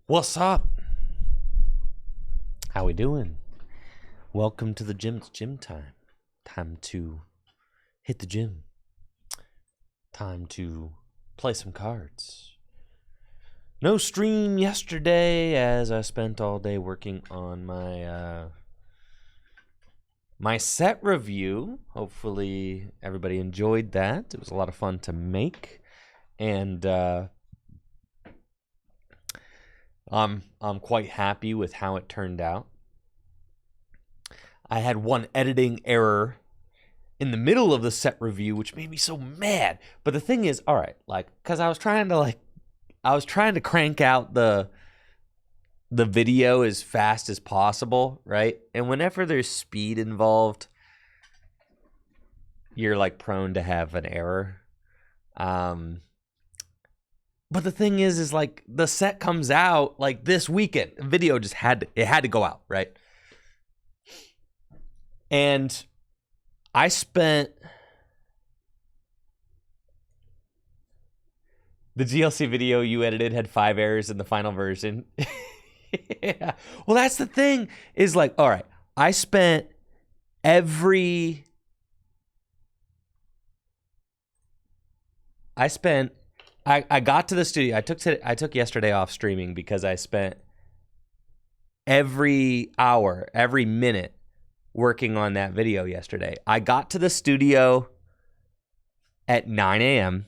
What's up? How we doing? Welcome to the gym. It's gym time. Time to hit the gym. Time to play some cards. No stream yesterday as I spent all day working on my my set review. Hopefully everybody enjoyed that. It was a lot of fun to make, and I'm quite happy with how it turned out. I had one editing error in the middle of the set review, which made me so mad. But the thing is, all right, because I was trying to crank out the video as fast as possible, right? And whenever there's speed involved, you're prone to have an error. But the thing is the set comes out this weekend. The video just had to go out, right? And I spent the GLC video you edited had 5 errors in the final version. Yeah. Well, that's the thing is all right, I spent I got to the studio. I took yesterday off streaming because I spent every hour, every minute working on that video yesterday. I got to the studio at 9 a.m.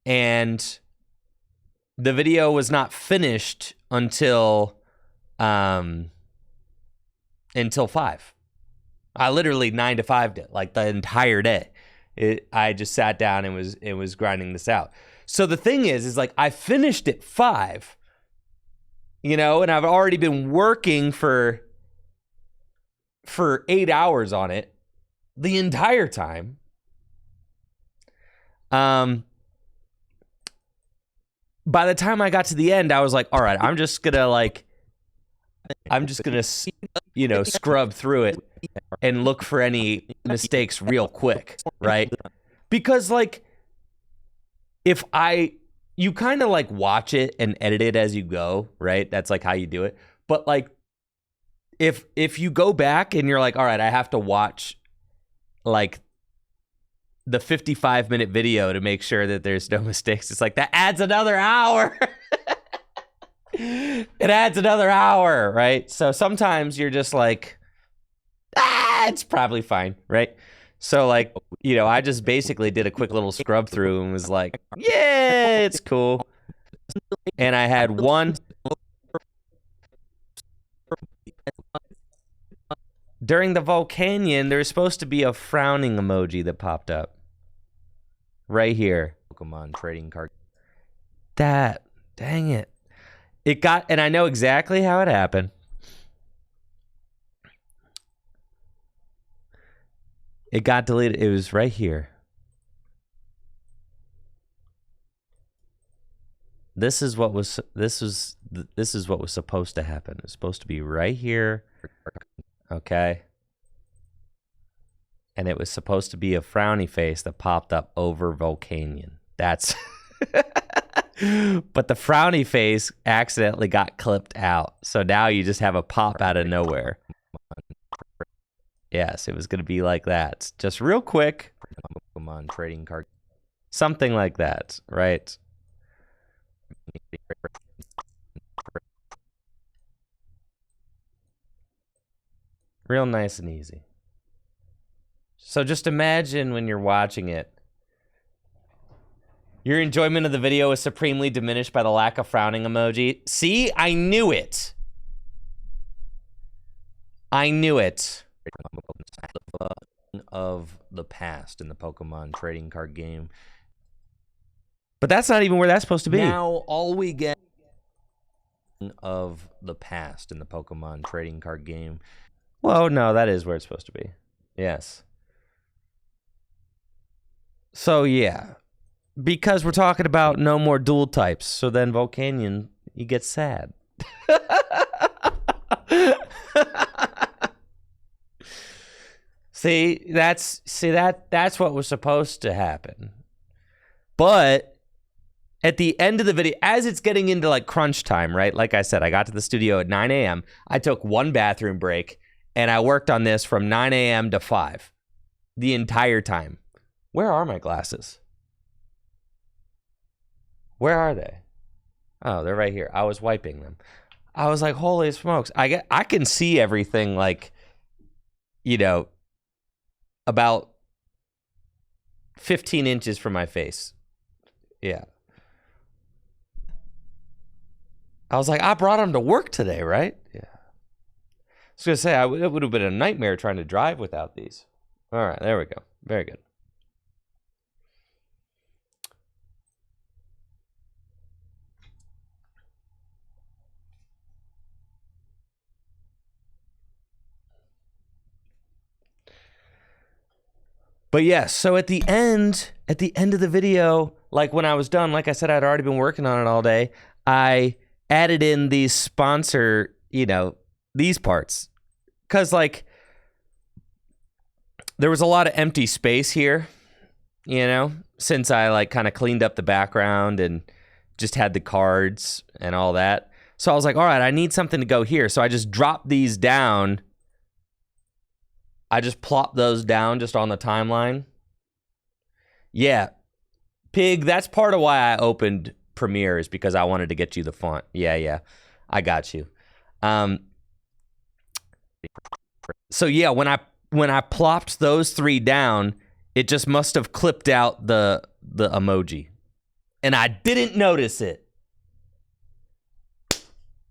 and the video was not finished until 5. I literally 9 to 5 did, the entire day. I just sat down and was grinding this out. So the thing is I finished at 5, and I've already been working for 8 hours on it the entire time. By the time I got to the end, I was like, all right, I'm just gonna scrub through it and look for any mistakes real quick, right? Because if you kind of watch it and edit it as you go, right? That's how you do it. But if you go back and you're all right, I have to watch the 55-minute video to make sure that there's no mistakes. It's that adds another hour. It adds another hour, right? So sometimes you're just it's probably fine, right? So I just basically did a quick little scrub through and was yeah, it's cool. And I had one during the Volcanion, there's supposed to be a frowning emoji that popped up right here. Pokemon trading card. Dang it. And I know exactly how it happened. It got deleted. It was right here. This is what was supposed to happen. It's supposed to be right here. Okay. And it was supposed to be a frowny face that popped up over Volcanion. That's but the frowny face accidentally got clipped out. So now you just have a pop out of nowhere. Yes, it was going to be like that. Just real quick. Pokemon trading card. Something like that, right? Real nice and easy. So just imagine when you're watching it, your enjoyment of the video is supremely diminished by the lack of frowning emoji. See, I knew it. I knew it. Of the past in the Pokemon trading card game. But that's not even where that's supposed to be. Now all we get of the past in the Pokemon trading card game. Well, no, that is where it's supposed to be. Yes. So, yeah. Because we're talking about no more dual types. So then Volcanion, you get sad. That's what was supposed to happen. But at the end of the video, as it's getting into like crunch time, right? Like I said, I got to the studio at 9 a.m. I took one bathroom break and I worked on this from 9 a.m. to 5 the entire time. Where are my glasses? Where are they? Oh, they're right here. I was wiping them. I was like, holy smokes. I can see everything like, you know, about 15 inches from my face. Yeah. I was like, I brought him to work today, right? Yeah. I was going to say, it would have been a nightmare trying to drive without these. All right, there we go. Very good. But yes, so at the end of the video, like when I was done, like I said, I'd already been working on it all day. I added in these sponsor, you know, these parts. Because, like, there was a lot of empty space here, you know, since I, like, kind of cleaned up the background and just had the cards and all that. So I was like, all right, I need something to go here. So I just dropped these down. I just plopped those down just on the timeline. Yeah. Pig, that's part of why I opened Premiere, is because I wanted to get you the font. Yeah. I got you. So yeah, when I plopped those three down, it just must have clipped out the emoji. And I didn't notice it.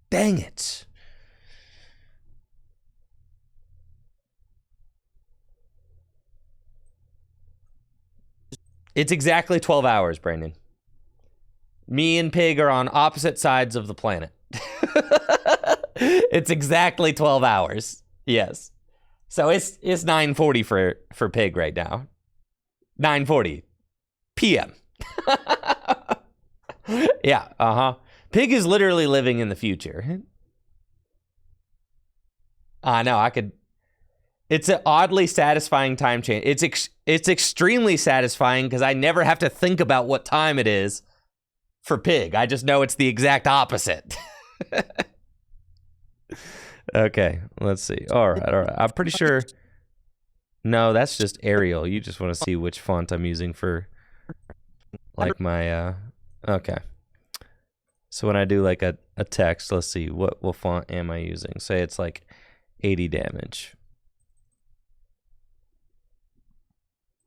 Dang it. It's exactly 12 hours, Brandon. Me and Pig are on opposite sides of the planet. It's exactly 12 hours. Yes. So it's 9:40 for Pig right now. 9:40 p.m. Yeah, uh-huh. Pig is literally living in the future. I know, I could... It's an oddly satisfying time change. It's extremely satisfying because I never have to think about what time it is for Pig. I just know it's the exact opposite. Okay, let's see. All right. I'm pretty sure... No, that's just Arial. You just want to see which font I'm using for, like, my... Okay. So when I do, like, a text, let's see, what font am I using? Say it's, like, 80 damage.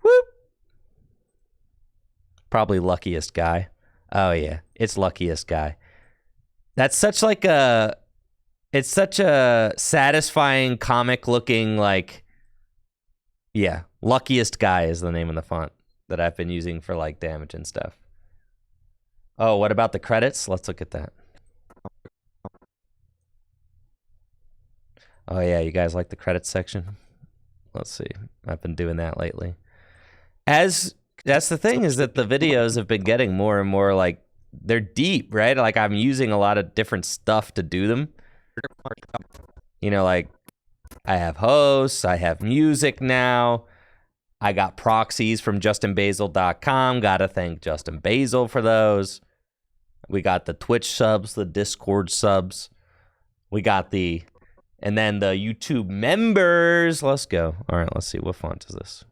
Whoop! Probably luckiest guy. Oh, yeah. It's luckiest guy. That's such, like, a... It's such a satisfying, comic-looking, like... Yeah, luckiest guy is the name of the font that I've been using for, like, damage and stuff. Oh, what about the credits? Let's look at that. Oh, yeah, you guys like the credits section? Let's see. I've been doing that lately. That's the thing, is that the videos have been getting more and more, like, they're deep, right? Like, I'm using a lot of different stuff to do them. You know, like, I have hosts, I have music now. I got proxies from justinbasil.com. Gotta thank Justin Basil for those. We got the Twitch subs, the Discord subs. We got and then the YouTube members. Let's go. All right, let's see. What font is this?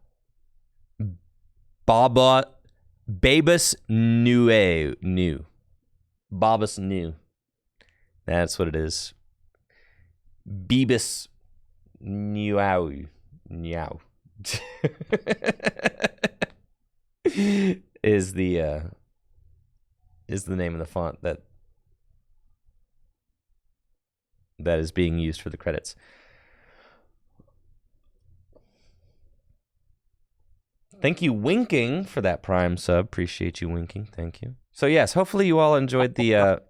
Babus New. Babus New. That's what it is. Beebus Meow. is the name of the font that is being used for the credits. Thank you, Winking, for that Prime sub. Appreciate you, Winking. Thank you. So yes, hopefully you all enjoyed the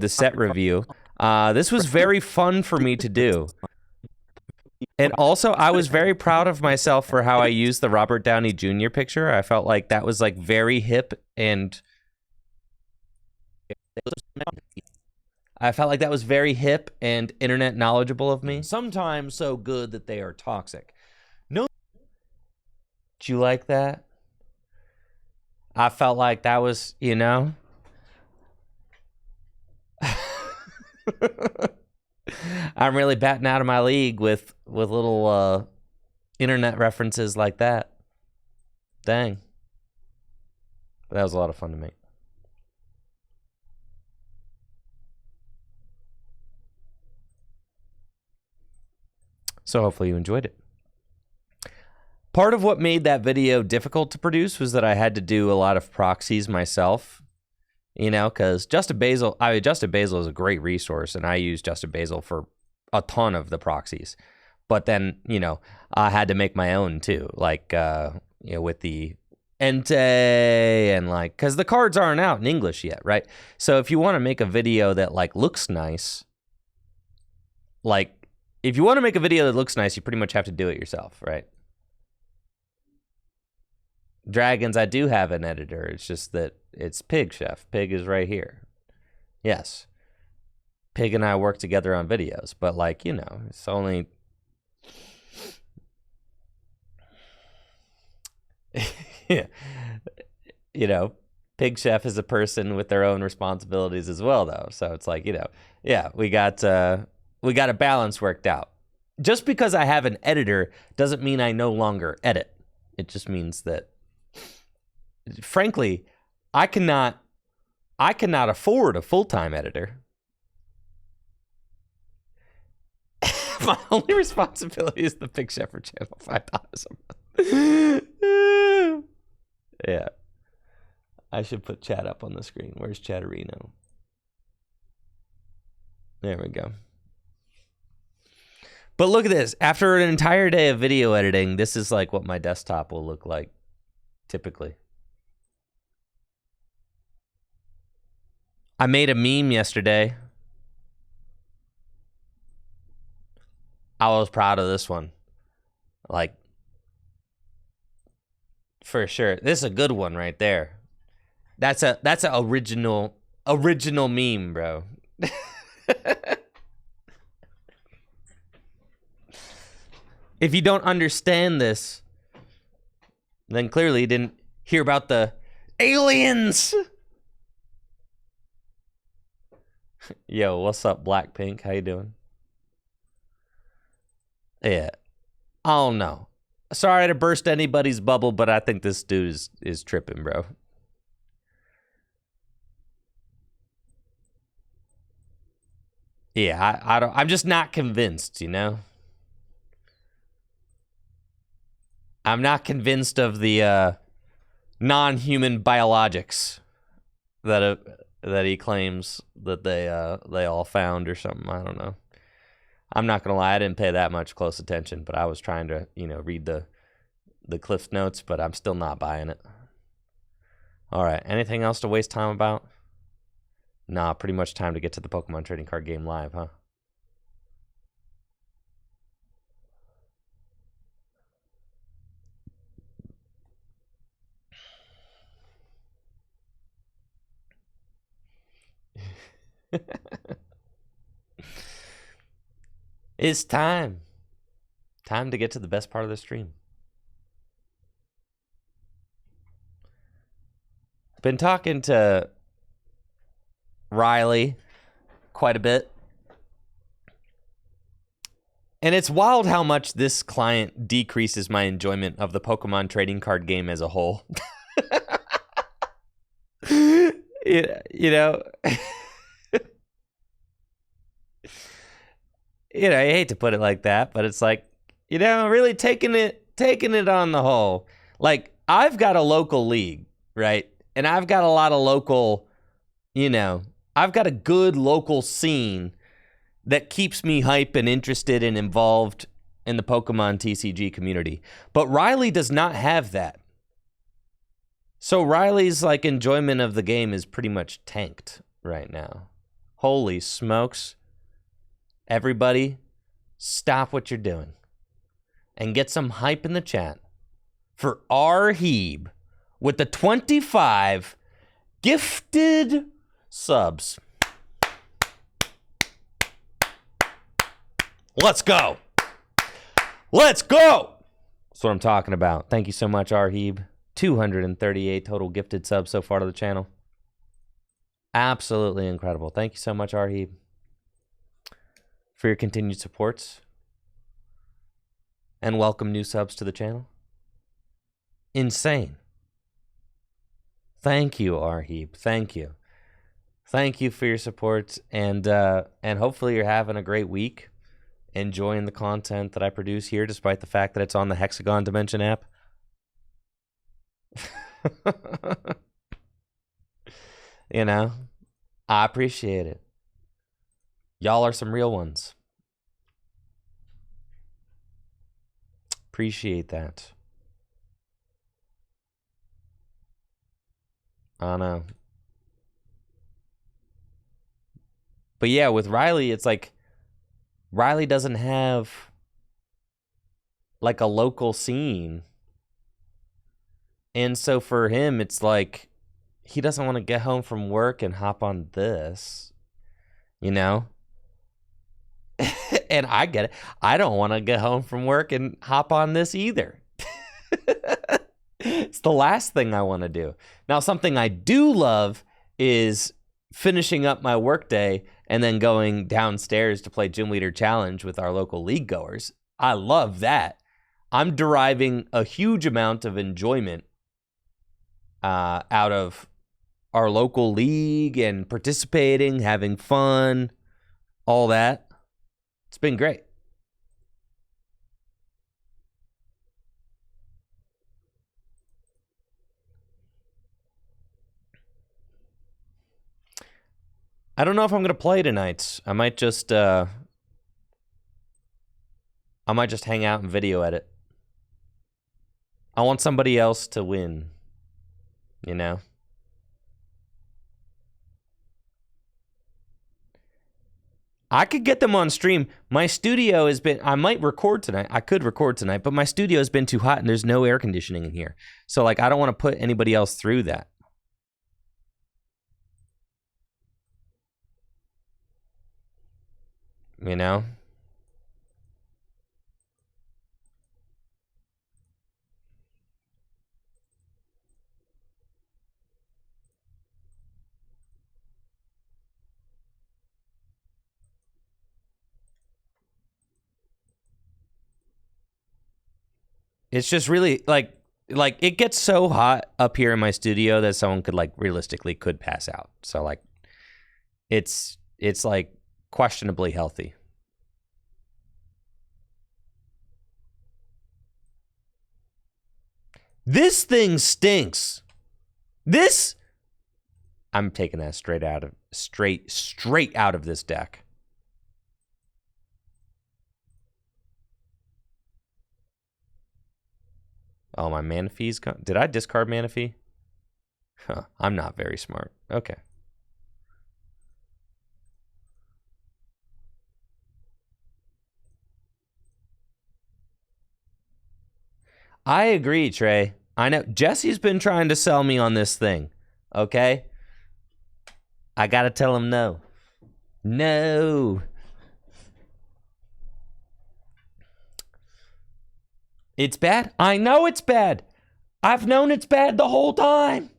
set review. This was very fun for me to do. And also, I was very proud of myself for how I used the Robert Downey Jr. picture. I felt like that was, like, very hip, and I felt like that was very hip and internet knowledgeable of me. Sometimes so good that they are toxic. No. Did you like that? I felt like that was, I'm really batting out of my league with little internet references like that. Dang. That was a lot of fun to make. So hopefully you enjoyed it. Part of what made that video difficult to produce was that I had to do a lot of proxies myself, because Justin Basil is a great resource, and I use Justin Basil for a ton of the proxies. But then, I had to make my own too, like, with the Entei and because the cards aren't out in English yet, right? So if you want to make a video that looks nice, if you want to make a video that looks nice, you pretty much have to do it yourself, right? Dragons, I do have an editor. It's just that it's Pig Chef. Pig is right here. Yes. Pig and I work together on videos, but it's only... Pig Chef is a person with their own responsibilities as well, though. So it's we got a balance worked out. Just because I have an editor doesn't mean I no longer edit. It just means that, frankly, I cannot afford a full-time editor. My only responsibility is the Pig Chef for channel, $5 a month. Yeah. I should put chat up on the screen. Where's Chatterino? There we go. But look at this. After an entire day of video editing, this is what my desktop will look like, typically. I made a meme yesterday. I was proud of this one. For sure. This is a good one right there. That's an original meme, bro. If you don't understand this, then clearly you didn't hear about the aliens. Yo, what's up, Blackpink? How you doing? Yeah. I don't know. Sorry to burst anybody's bubble, but I think this dude is tripping, bro. Yeah, I'm just not convinced, I'm not convinced of the non-human biologics that he claims that they all found or something. I don't know. I'm not gonna lie, I didn't pay that much close attention, but I was trying to, read the Cliff Notes, but I'm still not buying it. All right, anything else to waste time about? Nah, pretty much time to get to the Pokemon trading card game live, huh? It's time. Time to get to the best part of the stream. Been talking to Riley quite a bit. And it's wild how much this client decreases my enjoyment of the Pokemon trading card game as a whole. You know, I hate to put it like that, but it's really taking it on the whole. I've got a local league, right? And I've got a lot of local, I've got a good local scene that keeps me hype and interested and involved in the Pokemon TCG community. But Riley does not have that. So Riley's enjoyment of the game is pretty much tanked right now. Holy smokes. Everybody, stop what you're doing and get some hype in the chat for Arheeb with the 25 gifted subs. Let's go. Let's go. That's what I'm talking about. Thank you so much, Arheeb. 238 total gifted subs so far to the channel. Absolutely incredible. Thank you so much, Arheeb, for your continued supports. And welcome new subs to the channel. Insane. Thank you, Arheeb. Thank you. Thank you for your support, and hopefully you're having a great week, enjoying the content that I produce here, despite the fact that it's on the Hexagon Dimension app. You know, I appreciate it. Y'all are some real ones. Appreciate that. I know. But yeah, with Riley, it's like Riley doesn't have like a local scene. And so for him, it's like he doesn't want to get home from work and hop on this, you know? And I get it. I don't want to get home from work and hop on this either. It's the last thing I want to do. Now, something I do love is finishing up my workday and then going downstairs to play Gym Leader Challenge with our local league goers. I love that. I'm deriving a huge amount of enjoyment out of our local league and participating, having fun, all that. It's been great. I don't know if I'm going to play tonight. I might just hang out and video edit. I want somebody else to win, you know? I could get them on stream. My studio has been, I might record tonight. I could record tonight, but my studio has been too hot and there's no air conditioning in here. So, like, I don't want to put anybody else through that. You know? It's just really like it gets so hot up here in my studio that someone could like realistically could pass out. So like it's like questionably healthy. This thing stinks. This I'm taking that straight out of this deck. Oh, my Manaphy's gone. Did I discard Manaphy? Huh, I'm not very smart. Okay. I agree, Trey. I know. Jesse's been trying to sell me on this thing. Okay? I gotta tell him no. No. It's bad? I know it's bad. I've known it's bad the whole time.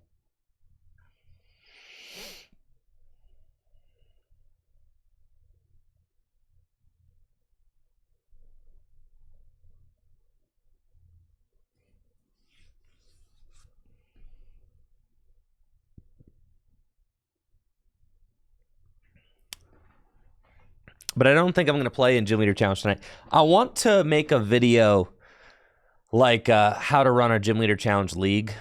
But I don't think I'm going to play in Gym Leader Challenge tonight. I want to make a video like how to run our Gym Leader Challenge League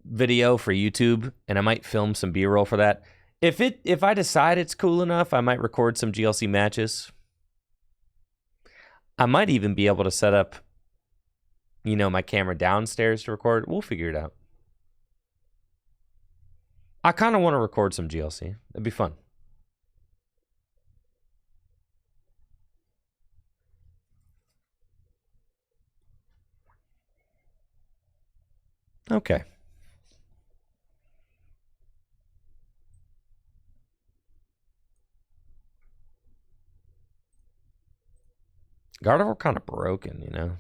video for YouTube, and I might film some B-roll for that. If I decide it's cool enough, I might record some GLC matches. I might even be able to set up, you know, my camera downstairs to record. We'll figure it out. I kind of want to record some GLC. It'd be fun. Okay. Gardevoir kind of broken, you know.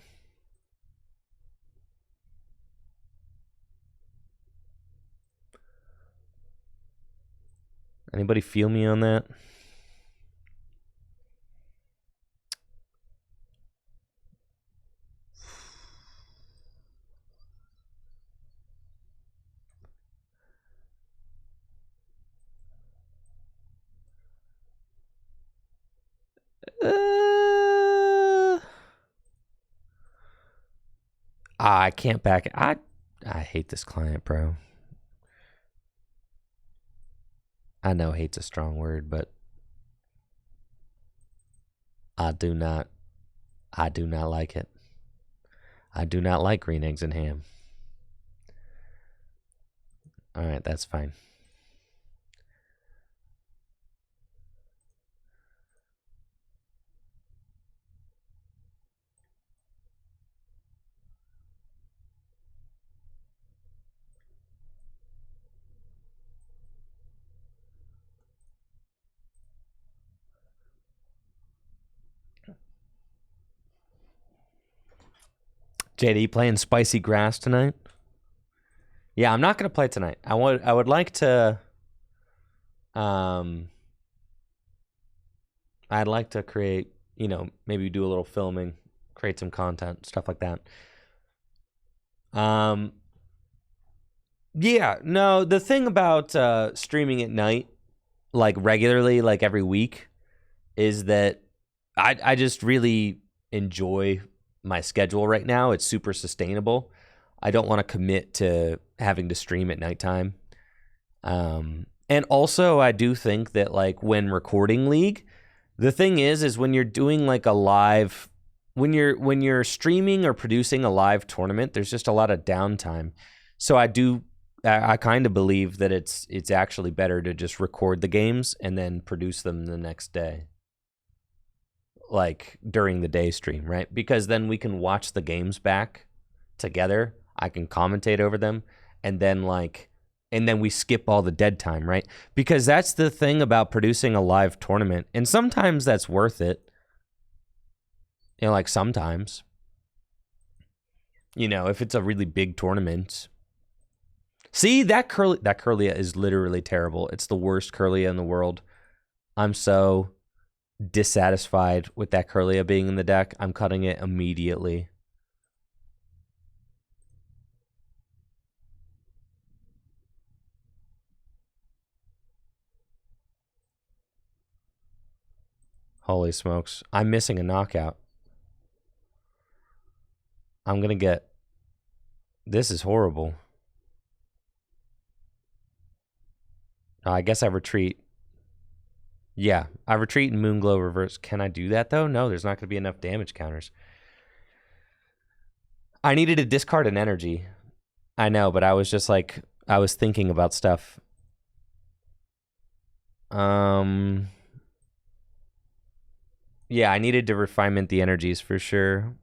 Anybody feel me on that? I can't back it. I hate this client, bro. I know hate's a strong word, but I do not like it. I do not like green eggs and ham. All right, that's fine. JD playing spicy grass tonight? Yeah, I'm not gonna play tonight. I would like to. I'd like to create, maybe do a little filming, create some content, stuff like that. Yeah, no, the thing about streaming at night, like regularly, like every week, is that I just really enjoy my schedule right now. It's super sustainable. I don't want to commit to having to stream at nighttime. And also, I do think that like when recording League, the thing is when you're doing like a live, when you're streaming or producing a live tournament, there's just a lot of downtime. So I kind of believe that it's actually better to just record the games and then produce them the next day, like during the day stream, right? Because then we can watch the games back together. I can commentate over them, and then we skip all the dead time, right? Because that's the thing about producing a live tournament, and sometimes that's worth it. Like sometimes, if it's a really big tournament. See, that Curlia is literally terrible. It's the worst Curlia in the world. I'm so dissatisfied with that Curlia being in the deck. I'm cutting it immediately. Holy smokes. I'm missing a knockout. I'm going to get... This is horrible. I guess I retreat. Yeah, I retreat and Moonglow reverse. Can I do that, though? No, there's not going to be enough damage counters. I needed to discard an energy. I know, but I was just like... I was thinking about stuff. Yeah, I needed to refinement the energies for sure.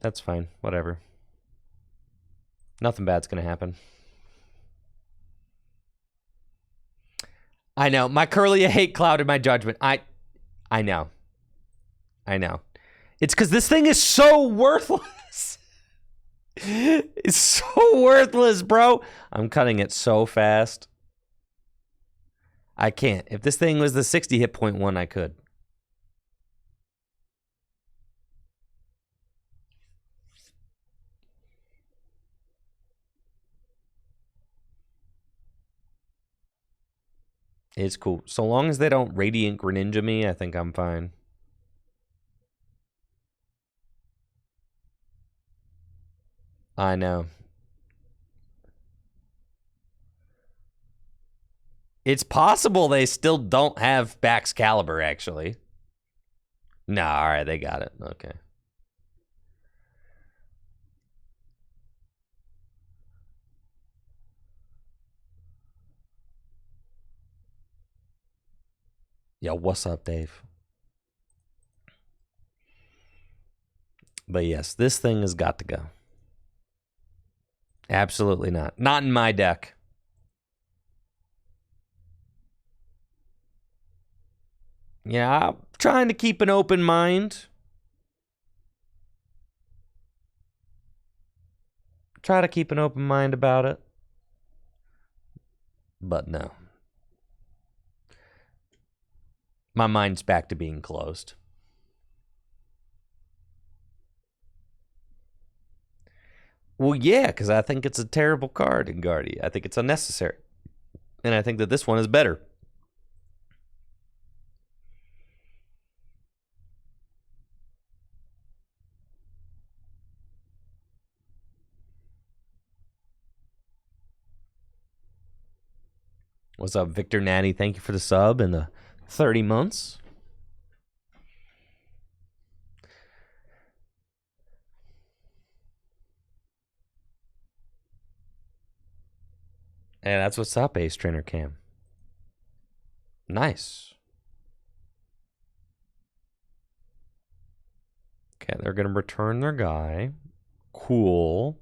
That's fine. Whatever. Nothing bad's gonna happen. I know. My Curlia hate clouded my judgment. I know. It's because this thing is so worthless. It's so worthless, bro. I'm cutting it so fast. I can't. If this thing was the 60 hit point one, I could. It's cool. So long as they don't Radiant Greninja me, I think I'm fine. I know. It's possible they still don't have Baxcalibur, actually. No, all right, they got it. Okay. Yo, what's up, Dave? But yes, this thing has got to go. Absolutely not. Not in my deck. Yeah, I'm trying to keep an open mind. Try to keep an open mind about it. But no. My mind's back to being closed. Well, yeah, because I think it's a terrible card in Guardy. I think it's unnecessary. And I think that this one is better. What's up, Victor Natty? Thank you for the sub and the 30 months. And that's what's up, Ace Trainer Cam. Nice. Okay, they're going to return their guy. Cool.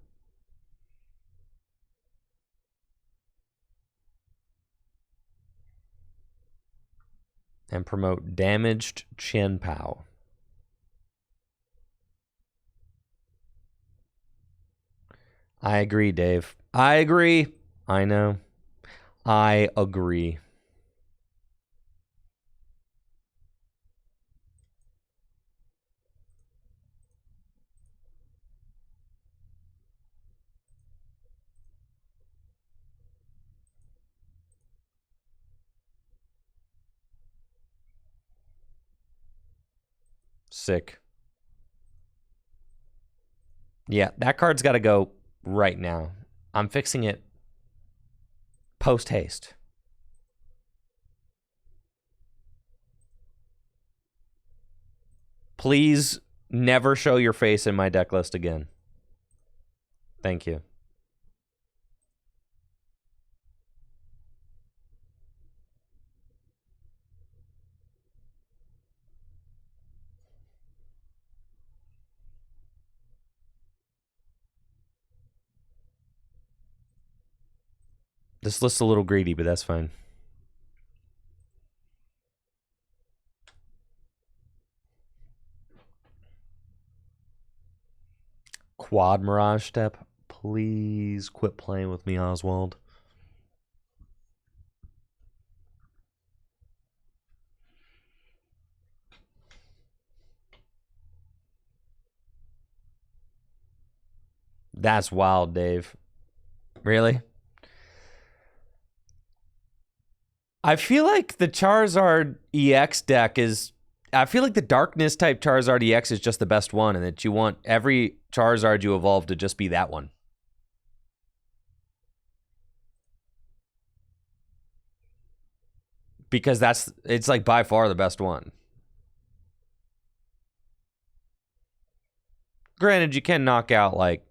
And promote damaged Chien-Pao. I agree, Dave. I agree. I know. I agree. Sick. Yeah, that card's got to go right now. I'm fixing it post haste. Please never show your face in my deck list again. Thank you. This list's a little greedy, but that's fine. Quad Mirage Step. Please quit playing with me, Oswald. That's wild, Dave. Really? I feel like the Charizard EX deck is... I feel like the Darkness type Charizard EX is just the best one, and that you want every Charizard you evolve to just be that one. Because it's like by far the best one. Granted, you can knock out like...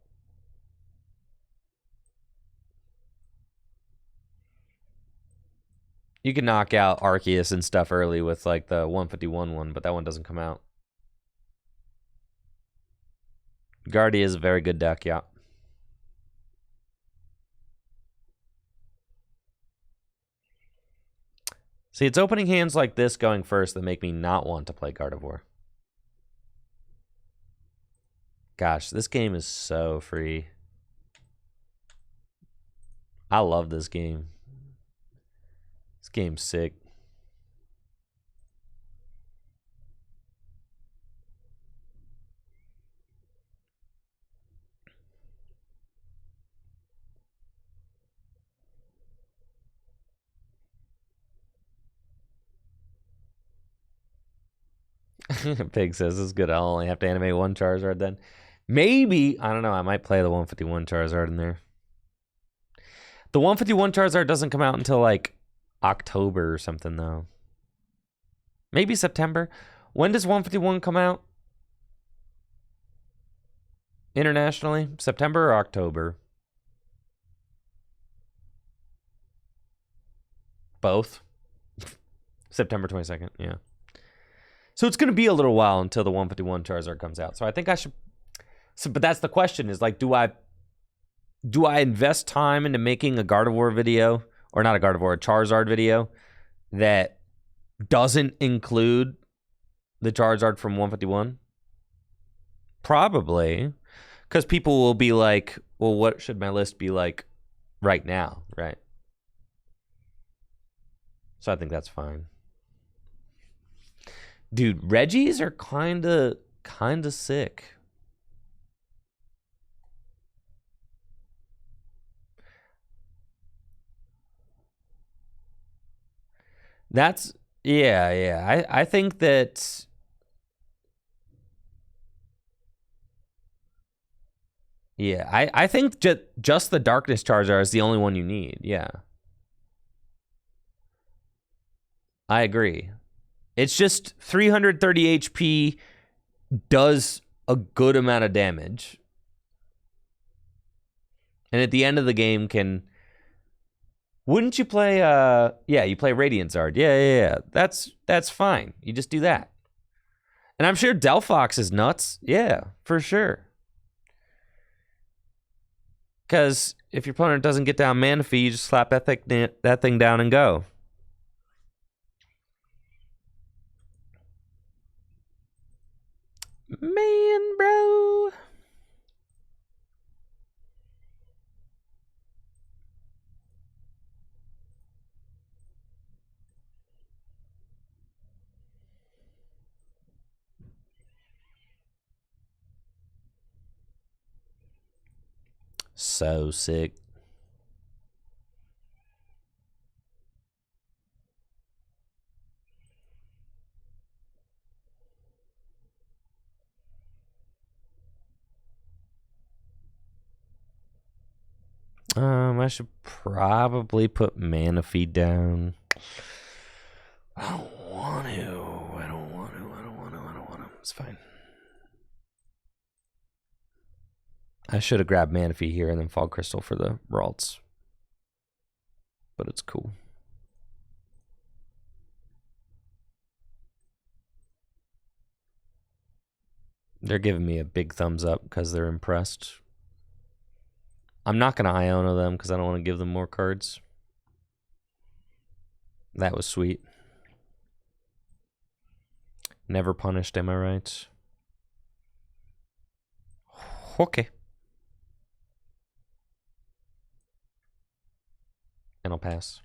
You can knock out Arceus and stuff early with like the 151 one, but that one doesn't come out. Guardy is a very good deck, yeah. See, it's opening hands like this going first that make me not want to play Gardevoir. Gosh, this game is so free. I love this game. This game's sick. Pig says, this is good. I'll only have to animate one Charizard then. Maybe, I don't know, I might play the 151 Charizard in there. The 151 Charizard doesn't come out until like October or something though. Maybe September. When does 151 come out? Internationally? September or October? Both. September 22nd, yeah. So it's going to be a little while until the 151 Charizard comes out. So I think I should... So, but that's the question is like, do I invest time into making a Gardevoir video, or not a Gardevoir, a Charizard video that doesn't include the Charizard from 151? Probably, because people will be like, well, what should my list be like right now, right? So I think that's fine. Dude, Reggies are kinda sick. That's yeah. I think that yeah, I think just the Darkness Charizard is the only one you need. Yeah. I agree. It's just 330 HP does a good amount of damage. And at the end of the game can wouldn't you play yeah, you play Radiant Zard. Yeah. That's fine. You just do that. And I'm sure Delphox is nuts. Yeah, for sure. Because if your opponent doesn't get down Manaphy, you just slap that thing down and go. Man, bro. So sick. I should probably put Manaphy down. I don't want to. It's fine. I should have grabbed Manaphy here and then Fog Crystal for the Ralts. But it's cool. They're giving me a big thumbs up because they're impressed. I'm not going to Iono them because I don't want to give them more cards. That was sweet. Never punished, am I right? Okay. And I'll pass.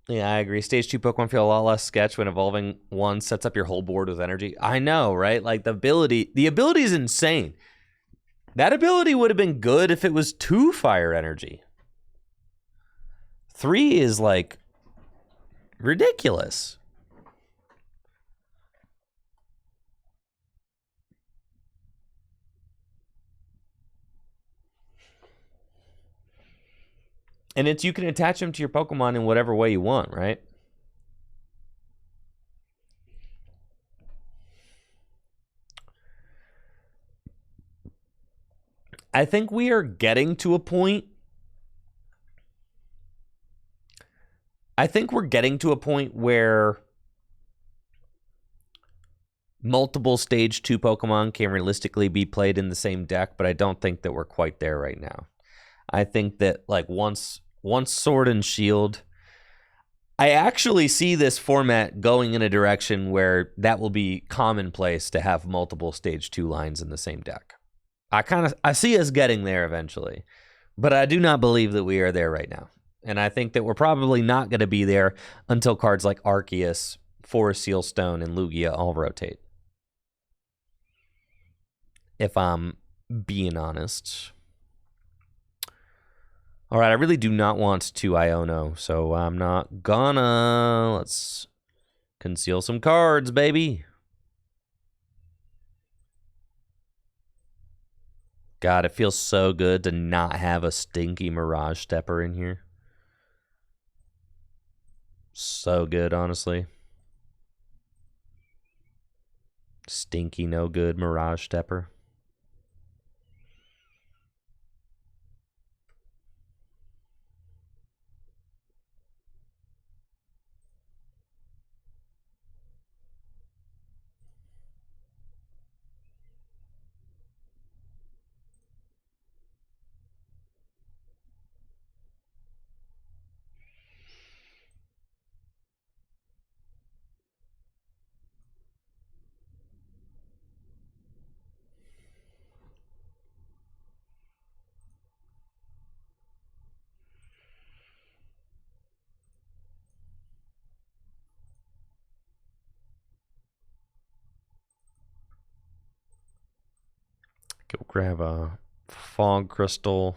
Yeah, I agree. Stage 2 Pokemon feel a lot less sketch when evolving one sets up your whole board with energy. I know, right? Like the ability is insane. That ability would have been good if it was 2 fire energy. 3 is like ridiculous. And it's you can attach them to your Pokemon in whatever way you want, right? I think we are getting to a point. I think we're getting to a point where multiple stage 2 Pokemon can realistically be played in the same deck, but I don't think that we're quite there right now. I think that like once Sword and Shield, I actually see this format going in a direction where that will be commonplace to have multiple stage 2 lines in the same deck. I see us getting there eventually, but I do not believe that we are there right now. And I think that we're probably not going to be there until cards like Arceus, Forest Seal Stone, and Lugia all rotate. If I'm being honest. All right, I really do not want to Iono, so I'm not gonna. Let's conceal some cards, baby. God, it feels so good to not have a stinky Mirage Stepper in here. So good, honestly. Stinky, no good Mirage Stepper. Go grab a fog crystal.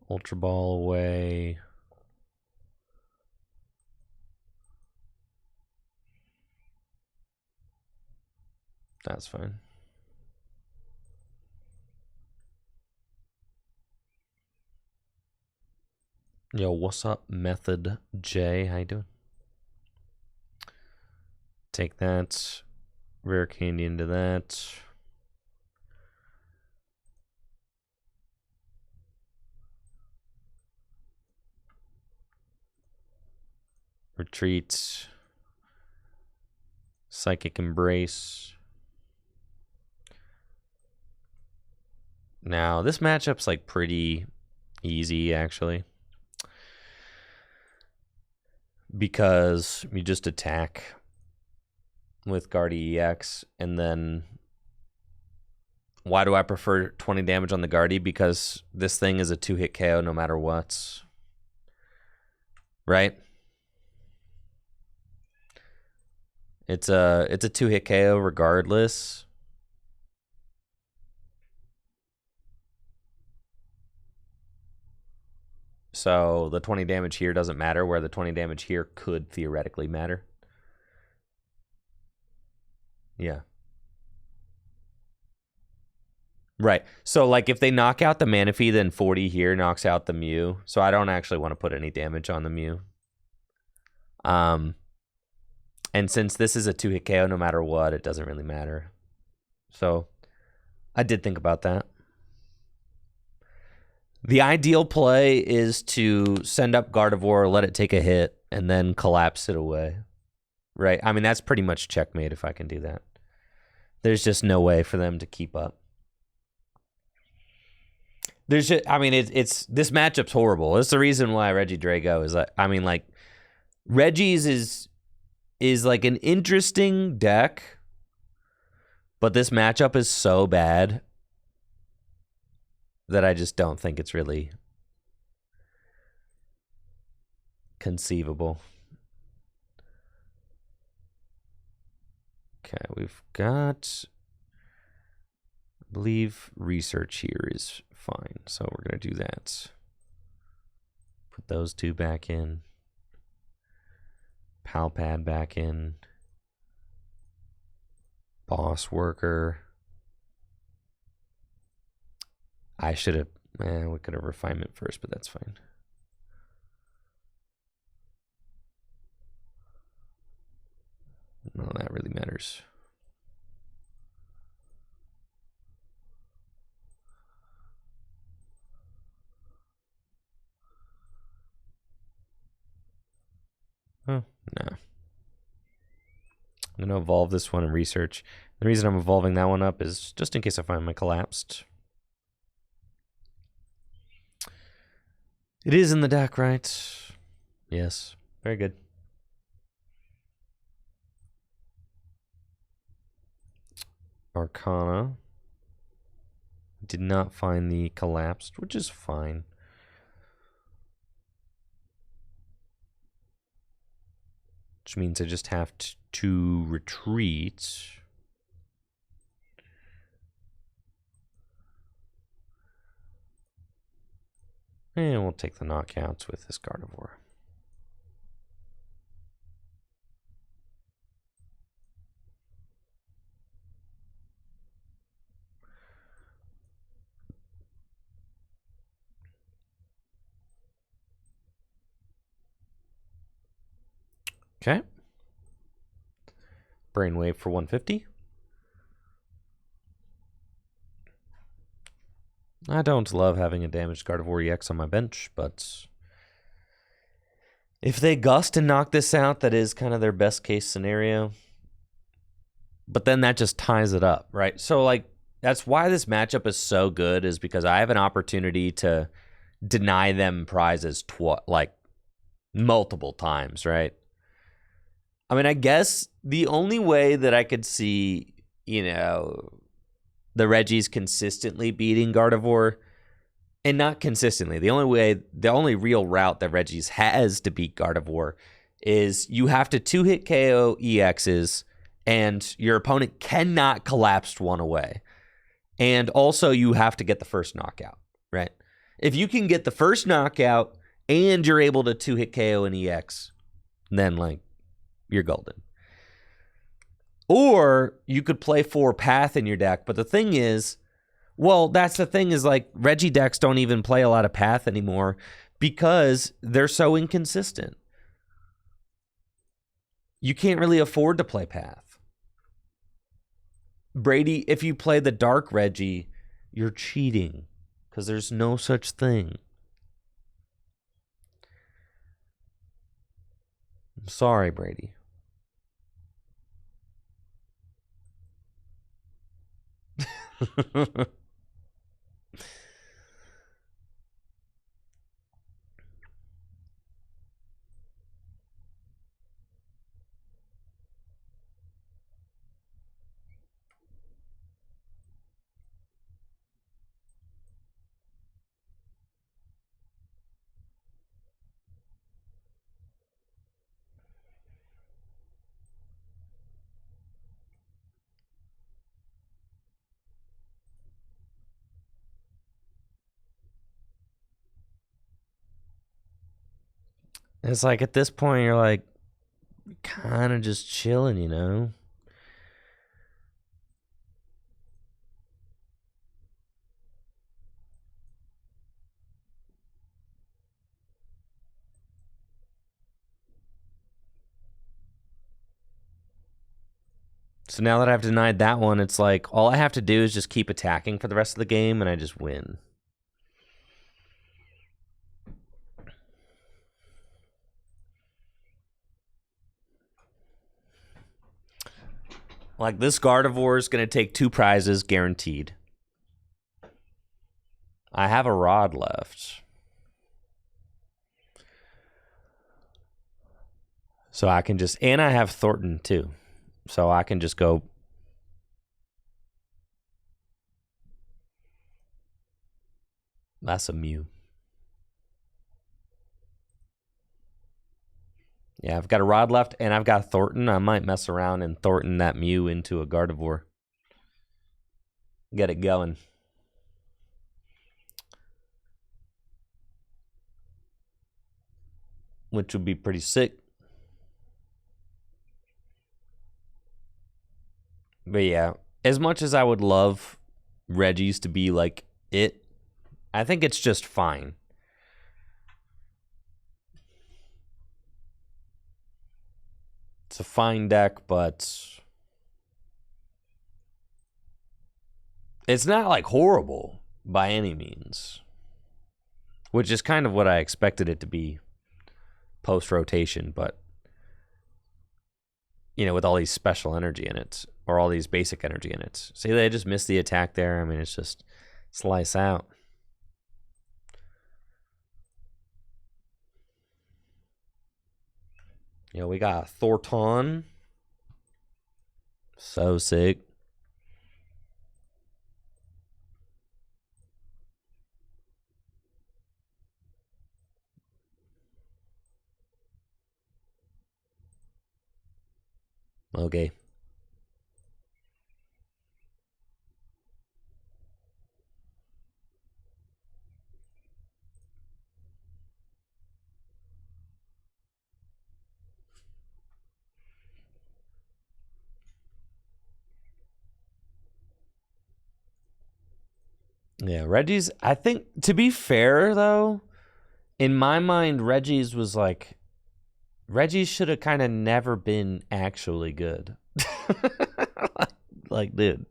Ultra Ball away. That's fine. Yo, what's up, Method J? How you doing? Take that. Rare candy into that. Retreat. Psychic Embrace. Now, this matchup's like pretty easy, actually. Because you just attack with Guardy EX, and then why do I prefer 20 damage on the Guardy? Because this thing is a 2-hit KO no matter what. Right? It's a 2-hit KO regardless. So the 20 damage here doesn't matter, where the 20 damage here could theoretically matter. Yeah. Right. So, like, if they knock out the Manaphy, then 40 here knocks out the Mew. So I don't actually want to put any damage on the Mew. And since this is a 2-hit KO no matter what, it doesn't really matter. So I did think about that. The ideal play is to send up Gardevoir, let it take a hit, and then collapse it away. Right? I mean, that's pretty much checkmate if I can do that. There's just no way for them to keep up. There's just, I mean, it's this matchup's horrible. It's the reason why Regidrago is like, I mean, like, Reggie's is like an interesting deck, but this matchup is so bad that I just don't think it's really conceivable. Okay, we've got, I believe research here is fine, so we're going to do that. Put those two back in. Palpad back in. Boss Worker. I should have, we could have refinement first, but that's fine. No, that really matters. Oh, no. I'm going to evolve this one in research. The reason I'm evolving that one up is just in case I find my collapsed. It is in the deck, right? Yes. Very good. Arcana. Did not find the collapsed, which is fine. Which means I just have to retreat. And we'll take the knockouts with this Gardevoir. Okay. Brainwave for 150. I don't love having a damaged Gardevoir EX on my bench, but if they gust and knock this out, that is kind of their best case scenario. But then that just ties it up, right? So, like, that's why this matchup is so good, is because I have an opportunity to deny them prizes like multiple times, right? I mean, I guess the only way that I could see, you know, the Reggies consistently beating Gardevoir. And not consistently. The only real route that Reggies has to beat Gardevoir is you have to 2-hit KO EXs, and your opponent cannot collapse one away. And also, you have to get the first knockout, right? If you can get the first knockout and you're able to 2-hit KO an EX, then, like, you're golden. Or you could play 4 Path in your deck, but the thing is, well, that's the thing is, like, Reggie decks don't even play a lot of Path anymore because they're so inconsistent. You can't really afford to play Path. Brady, if you play the Dark Reggie, you're cheating because there's no such thing. I'm sorry, Brady. It's like at this point, you're like kind of just chilling, you know? So now that I've denied that one, it's like all I have to do is just keep attacking for the rest of the game and I just win. Like, this Gardevoir is going to take 2 prizes guaranteed. I have a rod left. So I can just... And I have Thornton, too. So I can just go... That's a Mew. Yeah, I've got a rod left, and I've got Thornton. I might mess around and Thornton that Mew into a Gardevoir. Get it going. Which would be pretty sick. But yeah, as much as I would love Reggie's to be like it, I think it's just fine. It's a fine deck, but it's not like horrible by any means, which is kind of what I expected it to be post-rotation, but you know, with all these special energy in it, or all these basic energy in it. See, they just missed the attack there. I mean, it's just slice out. You know, we got Thornton. So sick. Okay. Yeah, Reggie's, I think, to be fair, though, in my mind, Reggie's was like, Reggie should have kind of never been actually good. like, dude.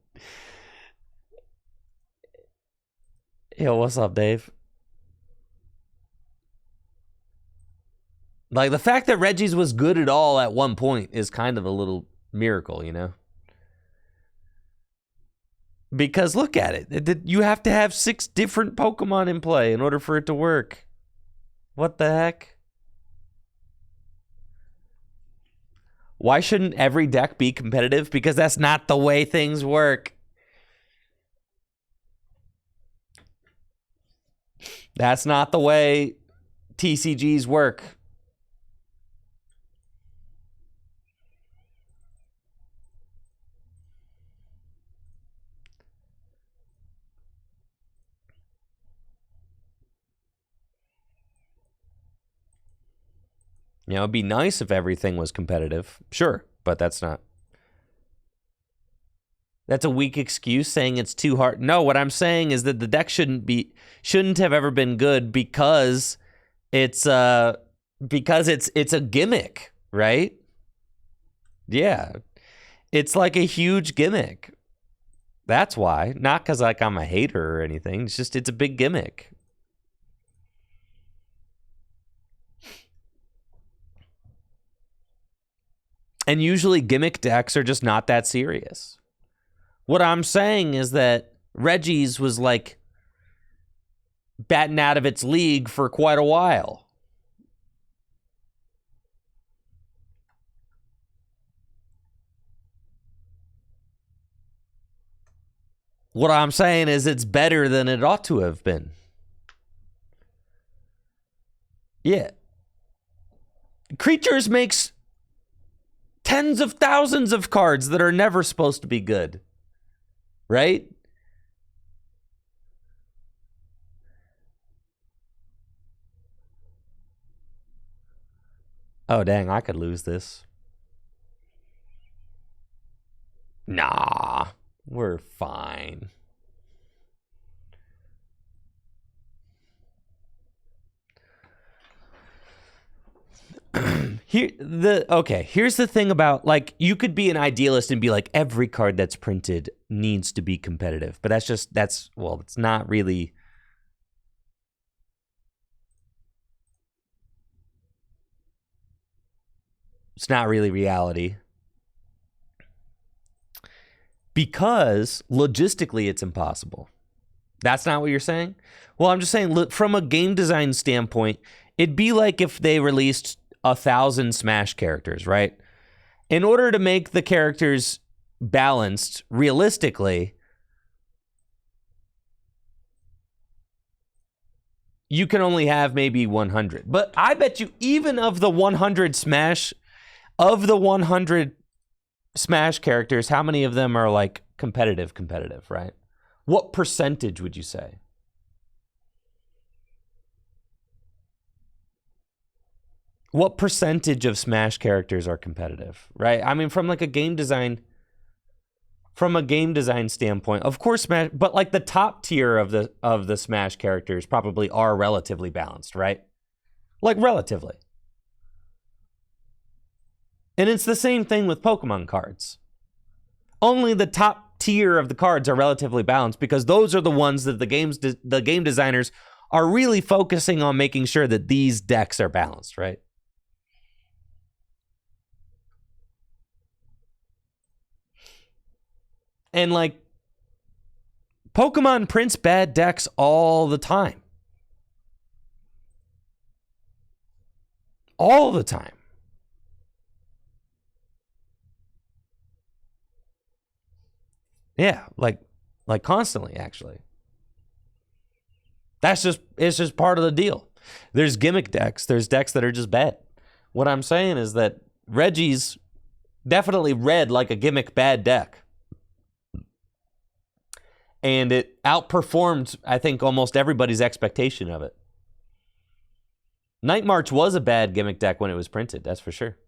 Yo, what's up, Dave? Like, the fact that Reggie's was good at all at one point is kind of a little miracle, you know? Because look at it. You have to have 6 different Pokemon in play in order for it to work. What the heck? Why shouldn't every deck be competitive? Because that's not the way things work. That's not the way TCGs work. You know, it'd be nice if everything was competitive. Sure, but that's not. That's a weak excuse saying it's too hard. No, what I'm saying is that the deck shouldn't have ever been good because it's a gimmick, right? Yeah. It's like a huge gimmick. That's why. Not because like I'm a hater or anything. It's just it's a big gimmick. And usually gimmick decks are just not that serious. What I'm saying is that Reggie's was like batting out of its league for quite a while. What I'm saying is it's better than it ought to have been. Yeah. Creatures makes tens of thousands of cards that are never supposed to be good. Right? Oh, dang, I could lose this. Nah, we're fine. Here's the thing about, like, you could be an idealist and be like, every card that's printed needs to be competitive. But it's not really. It's not really reality. Because logistically it's impossible. That's not what you're saying? Well, I'm just saying, look, from a game design standpoint, it'd be like if they released 1,000 Smash characters, right? In order to make the characters balanced realistically, you can only have maybe 100. But I bet you even of the 100 Smash characters, how many of them are like competitive, right? What percentage would you say? What percentage of Smash characters are competitive, right? I mean, from a game design standpoint, of course, Smash, but like the top tier of the Smash characters probably are relatively balanced, right? Like relatively. And it's the same thing with Pokemon cards. Only the top tier of the cards are relatively balanced because those are the ones that the game designers are really focusing on making sure that these decks are balanced, right? And like Pokemon prints bad decks all the time. All the time. Yeah, like constantly, actually. It's just part of the deal. There's gimmick decks. There's decks that are just bad. What I'm saying is that Reggie's definitely read like a gimmick bad deck. And it outperformed, I think, almost everybody's expectation of it. Night March was a bad gimmick deck when it was printed, that's for sure.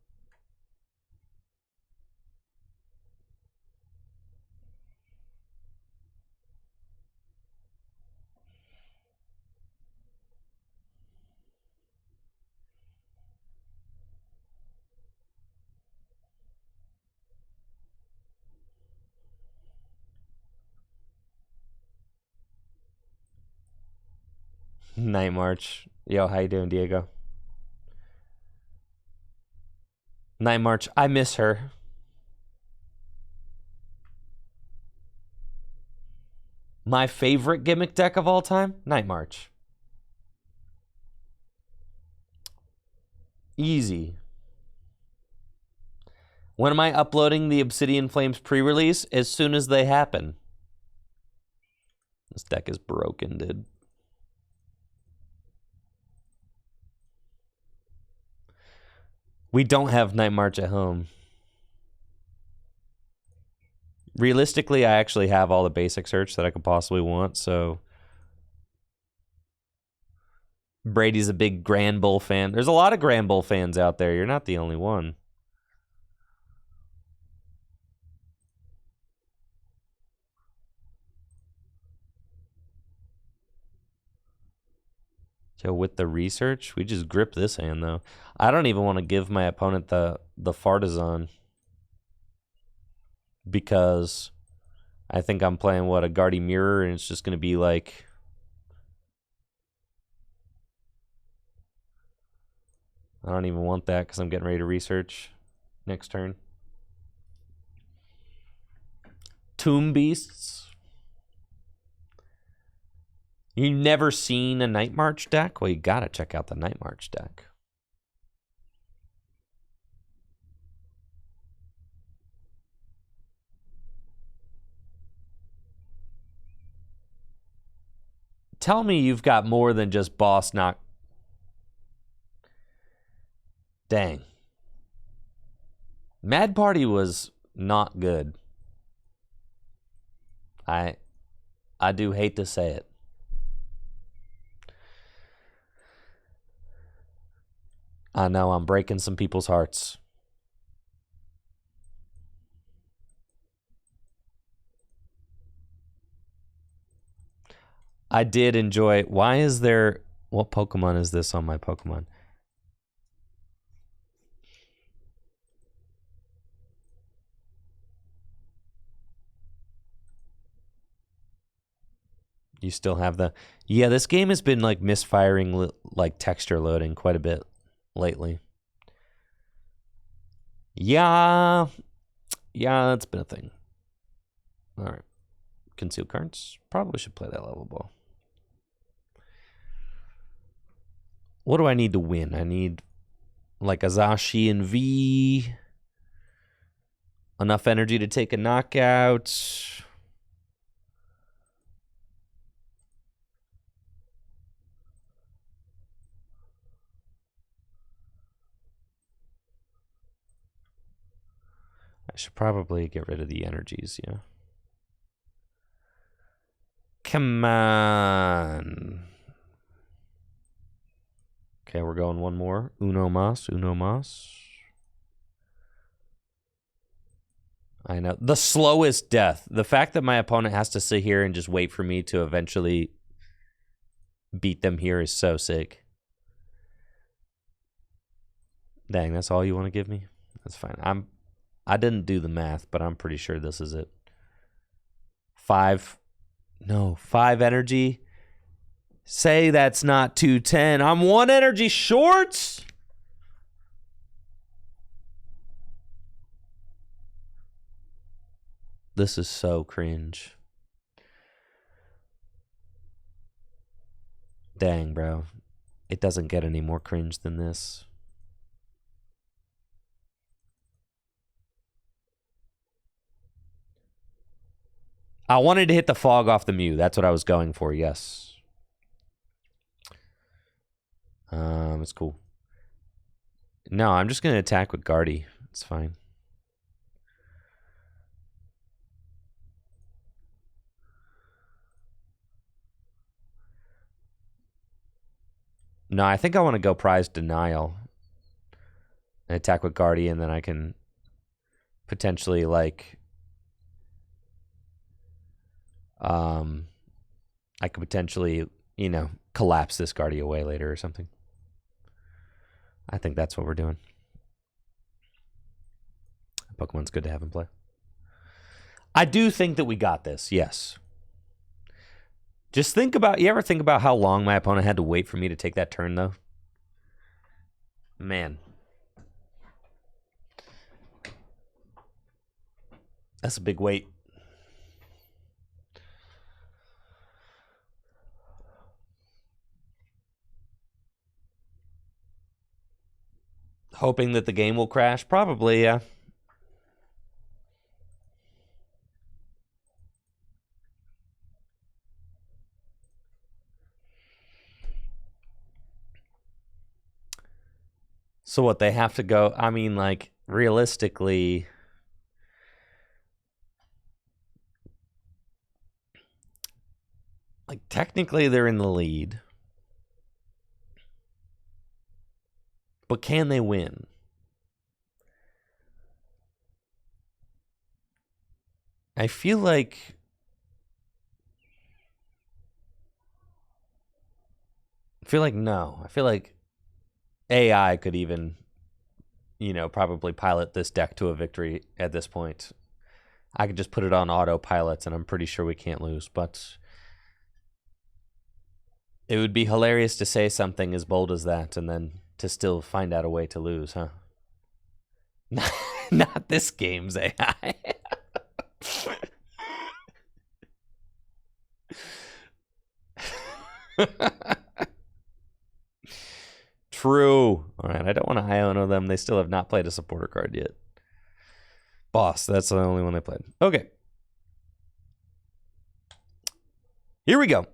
Night March. Yo, how you doing, Diego? Night March. I miss her. My favorite gimmick deck of all time? Night March. Easy. When am I uploading the Obsidian Flames pre-release? As soon as they happen. This deck is broken, dude. We don't have Night March at home. Realistically, I actually have all the basic search that I could possibly want, so... Brady's a big Grand Bull fan. There's a lot of Grand Bull fans out there. You're not the only one. So with the research, we just grip this hand, though. I don't even want to give my opponent the Fartazon. Because I think I'm playing, what, a Guardy Mirror, and it's just going to be like... I don't even want that because I'm getting ready to research next turn. Tomb Beasts. You never seen a Night March deck? Well, you gotta check out the Night March deck. Tell me you've got more than just Boss Knock. Dang. Mad Party was not good. I do hate to say it. I know I'm breaking some people's hearts. I did enjoy... Why is there... What Pokemon is this on my Pokemon? You still have the... Yeah, this game has been like misfiring like texture loading quite a bit lately. Yeah. Yeah, that's been a thing. All right. Concealed cards. Probably should play that level ball. What do I need to win? I need like a Zacian V. Enough energy to take a knockout. I should probably get rid of the energies, yeah. Come on. Okay, we're going one more. Uno mas, uno mas. I know. The slowest death. The fact that my opponent has to sit here and just wait for me to eventually beat them here is so sick. Dang, that's all you want to give me? That's fine. I didn't do the math, but I'm pretty sure this is it. 5 energy. Say that's not 210. I'm 1 energy short. This is so cringe. Dang, bro. It doesn't get any more cringe than this. I wanted to hit the fog off the Mew. That's what I was going for, yes. It's cool. No, I'm just going to attack with Guardy. It's fine. No, I think I want to go Prize Denial. And attack with Guardy, and then I can potentially, like... I could potentially, you know, collapse this Guardy away later or something. I think that's what we're doing. Pokemon's good to have in play. I do think that we got this, yes. Just think about, you ever think about how long my opponent had to wait for me to take that turn, though? Man. That's a big wait. Hoping that the game will crash? Probably, yeah. So what, they have to go, I mean, like, realistically, like, technically they're in the lead. But can they win? I feel like no. I feel like AI could even, probably pilot this deck to a victory at this point. I could just put it on autopilot, and I'm pretty sure we can't lose. But it would be hilarious to say something as bold as that and then to still find out a way to lose, huh? Not this game's AI. True. All right, I don't want to Iono them. They still have not played a supporter card yet. Boss, that's the only one they played. Okay. Here we go.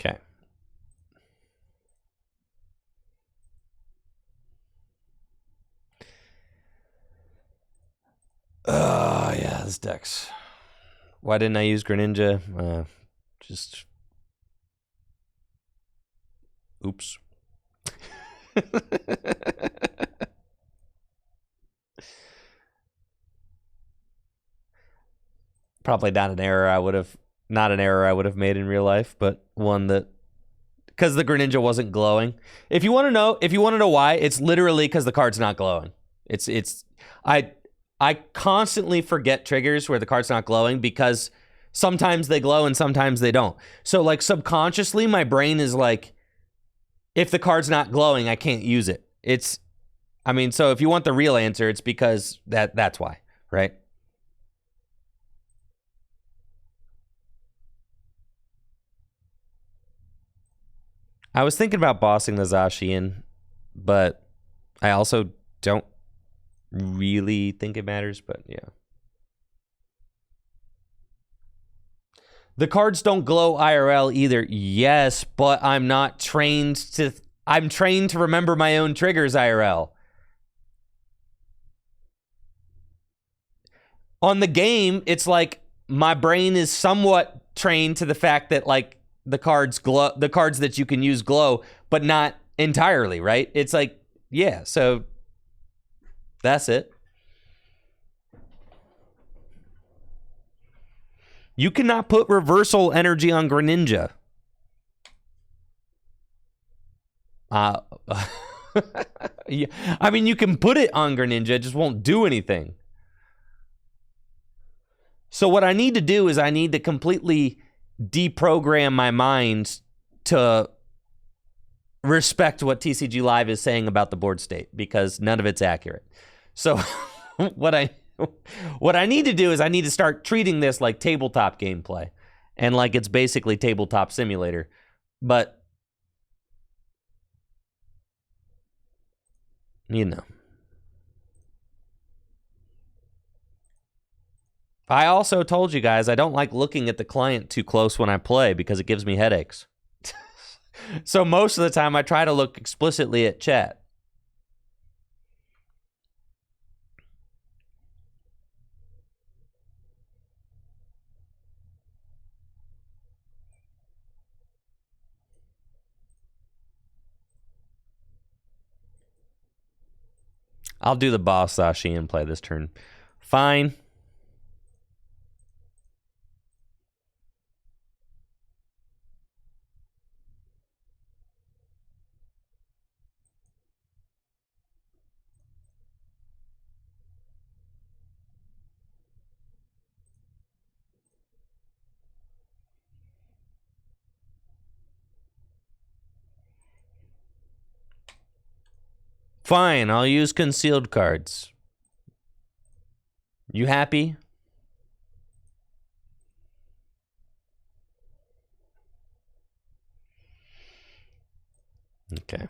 Okay. Oh, yeah, this deck's... Why didn't I use Greninja? Just... Oops. Probably not an error I would have made in real life, but one that, because the Greninja wasn't glowing. If you want to know why, it's literally because the card's not glowing. I constantly forget triggers where the card's not glowing because sometimes they glow and sometimes they don't. So like subconsciously, my brain is like, if the card's not glowing, I can't use it. So if you want the real answer, it's because that's why, right? I was thinking about bossing the Zacian, but I also don't really think it matters, but yeah. The cards don't glow IRL either. Yes, but I'm trained to remember my own triggers IRL. On the game, it's like my brain is somewhat trained to the fact that like the cards that you can use glow, but not entirely, right? It's like, yeah, so that's it. You cannot put reversal energy on Greninja. Yeah. I mean, you can put it on Greninja, it just won't do anything. So what I need to do is I need to completely deprogram my mind to respect what TCG Live is saying about the board state, because none of it's accurate. So what I need to do is I need to start treating this like tabletop gameplay and like it's basically tabletop simulator. But you know. I also told you guys I don't like looking at the client too close when I play because it gives me headaches. So most of the time I try to look explicitly at chat. I'll do the boss Sashi and play this turn. Fine. Fine, I'll use concealed cards. You happy? Okay.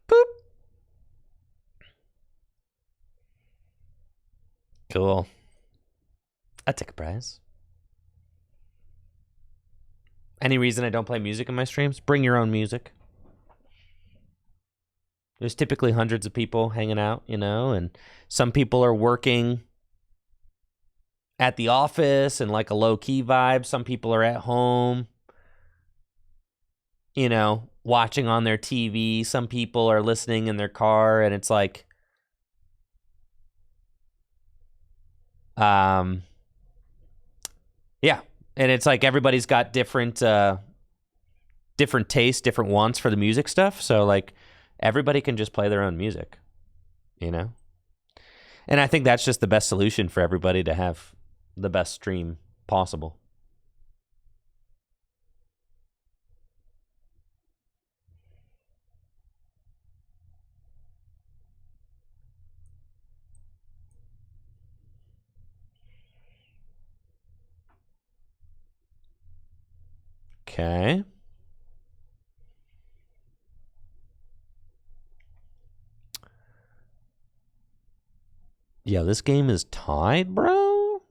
Boop. Cool. I take a prize. Any reason I don't play music in my streams? Bring your own music. There's typically hundreds of people hanging out, you know, and some people are working at the office and like a low key vibe. Some people are at home, you know, watching on their TV. Some people are listening in their car, and it's like, yeah, and it's like everybody's got different tastes, different wants for the music stuff. So like everybody can just play their own music, you know? And I think that's just the best solution for everybody to have the best stream possible. Okay. Yeah, this game is tied, bro.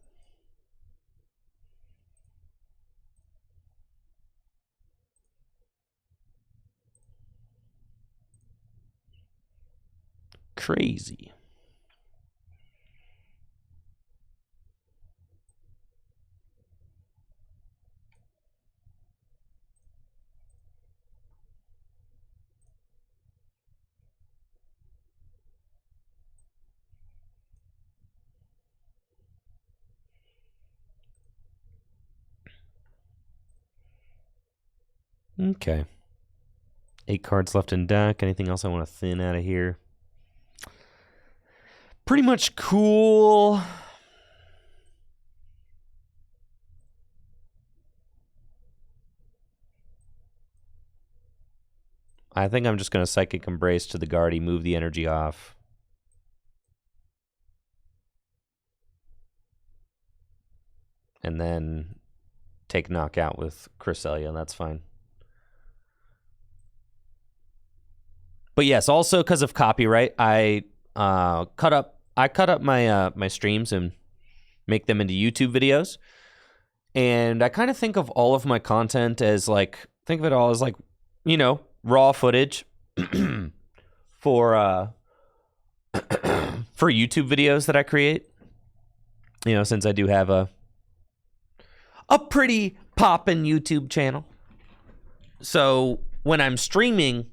Crazy. Okay. 8 cards left in deck. Anything else I want to thin out of here? Pretty much cool. I think I'm just going to Psychic Embrace to the Guardy, move the energy off. And then take Knockout with Cresselia. That's fine. But yes, also because of copyright, I cut up my my streams and make them into YouTube videos. And I kind of think of all of my content as like, think of it all as like, you know, raw footage for for YouTube videos that I create. You know, since I do have a pretty poppin' YouTube channel. So when I'm streaming,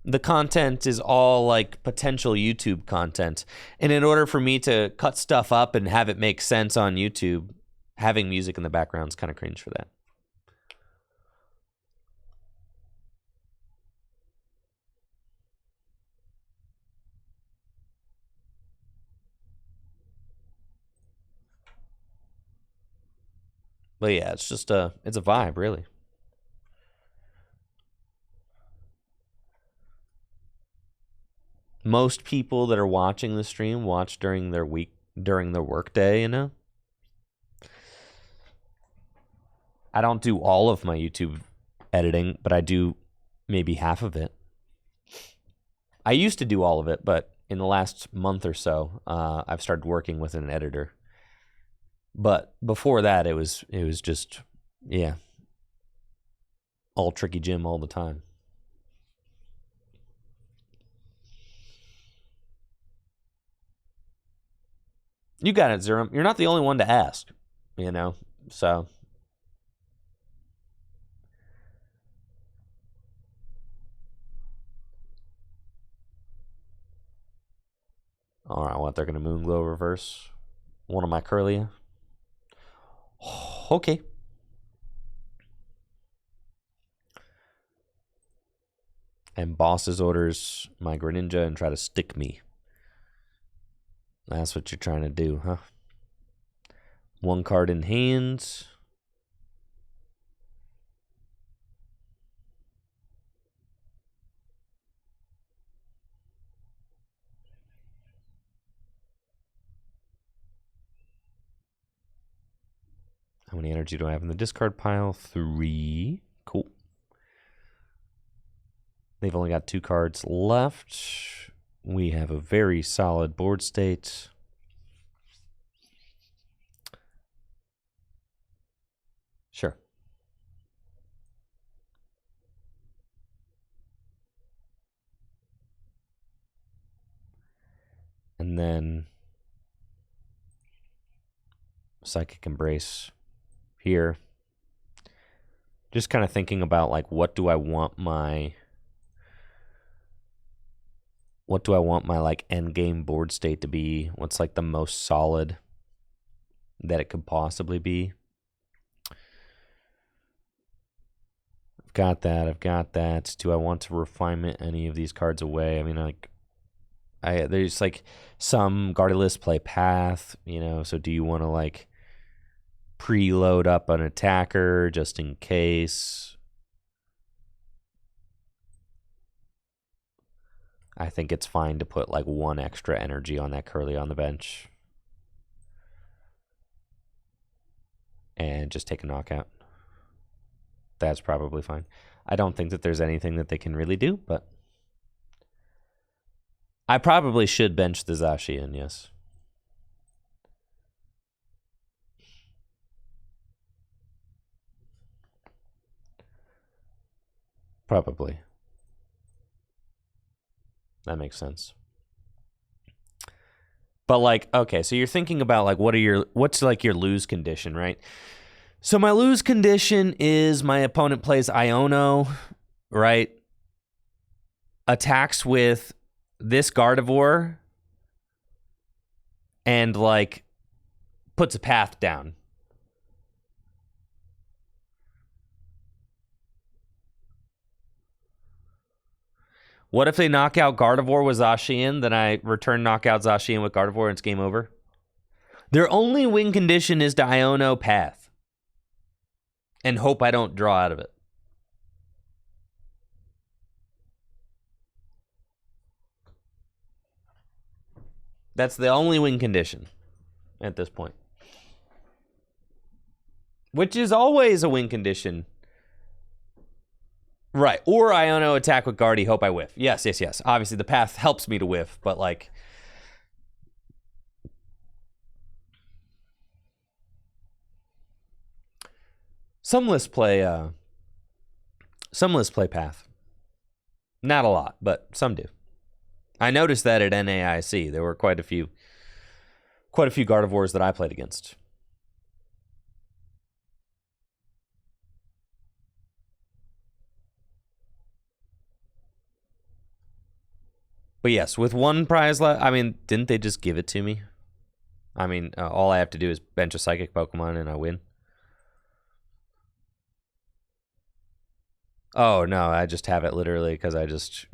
the content is all like potential YouTube content. And in order for me to cut stuff up and have it make sense on YouTube, having music in the background is kind of cringe for that. But yeah, it's just it's a vibe, really. Most people that are watching the stream watch during their work day, you know? I don't do all of my YouTube editing, but I do maybe half of it. I used to do all of it, but in the last month or so, I've started working with an editor. But before that, it was just, yeah, all Tricky Jim all the time. You got it, Zerum. You're not the only one to ask, you know? So. All right, what? They're going to Moonglow reverse one of my Curlia? Okay. And bosses orders my Greninja and try to stick me. That's what you're trying to do, huh? One card in hand. How many energy do I have in the discard pile? 3. Cool. They've only got 2 cards left. We have a very solid board state. Sure. And then Psychic Embrace here. Just kind of thinking about like what do I want my like end game board state to be? What's like the most solid that it could possibly be? I've got that. Do I want to refinement any of these cards away? I mean, like there's like some Gardevoir play Path, you know, so do you want to like preload up an attacker just in case? I think it's fine to put like 1 extra energy on that Curly on the bench. And just take a knockout. That's probably fine. I don't think that there's anything that they can really do, but I probably should bench the Zacian, yes. Probably. That makes sense. But like, okay, so you're thinking about like what's like your lose condition, right? So my lose condition is my opponent plays Iono, right? Attacks with this Gardevoir and like puts a path down. What if they knock out Gardevoir with Zacian, then I return knockout Zacian with Gardevoir and it's game over? Their only win condition is to Iono path. And hope I don't draw out of it. That's the only win condition at this point. Which is always a win condition. Right. Or Iono attack with Guardy, hope I whiff. Yes. Obviously, the path helps me to whiff, but like... Some lists play path. Not a lot, but some do. I noticed that at NAIC. There were quite a few Gardevoirs that I played against. But yes, with 1 prize left, I mean, didn't they just give it to me? I mean, all I have to do is bench a Psychic Pokemon and I win. Oh, no, I just have it literally because I just,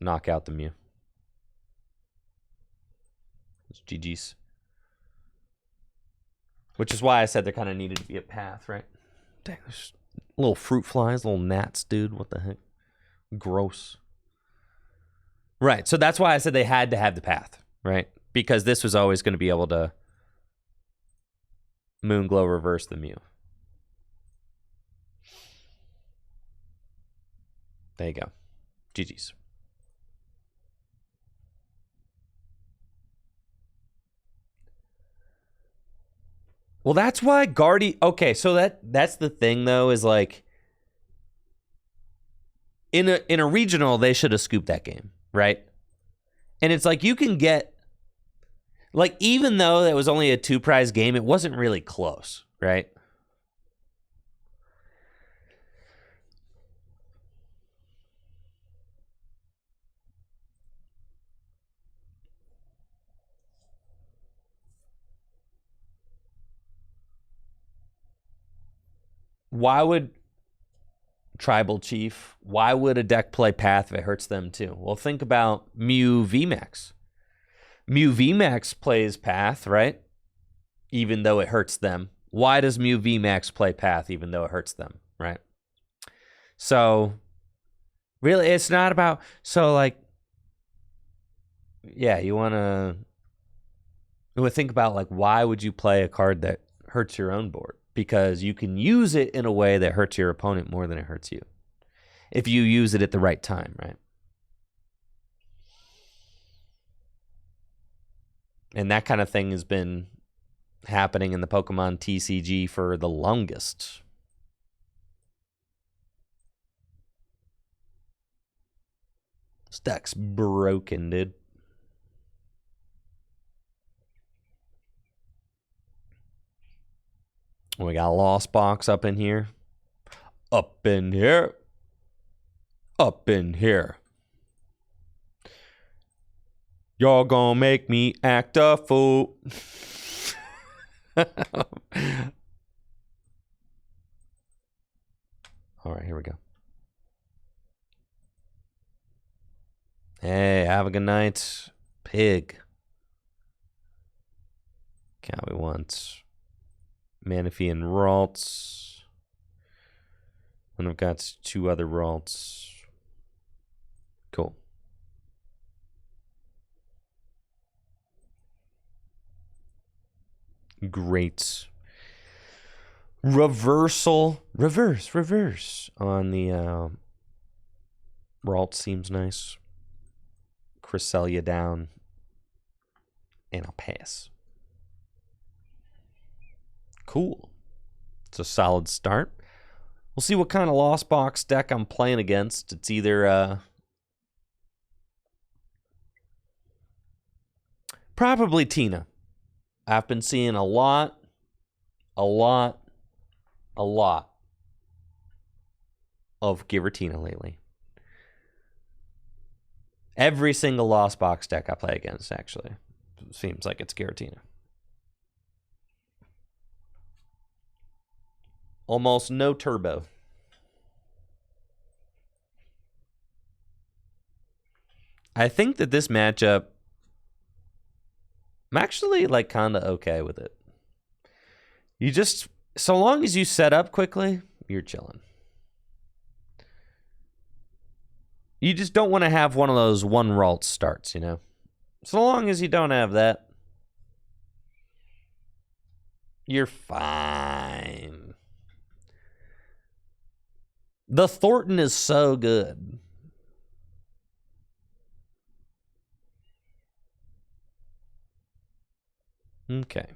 knock out the Mew. It's GG's. Which is why I said there kind of needed to be a path, right? Dang, there's little fruit flies, little gnats, dude. What the heck? Gross. Right, so that's why I said they had to have the path, right? Because this was always going to be able to Moonglow reverse the Mew. There you go. GG's. Well, that's why Guardy... Okay, so that's the thing, though, is like... In a regional, they should have scooped that game, right? And it's like you can get... Like, even though it was only a 2-prize game, it wasn't really close, right? Why would Tribal Chief. Why would a deck play Path if it hurts them too? Well, think about Mew VMAX. Mew VMAX plays Path, right? Even though it hurts them. Why does Mew VMAX play Path even though it hurts them, right? So, really, it's not about... So, like, yeah, you want to think about, like, why would you play a card that hurts your own board? Because you can use it in a way that hurts your opponent more than it hurts you. If you use it at the right time, right? And that kind of thing has been happening in the Pokemon TCG for the longest. This deck's broken, dude. We got Lost Box up in here. Up in here. Up in here. Y'all gonna make me act a fool. All right, here we go. Hey, have a good night, pig. Count we want Manaphy and Ralts. And I've got 2 other Ralts. Cool. Great. Reverse on the Ralt seems nice. Cresselia down. And I'll pass. Cool. It's a solid start. We'll see what kind of Lost Box deck I'm playing against. It's either probably Tina. I've been seeing a lot of Giratina lately. Every single Lost Box deck I play against, actually, seems like it's Giratina. Almost no turbo. I think that this matchup, I'm actually like kind of okay with it. You just, so long as you set up quickly, you're chilling. You just don't want to have one of those one Ralt starts, you know? So long as you don't have that, you're fine. The Thornton is so good. Okay.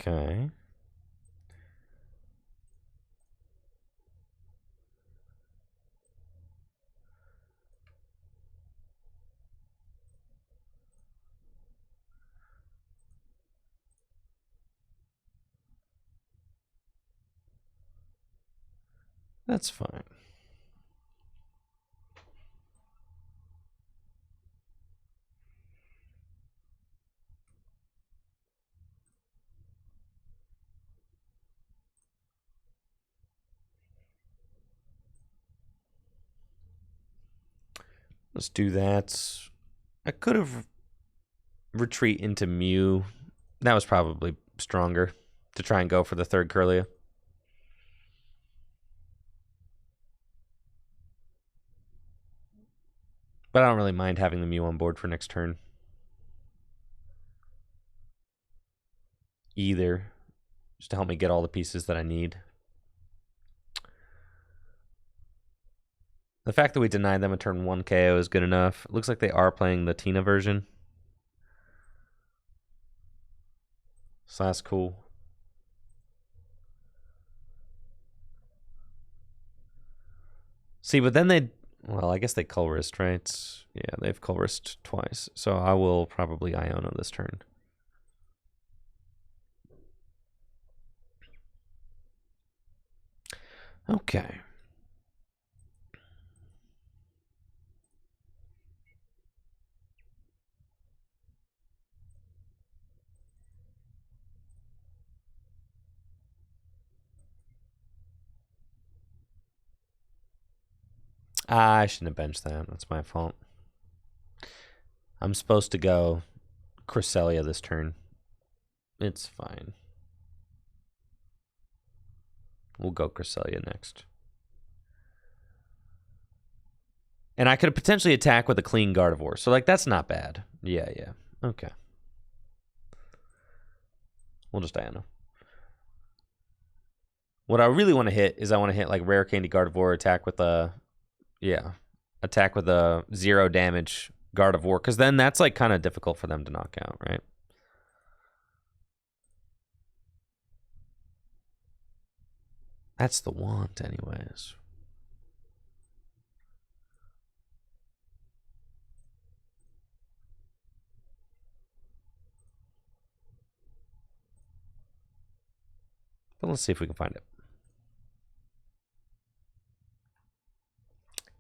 Okay. That's fine. Let's do that. I could have retreat into Mew. That was probably stronger to try and go for the third Kirlia. But I don't really mind having the Mew on board for next turn. Either. Just to help me get all the pieces that I need. The fact that we denied them a turn 1 KO is good enough. It looks like they are playing the Tina version. So that's cool. See, but then they... Well, I guess they colorist, right? Yeah, they've colorist twice. So I will probably Iono this turn. Okay. I shouldn't have benched that. That's my fault. I'm supposed to go Cresselia this turn. It's fine. We'll go Cresselia next. And I could potentially attack with a clean Gardevoir. So, like, that's not bad. Yeah. Okay. We'll just Iono. What I really want to hit is I want to hit, like, Rare Candy Gardevoir, attack with a... Yeah. Attack with a 0 damage Gardevoir. Because then that's, like, kind of difficult for them to knock out, right? That's the want, anyways. But let's see if we can find it.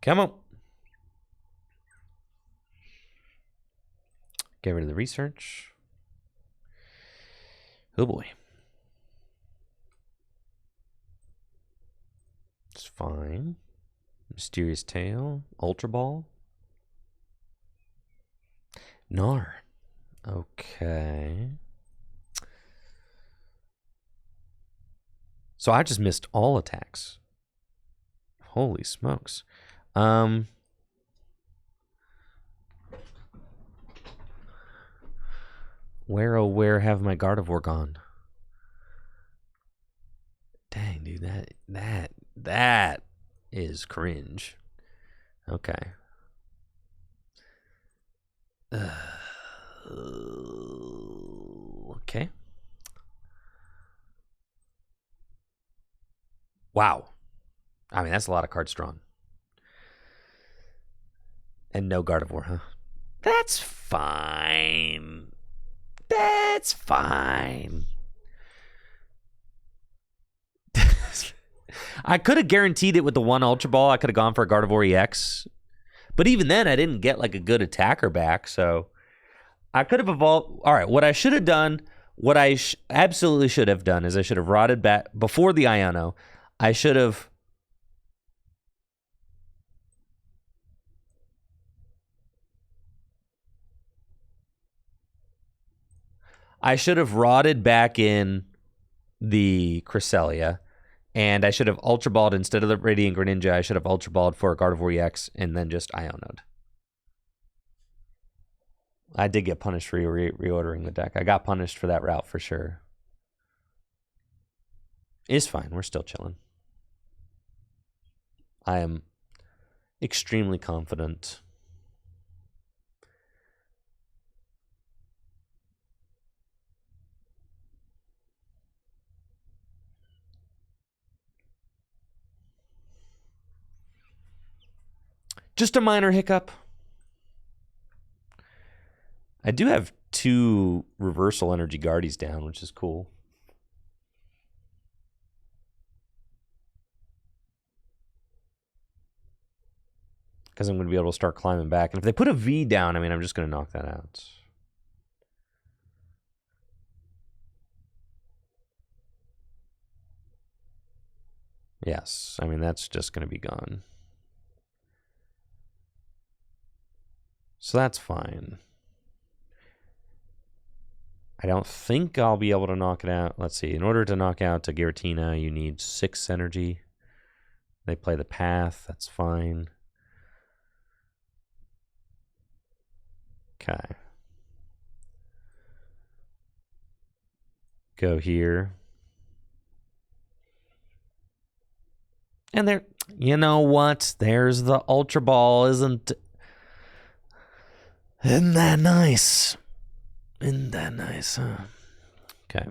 Come on. Get rid of the research. Oh boy. It's fine. Mysterious Tail. Ultra Ball. Gnar. Okay. So I just missed all attacks. Holy smokes. Where, oh, where have my Gardevoir gone? Dang, dude, that is cringe. Okay. Okay. Wow. I mean, that's a lot of cards drawn. And no Gardevoir, huh? That's fine. That's fine. I could have guaranteed it with the 1 Ultra Ball. I could have gone for a Gardevoir EX. But even then, I didn't get like a good attacker back. So I could have evolved. All right, what I should have done, what I absolutely should have done is I should have rotted back before the Iono. I should have... rotted back in the Cresselia, and I should have Ultra Balled instead of the Radiant Greninja. I should have Ultra Balled for a Gardevoir EX and then just Iono'd. I did get punished for reordering the deck. I got punished for that route for sure. It's fine. We're still chilling. I am extremely confident. Just a minor hiccup. I do have 2 reversal energy Guardies down, which is cool. Because I'm going to be able to start climbing back. And if they put a V down, I mean, I'm just going to knock that out. Yes, I mean, that's just going to be gone. So that's fine. I don't think I'll be able to knock it out. Let's see. In order to knock out a Giratina, you need 6 energy. They play the path. That's fine. Okay. Go here. And there, you know what? There's the Ultra Ball, isn't that nice? Isn't that nice, huh? Okay.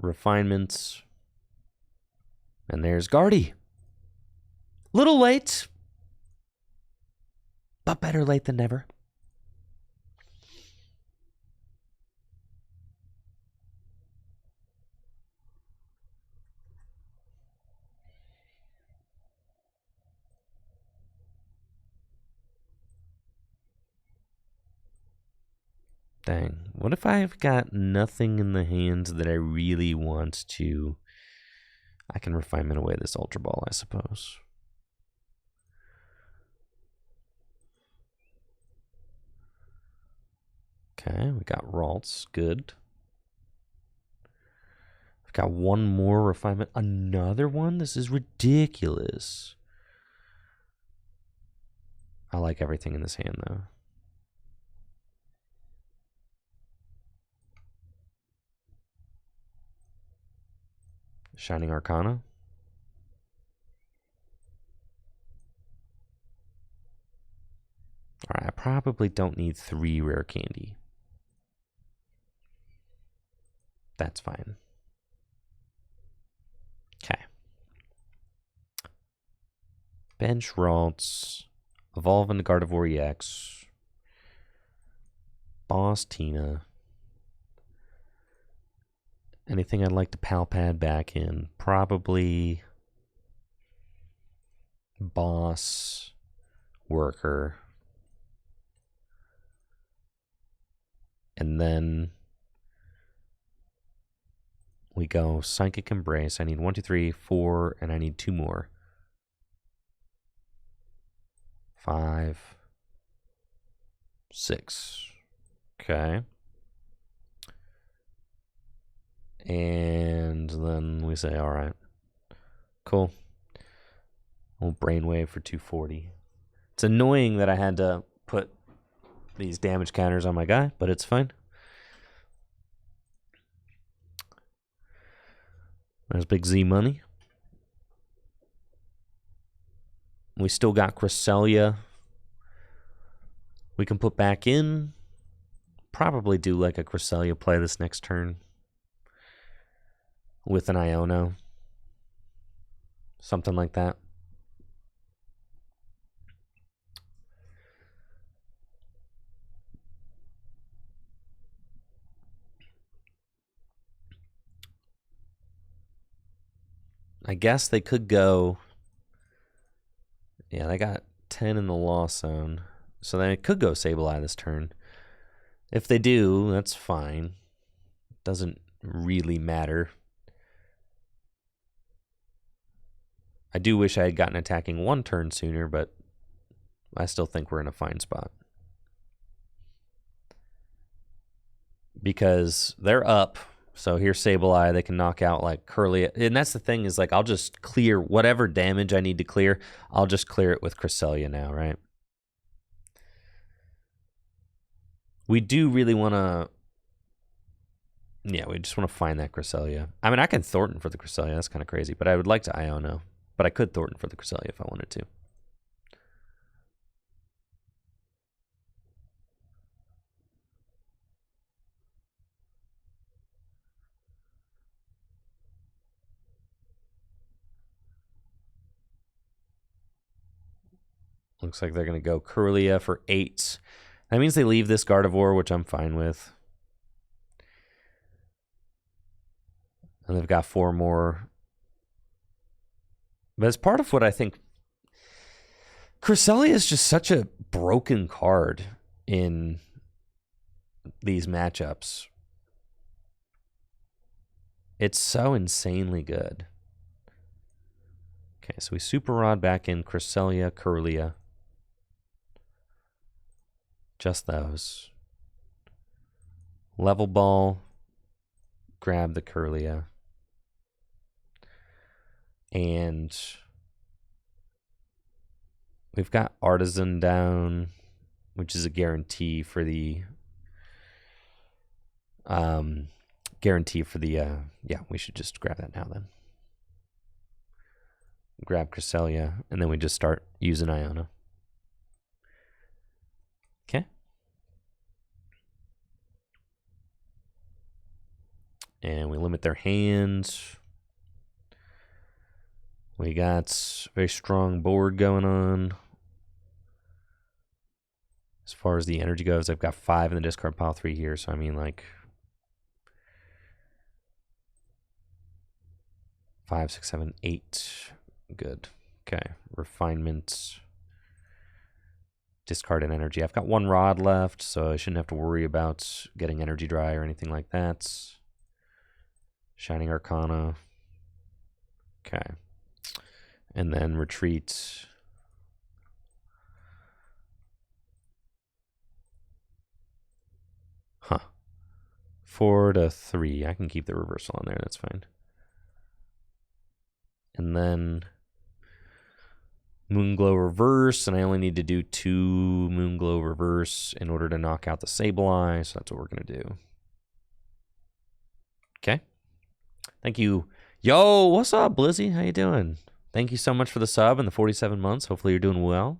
refinements. And there's Gardy. Little late, but better late than never. Dang. What if I've got nothing in the hands that I really want to... I can refinement away this Ultra Ball, I suppose. Okay, we got Ralts. Good. I've got one more refinement. Another one? This is ridiculous. I like everything in this hand, though. Shining Arcana. Alright, I probably don't need 3 rare candy. That's fine. Okay. Bench Ralts. Evolve into Gardevoir EX. Boss Tina. Anything I'd like to Palpad back in? Probably Boss, Worker. And then we go Psychic Embrace. I need 1, 2, 3, 4, and I need 2 more. 5, 6. Okay. And then we say, all right, cool. Little Brainwave for 240. It's annoying that I had to put these damage counters on my guy, but it's fine. There's Big Z money. We still got Cresselia. We can put back in. Probably do like a Cresselia play this next turn. With an Iono. Something like that. I guess they could go... Yeah, they got 10 in the loss zone. So they could go Sableye this turn. If they do, that's fine. Doesn't really matter. I do wish I had gotten attacking 1 turn sooner, but I still think we're in a fine spot. Because they're up. So here's Sableye. They can knock out like Curly. And that's the thing is like I'll just clear whatever damage I need to clear. I'll just clear it with Cresselia now, right? We do really want to... Yeah, we just want to find that Cresselia. I mean, I can Thornton for the Cresselia. That's kind of crazy. But I would like to Iono. But I could Thornton for the Cresselia if I wanted to. Looks like they're going to go Curlia for 8. That means they leave this Gardevoir, which I'm fine with. And they've got 4 more. But as part of what I think... Cresselia is just such a broken card in these matchups. It's so insanely good. Okay, so we Super Rod back in Cresselia, Curlia. Just those. Level Ball. Grab the Curlia. And we've got Artisan down, which is a guarantee for the yeah, we should just grab that now then. Grab Cresselia, and then we just start using Iono. Okay. And we limit their hands. We got a very strong board going on. As far as the energy goes, I've got 5 in the discard pile, 3 here. So I mean, like 5, 6, 7, 8. Good. Okay. Refinement. Discard an energy. I've got 1 rod left, so I shouldn't have to worry about getting energy dry or anything like that. Shining Arcana. Okay. And then retreat. Huh. 4 to 3. I can keep the reversal on there. That's fine. And then Moonglow Reverse, and I only need to do 2 Moonglow Reverse in order to knock out the Sableye, so that's what we're going to do. Okay. Thank you. Yo, what's up, Blizzy? How you doing? Thank you so much for the sub and the 47 months. Hopefully you're doing well.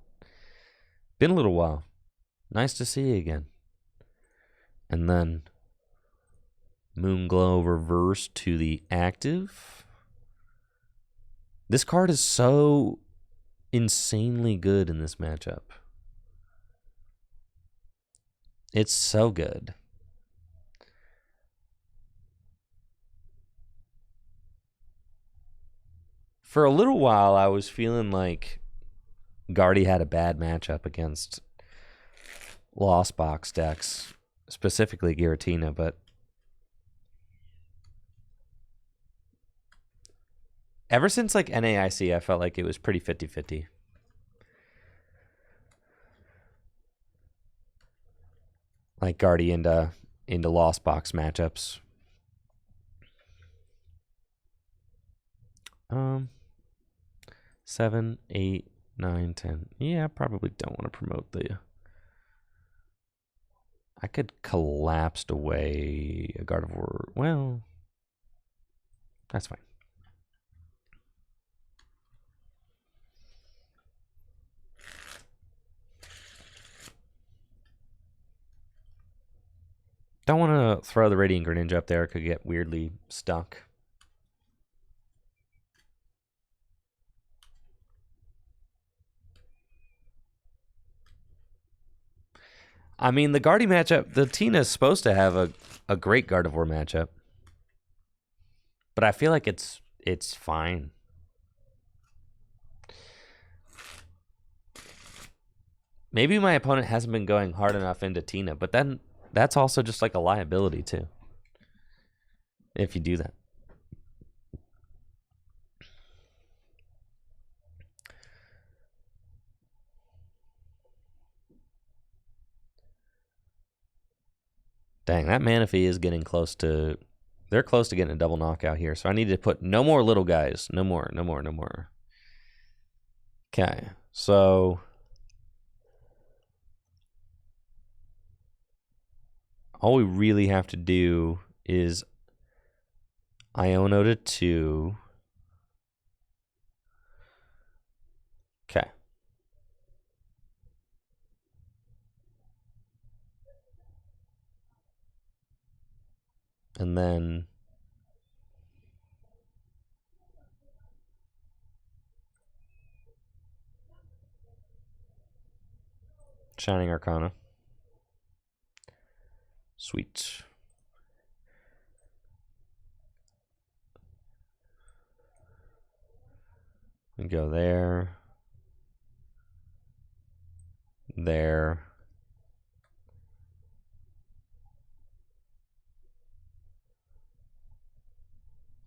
Been a little while. Nice to see you again. And then Moonglow Reverse to the active. This card is so insanely good in this matchup. It's so good. For a little while, I was feeling like Guardy had a bad matchup against Lost Box decks, specifically Giratina, but ever since like NAIC, I felt like it was pretty 50-50. Like Guardy into Lost Box matchups. 7, 8, 9, 10. Yeah, I probably don't want to promote the... I could collapse away a Gardevoir. Well, that's fine. Don't want to throw the Radiant Greninja up there. It could get weirdly stuck. I mean, the Guardy matchup, the Tina is supposed to have a great Gardevoir matchup. But I feel like it's fine. Maybe my opponent hasn't been going hard enough into Tina, but then that's also just like a liability too. If you do that. Dang, that Manaphy is getting close to... They're close to getting a double knockout here, so I need to put no more little guys. No more, no more, no more. Okay, so... all we really have to do is Iono to 2. Okay. And then Shining Arcana. Sweet. We go there. There.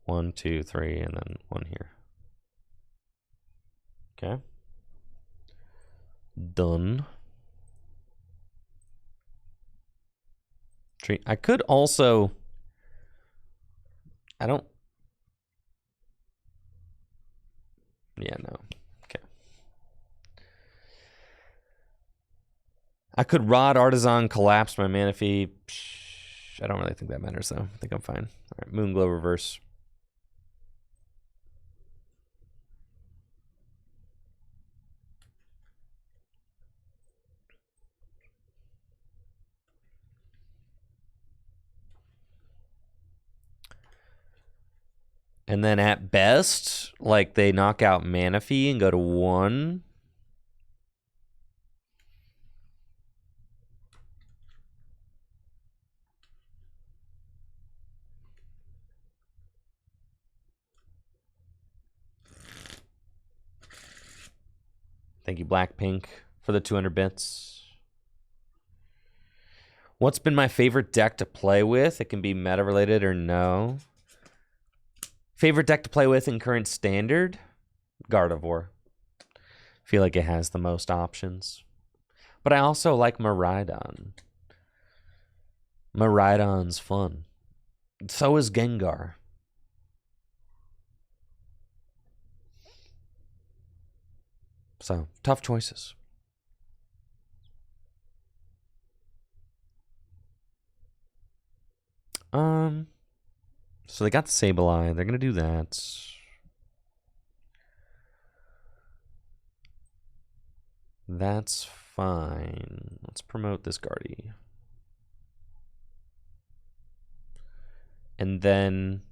One, two, 3, and then 1 here. Okay. Done. Tree. I could also... I don't... Yeah, no. Okay. I could Rod Artisan, collapse my Manaphy. I don't really think that matters, though. I think I'm fine. All right, Moonglow Reverse. And then at best, like, they knock out Manaphy and go to 1. Thank you, Blackpink, for the 200 bits. What's been my favorite deck to play with? It can be meta-related or no. Favorite deck to play with in current standard? Gardevoir. Feel like it has the most options. But I also like Miraidon. Miraidon's fun. So is Gengar. So, tough choices. So they got the Sableye. They're going to do that. That's fine. Let's promote this Guardy. And then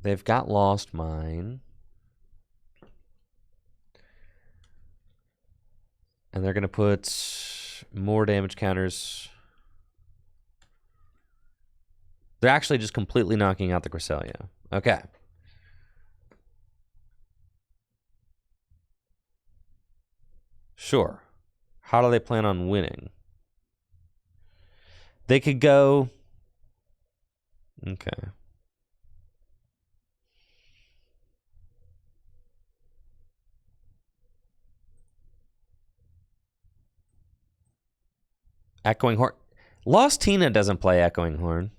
they've got Lost Mine. And they're going to put more damage counters. They're actually just completely knocking out the Cresselia. Okay. Sure. How do they plan on winning? They could go... Okay. Echoing Horn. Lost Tina doesn't play Echoing Horn.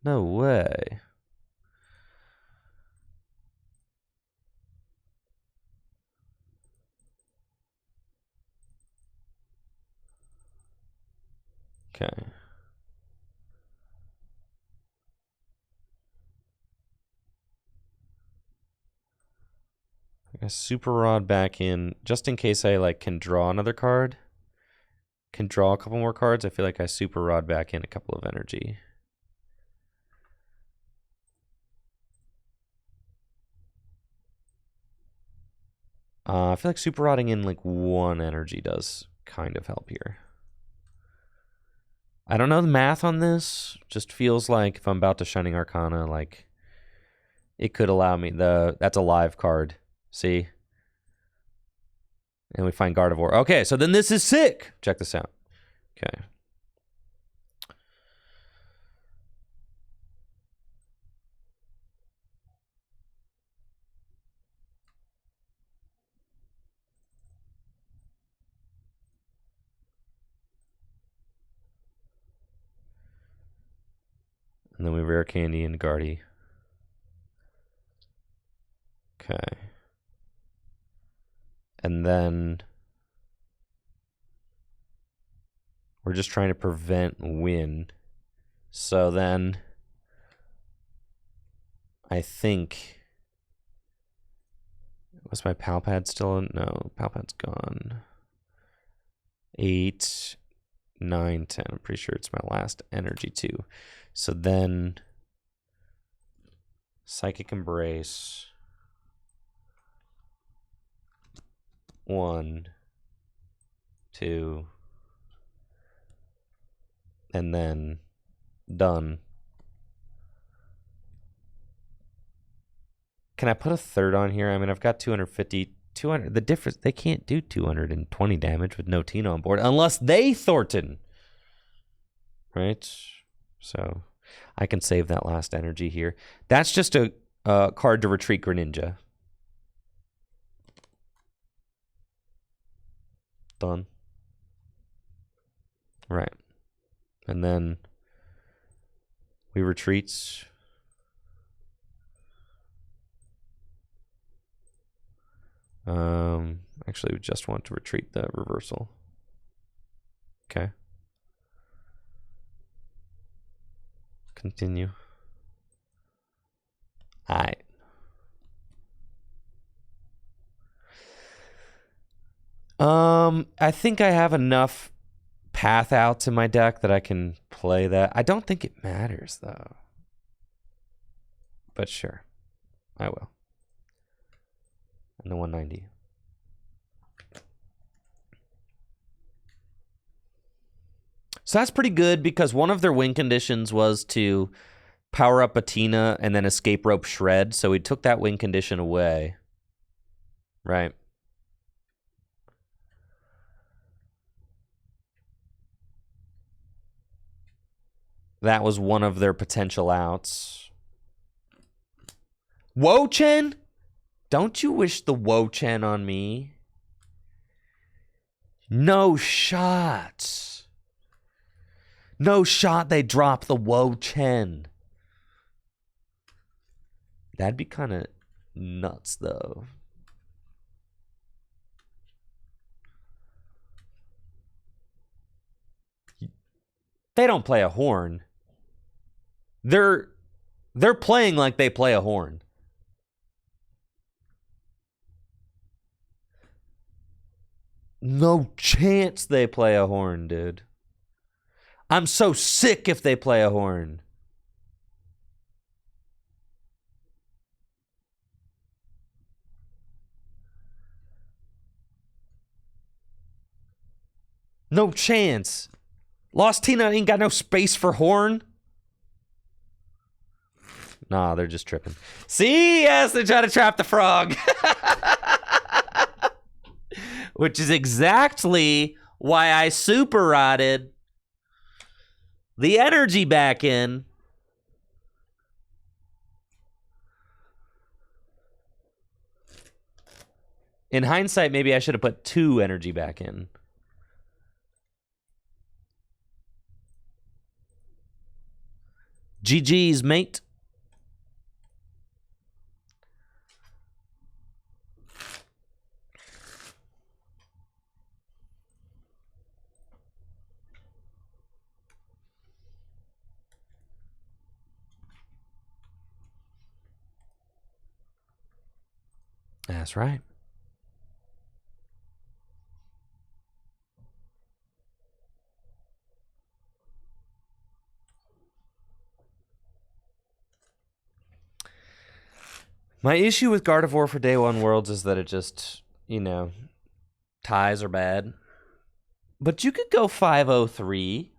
No way. Okay. I guess Super Rod back in, just in case I like can draw another card. Can draw a couple more cards. I feel like I Super Rod back in a couple of energy. I feel like Super Rodding in like 1 energy does kind of help here. I don't know the math on this. Just feels like if I'm about to Shining Arcana, like it could allow me that's a live card. See? And we find Gardevoir. Okay, so then this is sick. Check this out. Okay. And then we Rare Candy and Guardy. Okay. And then we're just trying to prevent win. So then I think... Was my Palpad still in? No, Palpad's gone. 8, 9, 10. I'm pretty sure it's my last energy too. So then Psychic Embrace. 1, 2, and then done. Can I put a third on here? I mean, I've got 250, 200. The difference, they can't do 220 damage with no Tina on board unless they Thornton. Right? So I can save that last energy here. That's just a card to retreat Greninja. Done. Right. And then we retreats. Actually, we just want to retreat the reversal. Okay. Continue. All right. I think I have enough path outs in my deck that I can play that. I don't think it matters though. but sure. I will. And the 190. So that's pretty good because one of their win conditions was to power up a Tina and then escape rope shred. So we took that win condition away. Right. That was one of their potential outs. Wo-Chen? Don't you wish the Wo-Chen on me? No shot. No shot they drop the Wo-Chen. That'd be kind of nuts, though. They don't play a horn. They're playing like they play a horn. No chance they play a horn, dude. I'm so sick if they play a horn. No chance. Lost Tina ain't got no space for horn. Nah, they're just tripping. See? Yes, they try to trap the frog. Which is exactly why I super rotted the energy back in. In hindsight, maybe I should have put 2 energy back in. GG's, mate. That's right. My issue with Gardevoir for Day 1 Worlds is that it just, you know, ties are bad. But you could go 503.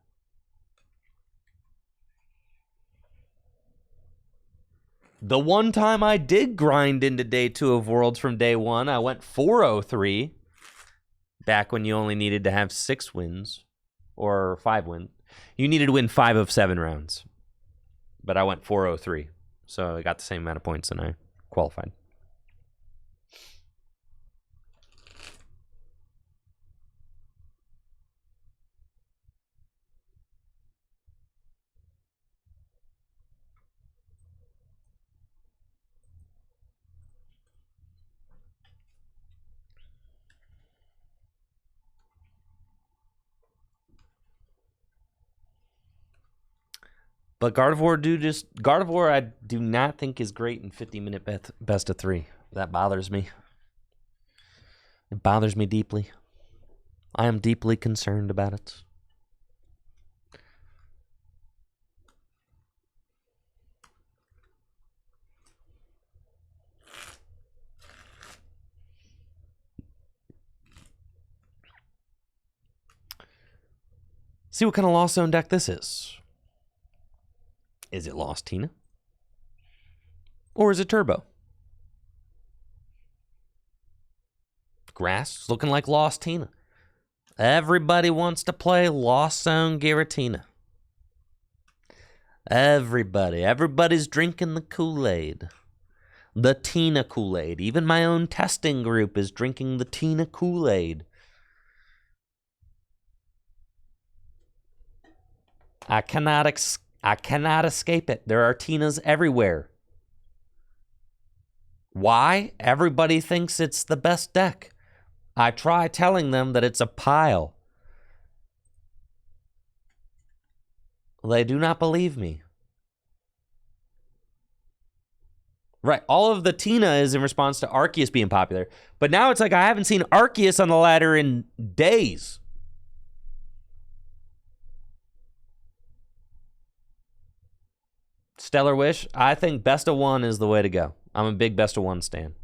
The one time I did grind into Day 2 of Worlds from Day 1, I went 403. Back when you only needed to have 6 wins. Or 5 wins. You needed to win 5 of 7 rounds. But I went 403. So I got the same amount of points and I qualified. But Gardevoir I do not think is great in 50-minute best of 3. That bothers me. It bothers me deeply. I am deeply concerned about it. See what kind of Lost Zone deck this is. Is it Lost Tina? Or is it Turbo? Grass is looking like Lost Tina. Everybody wants to play Lost Zone Giratina. Everybody's drinking the Kool-Aid. The Tina Kool-Aid. Even my own testing group is drinking the Tina Kool-Aid. I cannot escape it. There are Tinas everywhere. Why? Everybody thinks it's the best deck. I try telling them that it's a pile. They do not believe me. Right, all of the Tina is in response to Arceus being popular. But now it's like I haven't seen Arceus on the ladder in days. Stellar Wish. I think best of one is the way to go. I'm a big best of one stan.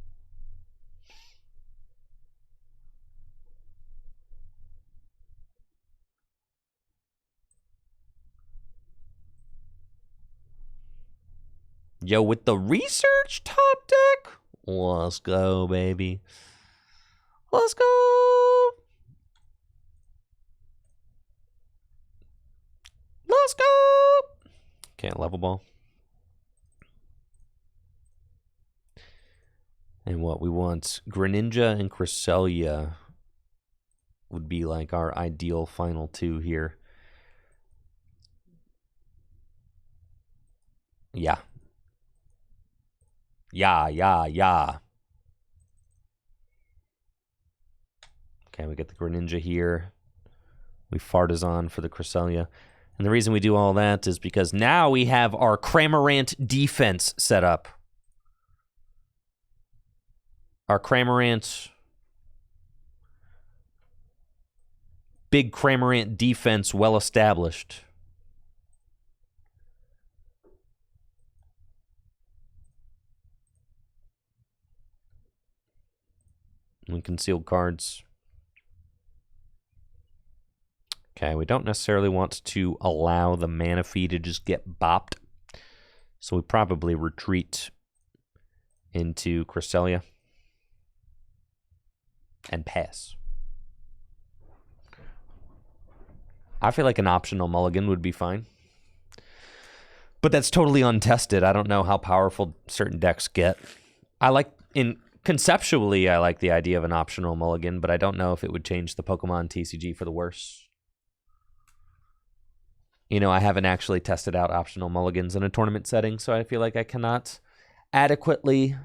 Yo, with the research top deck, let's go, baby. Let's go. Let's go. Can't level ball. And what we want, Greninja and Cresselia would be like our ideal final two here. Yeah. Yeah. Okay, we get the Greninja here. We Fartazon for the Cresselia. And the reason we do all that is because now we have our Cramorant defense set up. Our Cramorant... Big Cramorant defense well established. And concealed cards. Okay, we don't necessarily want to allow the Manaphy to just get bopped. So we probably retreat into Cresselia and pass. I feel like an optional mulligan would be fine. But that's totally untested. I don't know how powerful certain decks get. Conceptually, I like the idea of an optional mulligan, but I don't know if it would change the Pokemon TCG for the worse. You know, I haven't actually tested out optional mulligans in a tournament setting, so I feel like I cannot adequately...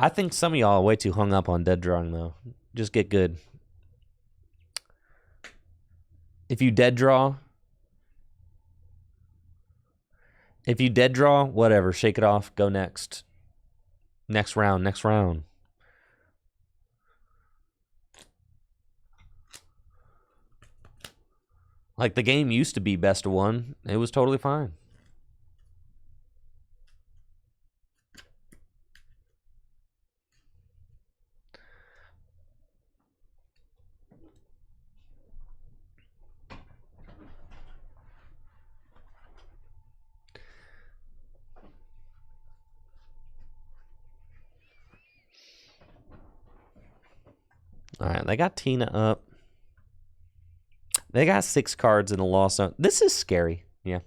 I think some of y'all are way too hung up on dead drawing, though. Just get good. If you dead draw, whatever, shake it off, go next. Next round. Like, the game used to be best of one. It was totally fine. All right, they got Tina up. They got 6 cards in the loss zone. This is scary. Yeah.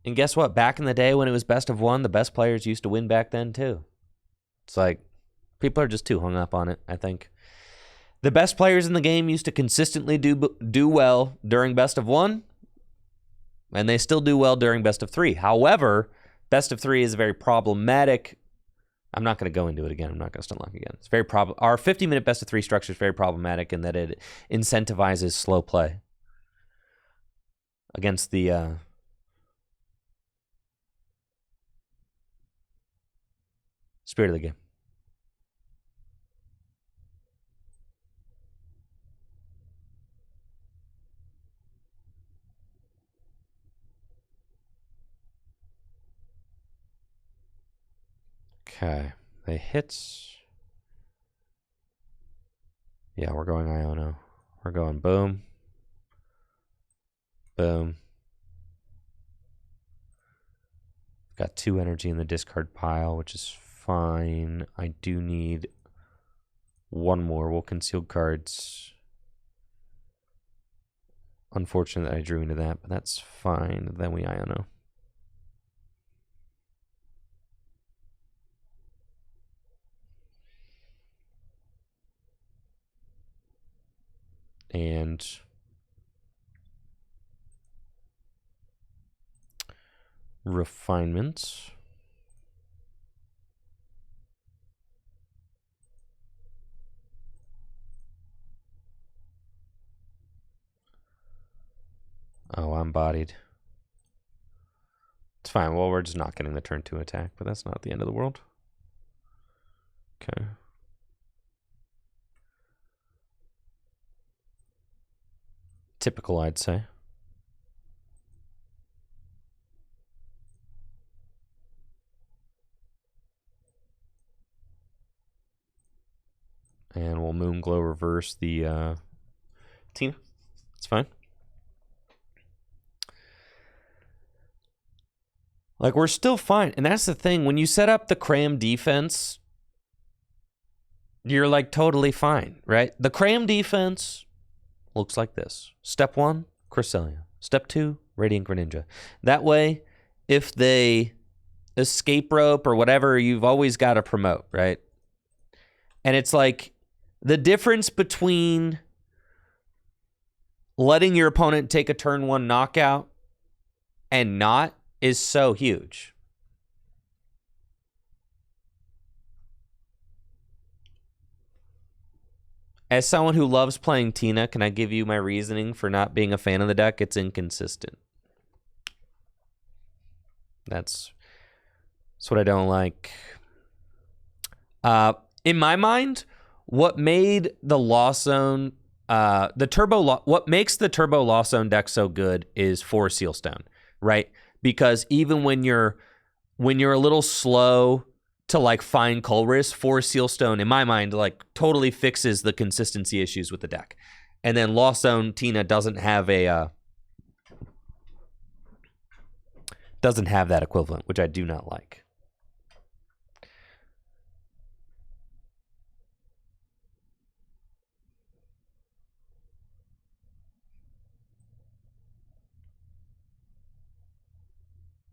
And guess what? Back in the day when it was best of one, the best players used to win back then too. It's like, people are just too hung up on it, I think. The best players in the game used to consistently do well during best of one, and they still do well during best of 3. However, best of 3 is very problematic. I'm not going to go into it again. I'm not going to stun lock again. It's very Our 50-minute best of 3 structure is very problematic in that it incentivizes slow play against the spirit of the game. Okay, they hits. Yeah, we're going Iono. We're going boom. Boom. Got 2 energy in the discard pile, which is fine. I do need 1 more. We'll conceal cards. Unfortunate that I drew into that, but that's fine. Then we Iono. And refinement. Oh, I'm bodied. It's fine. Well, we're just not getting the turn 2 attack, but that's not the end of the world. Okay. Typical, I'd say. And we'll Moonglow reverse the Tina. It's fine. Like, we're still fine. And that's the thing. When you set up the cram defense, you're, like, totally fine, right? The cram defense looks like this. Step 1, Cresselia. Step 2, Radiant Greninja. That way, if they escape rope or whatever, you've always got to promote, right? And it's like the difference between letting your opponent take a turn 1 knockout and not is so huge. As someone who loves playing Tina, can I give you my reasoning for not being a fan of the deck? It's inconsistent. That's what I don't like. In my mind, what made the Lost Zone, what makes the Turbo Lost Zone deck so good is 4 Sealstone, right? Because even when you're a little slow to like find Colress, 4 Sealstone, in my mind, like totally fixes the consistency issues with the deck. And then Lost Zone Tina doesn't have that equivalent, which I do not like.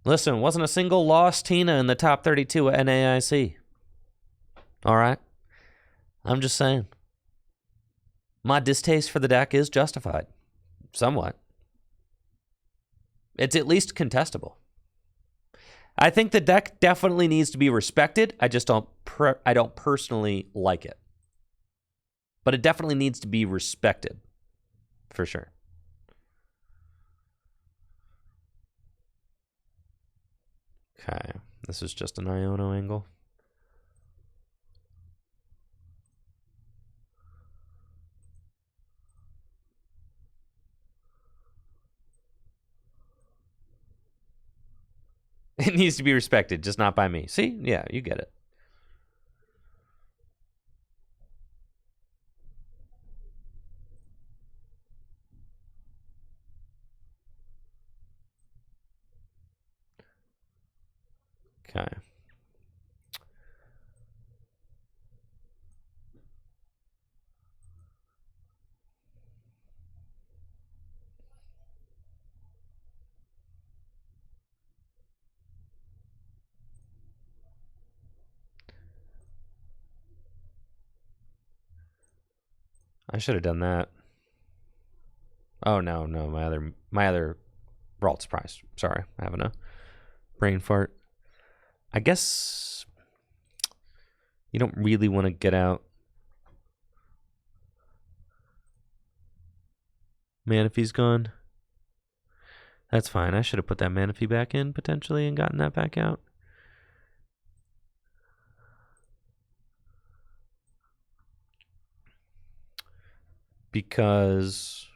Listen, wasn't a single lost Tina in the top 32 at NAIC. All right? I'm just saying. My distaste for the deck is justified. Somewhat. It's at least contestable. I think the deck definitely needs to be respected. I just don't personally like it. But it definitely needs to be respected. For sure. Okay, this is just an Iono angle. It needs to be respected, just not by me. See? Yeah, you get it. Okay. I should have done that. Oh no, my other Brawl Surprise. Sorry, I'm having a brain fart. I guess you don't really want to get out Manaphy's gone. That's fine. I should have put that Manaphy back in potentially and gotten that back out. Because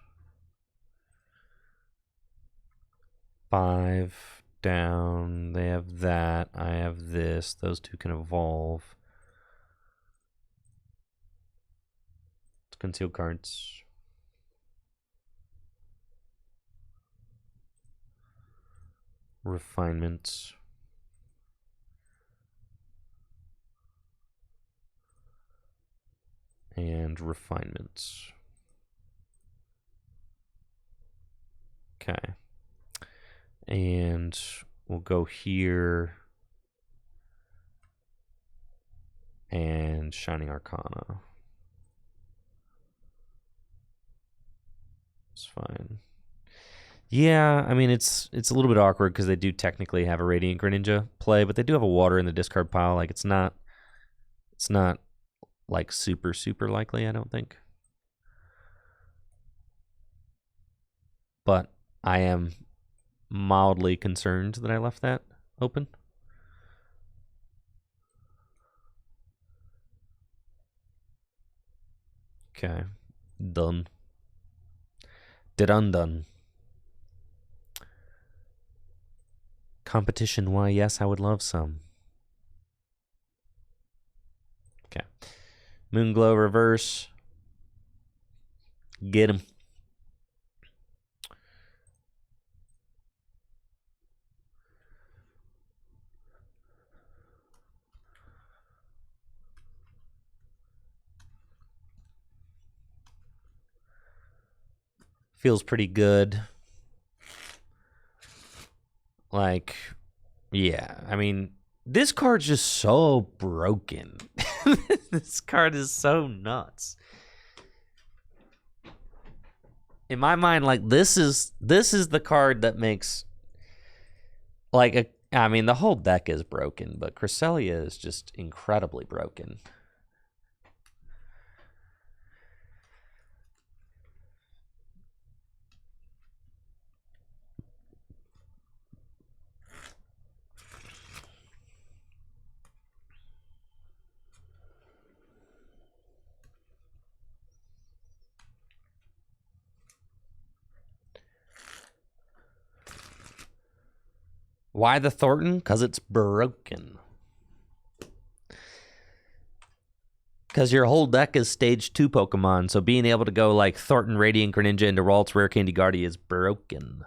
5 down, they have that, I have this, those two can evolve. Let's conceal cards. Refinements. And refinements. Okay. And we'll go here. And Shining Arcana. It's fine. Yeah, I mean, it's a little bit awkward because they do technically have a Radiant Greninja play, but they do have a water in the discard pile. Like, it's not like super likely, I don't think. But I am mildly concerned that I left that open. Okay. Done. Did undone. Competition, why yes, I would love some. Okay. Moonglow reverse. Get him. Feels pretty good. Like, yeah, I mean, this card's just so broken. This card is so nuts. In my mind, like, this is the card that makes, like, I mean, the whole deck is broken, but Cresselia is just incredibly broken. Why the Thornton? Because it's broken. Because your whole deck is stage 2 Pokemon, so being able to go like Thornton, Radiant Greninja into Ralts, Rare Candy Guardia is broken.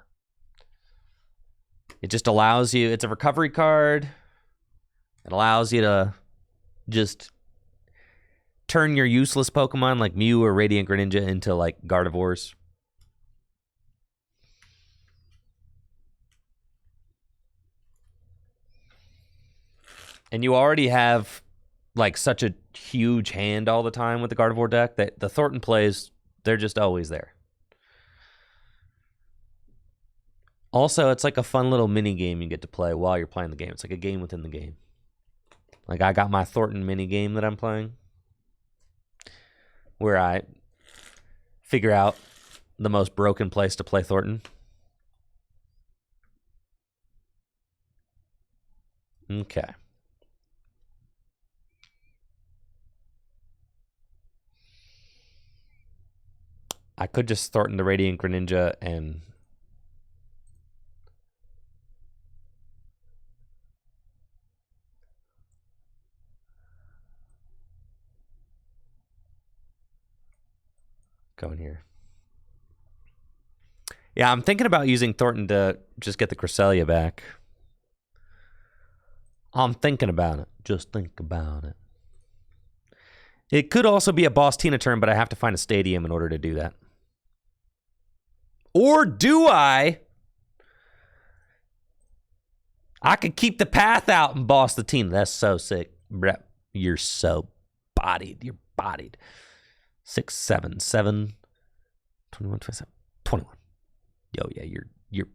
It just allows you, it's a recovery card. It allows you to just turn your useless Pokemon like Mew or Radiant Greninja into like Gardevoirs. And you already have like such a huge hand all the time with the Gardevoir deck that the Thornton plays, they're just always there. Also, it's like a fun little mini game you get to play while you're playing the game. It's like a game within the game. Like I got my Thornton mini game that I'm playing where I figure out the most broken place to play Thornton. Okay. I could just Thornton the Radiant Greninja and go in here. Yeah, I'm thinking about using Thornton to just get the Cresselia back. I'm thinking about it. Just think about it. It could also be a Boss Tina turn, but I have to find a stadium in order to do that. Or do I? I could keep the path out and boss the Tina. That's so sick. You're so bodied. You're bodied. 6, 7, 7, 21, 27, 21. Yo, yeah, you're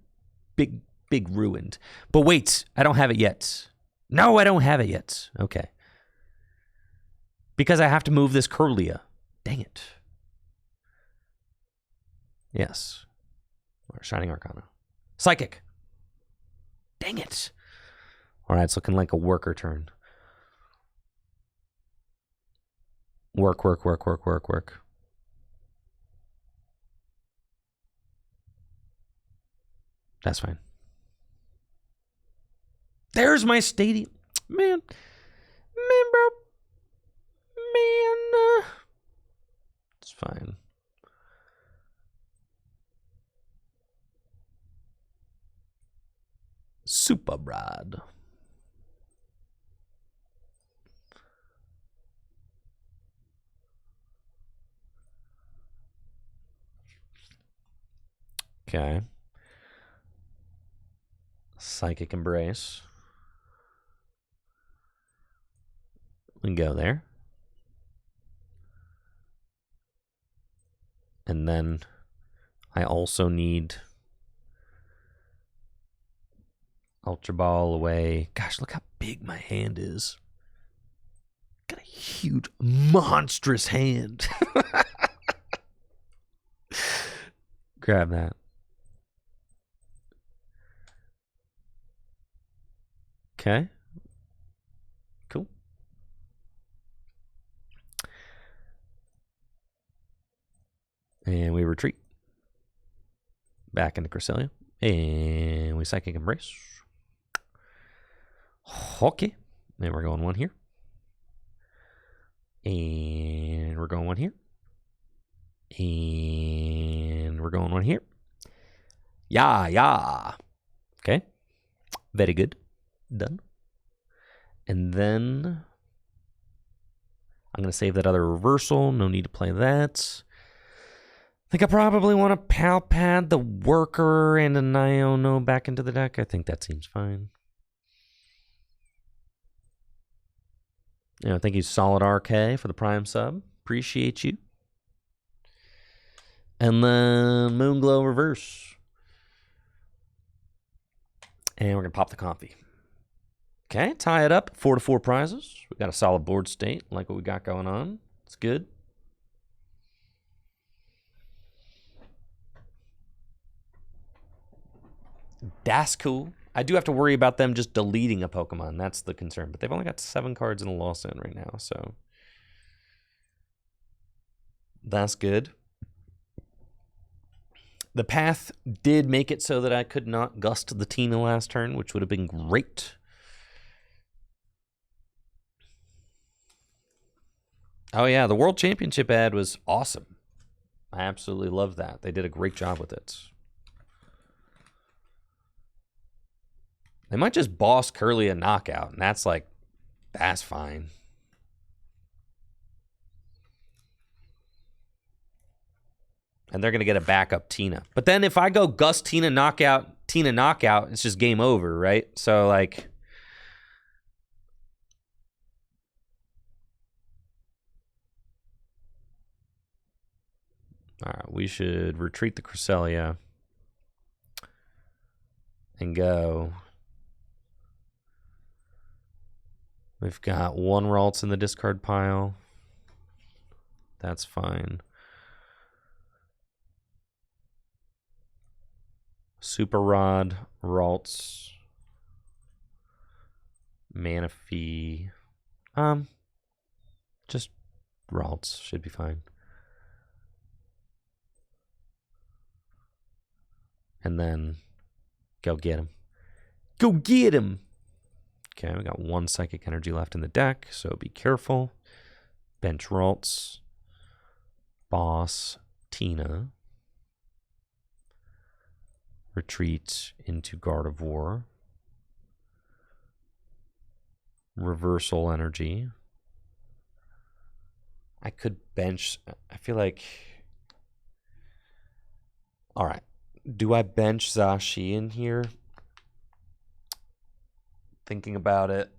big ruined. But wait, I don't have it yet. No, I don't have it yet. Okay. Because I have to move this Curlia. Dang it. Yes. Or Shining Arcana. Psychic. Dang it. All right, it's looking like a worker turn. Work. That's fine. There's my stadium. Man, bro. Man. It's fine. Super Brad. Okay. Psychic Embrace. We can go there. And then I also need Ultra Ball away. Gosh, look how big my hand is. Got a huge, monstrous hand. Grab that. Okay. Cool. And we retreat. Back into Cresselia. And we Psychic Embrace. Okay. Then we're going one here. And we're going one here. And we're going one here. Yeah. Okay. Very good. Done. And then I'm going to save that other reversal. No need to play that. I think I probably want to Pal Pad the Worker and a Niono back into the deck. I think that seems fine. Yeah, thank you, Solid RK, for the Prime sub. Appreciate you. And then Moonglow Reverse. And we're going to pop the coffee. Okay, tie it up. 4-4 prizes. We got a solid board state. Like what we got going on. It's good. That's cool. I do have to worry about them just deleting a Pokemon. That's the concern. But they've only got 7 cards in the Lost End right now, so that's good. The path did make it so that I could not gust the Tina last turn, which would have been great. Oh, yeah, the World Championship ad was awesome. I absolutely love that. They did a great job with it. They might just boss Curly a knockout, and that's like, that's fine. And they're going to get a backup Tina. But then if I go Gus Tina knockout, it's just game over, right? So, like, all right, we should retreat the Cresselia and go. We've got 1 Ralts in the discard pile. That's fine. Super Rod, Ralts, Manaphy. Just Ralts should be fine. And then go get him. Go get him! Okay, we got 1 Psychic Energy left in the deck, so be careful. Bench Ralts. Boss Tina. Retreat into Gardevoir. Reversal Energy. I could bench. I feel like. All right. Do I bench Zacian here? Thinking about it.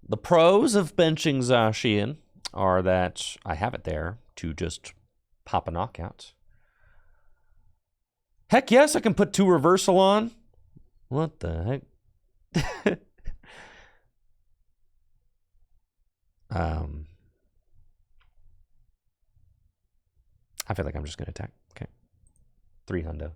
The pros of benching Zacian are that I have it there to just pop a knockout. Heck yes, I can put 2 reversal on. What the heck? I feel like I'm just going to attack. Okay. 3 hundo.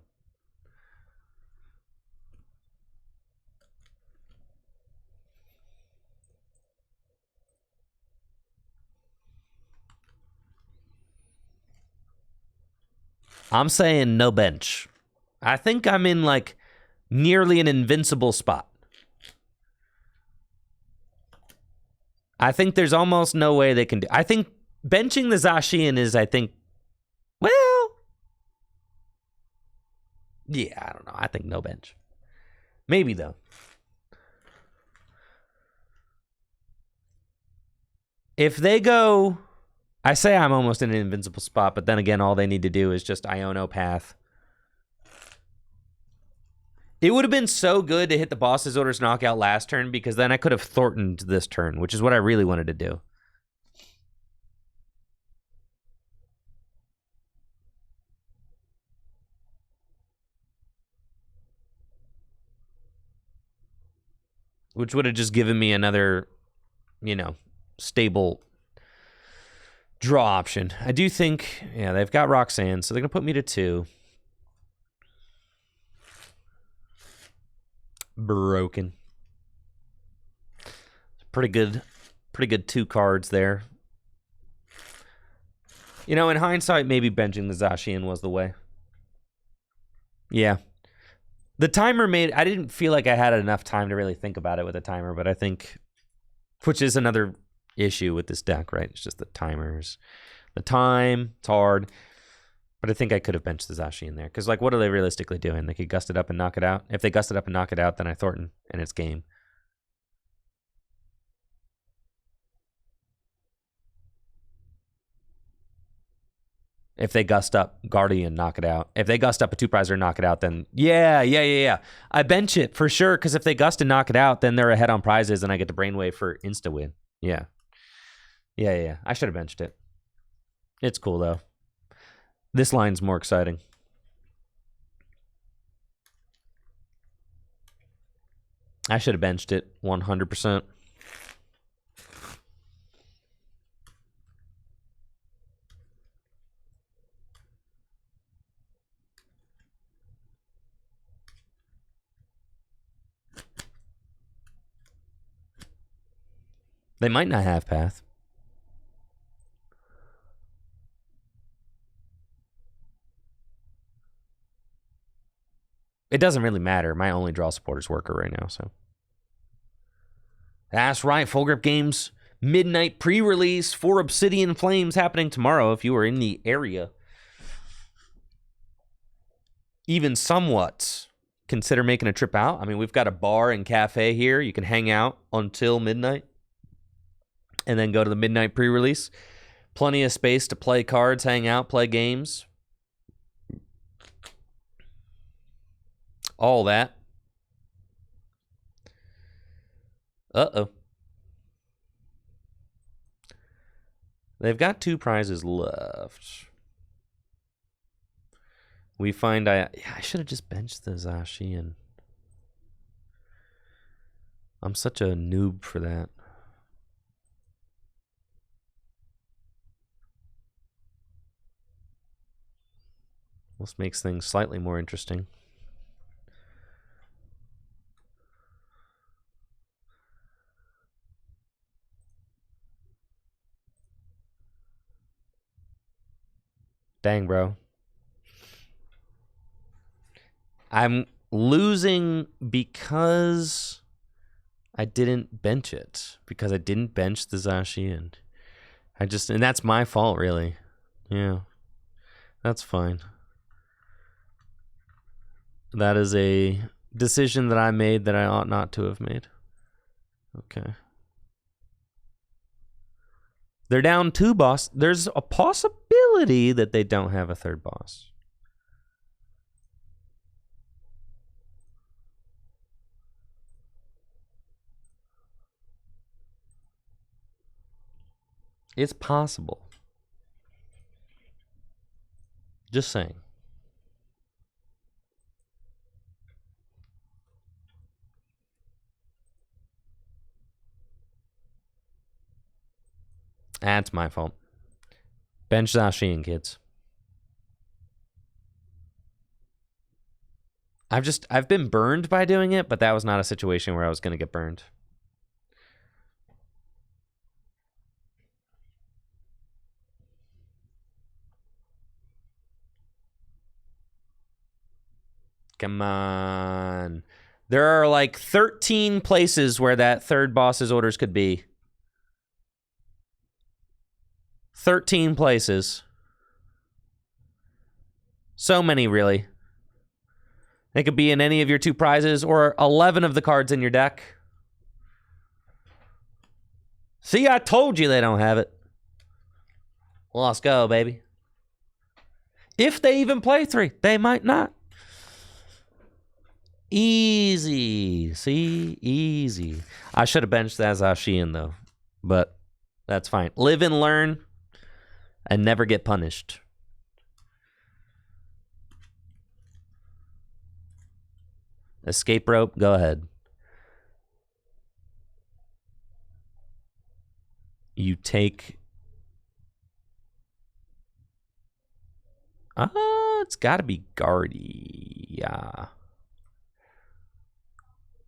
I'm saying no bench. I think I'm in like nearly an invincible spot. I think there's almost no way they can do. I think benching the Zacian is, I think, well, yeah, I don't know. I think no bench. Maybe though. If they go, I say I'm almost in an invincible spot, but then again, all they need to do is just Iono Path. It would have been so good to hit the Boss's Orders knockout last turn, because then I could have Thorntoned this turn, which is what I really wanted to do. Which would have just given me another, you know, stable draw option. I do think, yeah, they've got Roxanne, so they're going to put me to 2. Broken. Pretty good 2 cards there. You know, in hindsight, maybe benching the Zacian was the way. Yeah. The timer I didn't feel like I had enough time to really think about it with a timer, but I think, which is another issue with this deck, right? It's just the timers. The time, it's hard. But I think I could have benched the Zacian there. Because, like, what are they realistically doing? They could gust it up and knock it out. If they gust it up and knock it out, then I Thornton, and it's game. If they gust up Guardian, knock it out. If they gust up a 2-prizer and knock it out, then yeah. I bench it for sure, because if they gust and knock it out, then they're ahead on prizes, and I get the Brainwave for insta-win. Yeah. I should have benched it. It's cool, though. This line's more exciting. I should have benched it 100%. They might not have path. It doesn't really matter. My only draw supporter's worker right now, so. That's right. Full Grip Games midnight pre-release for Obsidian Flames happening tomorrow if you are in the area. Even somewhat consider making a trip out. I mean, we've got a bar and cafe here. You can hang out until midnight and then go to the midnight pre-release. Plenty of space to play cards, hang out, play games. All that. Uh-oh. They've got 2 prizes left. We find I should have just benched the Zacian. I'm such a noob for that. This makes things slightly more interesting. Dang, bro. I'm losing because I didn't bench it. Because I didn't bench the Zacian. And that's my fault, really. Yeah. That's fine. That is a decision that I made that I ought not to have made. Okay. They're down 2 boss. There's a possibility that they don't have a 3rd boss. It's possible. Just saying. That's my fault. Bench Zacian, kids. I've been burned by doing it, but that was not a situation where I was going to get burned. Come on. There are like 13 places where that 3rd boss's orders could be. 13 places. So many, really. They could be in any of your 2 prizes or 11 of the cards in your deck. See, I told you they don't have it. Well, let's go, baby. If they even play 3, they might not. Easy. See? Easy. I should have benched that Zacian, though. But that's fine. Live and learn and never get punished. Escape rope, go ahead. You take... it's got to be Guardy. Yeah.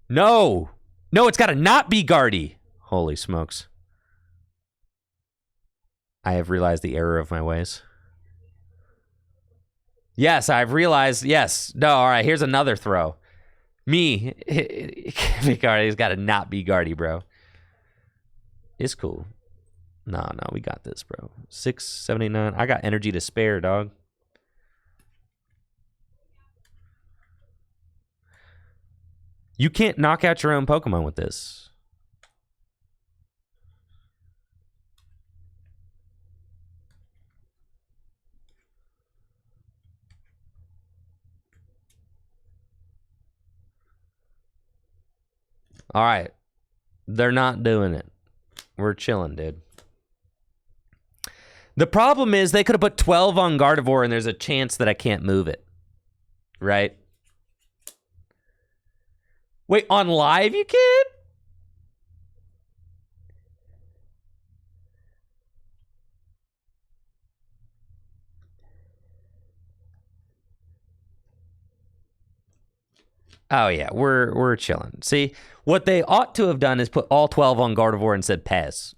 No! No, it's got to not be Guardy. Holy smokes. I have realized the error of my ways. Yes, I've realized. Yes. No, all right, here's another throw. Me. He's got to not be Guardy, bro. It's cool. No, we got this, bro. 679. I got energy to spare, dog. You can't knock out your own Pokemon with this. All right. They're not doing it. We're chilling, dude. The problem is they could have put 12 on Gardevoir and there's a chance that I can't move it. Right? Wait, on live you can? Oh yeah, we're chilling. See, what they ought to have done is put all 12 on Gardevoir and said Pez.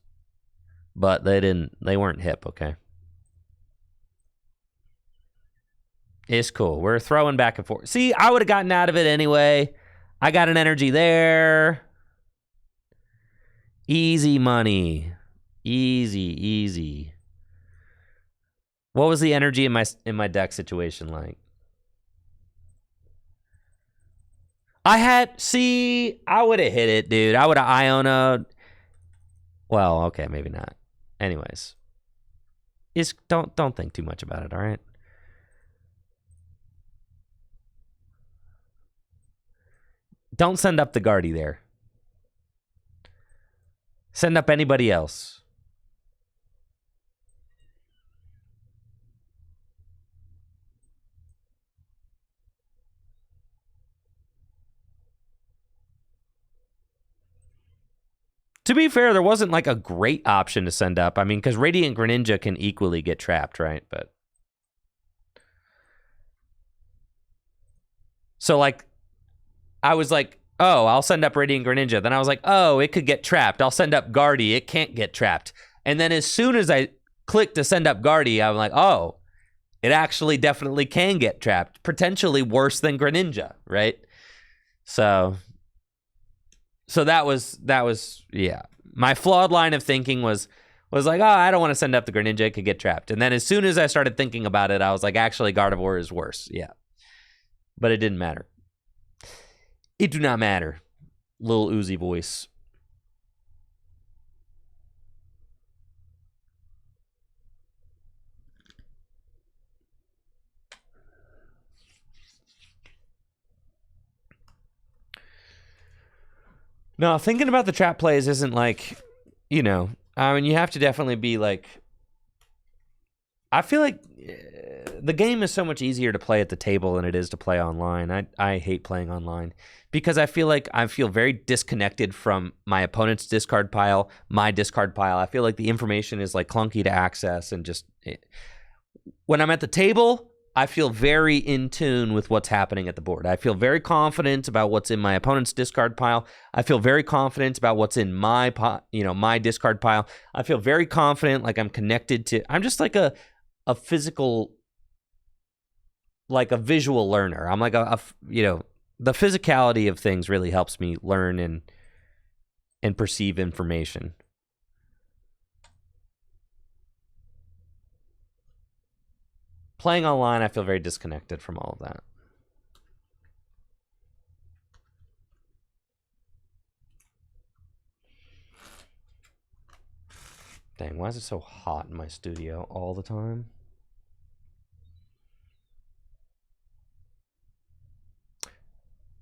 But they didn't. They weren't hip, okay? It's cool. We're throwing back and forth. See, I would have gotten out of it anyway. I got an energy there. Easy money. Easy. What was the energy in my deck situation like? I would have hit it, dude. I would have Iona. Well, okay, maybe not. Anyways. Don't think too much about it, all right? Don't send up the Guardy there. Send up anybody else. To be fair, there wasn't like a great option to send up. I mean, because Radiant Greninja can equally get trapped, right? But so like, I was like, oh, I'll send up Radiant Greninja. Then I was like, oh, it could get trapped. I'll send up Guardy. It can't get trapped. And then as soon as I clicked to send up Guardy, I'm like, oh, it actually definitely can get trapped. Potentially worse than Greninja, right? So that was yeah. My flawed line of thinking was like, oh, I don't want to send up the Greninja, it could get trapped. And then as soon as I started thinking about it, I was like, actually, Gardevoir is worse. Yeah. But it didn't matter. It do not matter. Lil Uzi voice. No, thinking about the trap plays isn't like, you know, I mean, you have to definitely be like, I feel like the game is so much easier to play at the table than it is to play online. I hate playing online because I feel like I feel very disconnected from my opponent's discard pile, my discard pile. I feel like the information is like clunky to access and just when I'm at the table, I feel very in tune with what's happening at the board. I feel very confident about what's in my opponent's discard pile. I feel very confident about what's in my my discard pile. I feel very confident, like I'm connected to. I'm just like a physical, like a visual learner. I'm like the physicality of things really helps me learn and perceive information. Playing online, I feel very disconnected from all of that. Dang, why is it so hot in my studio all the time?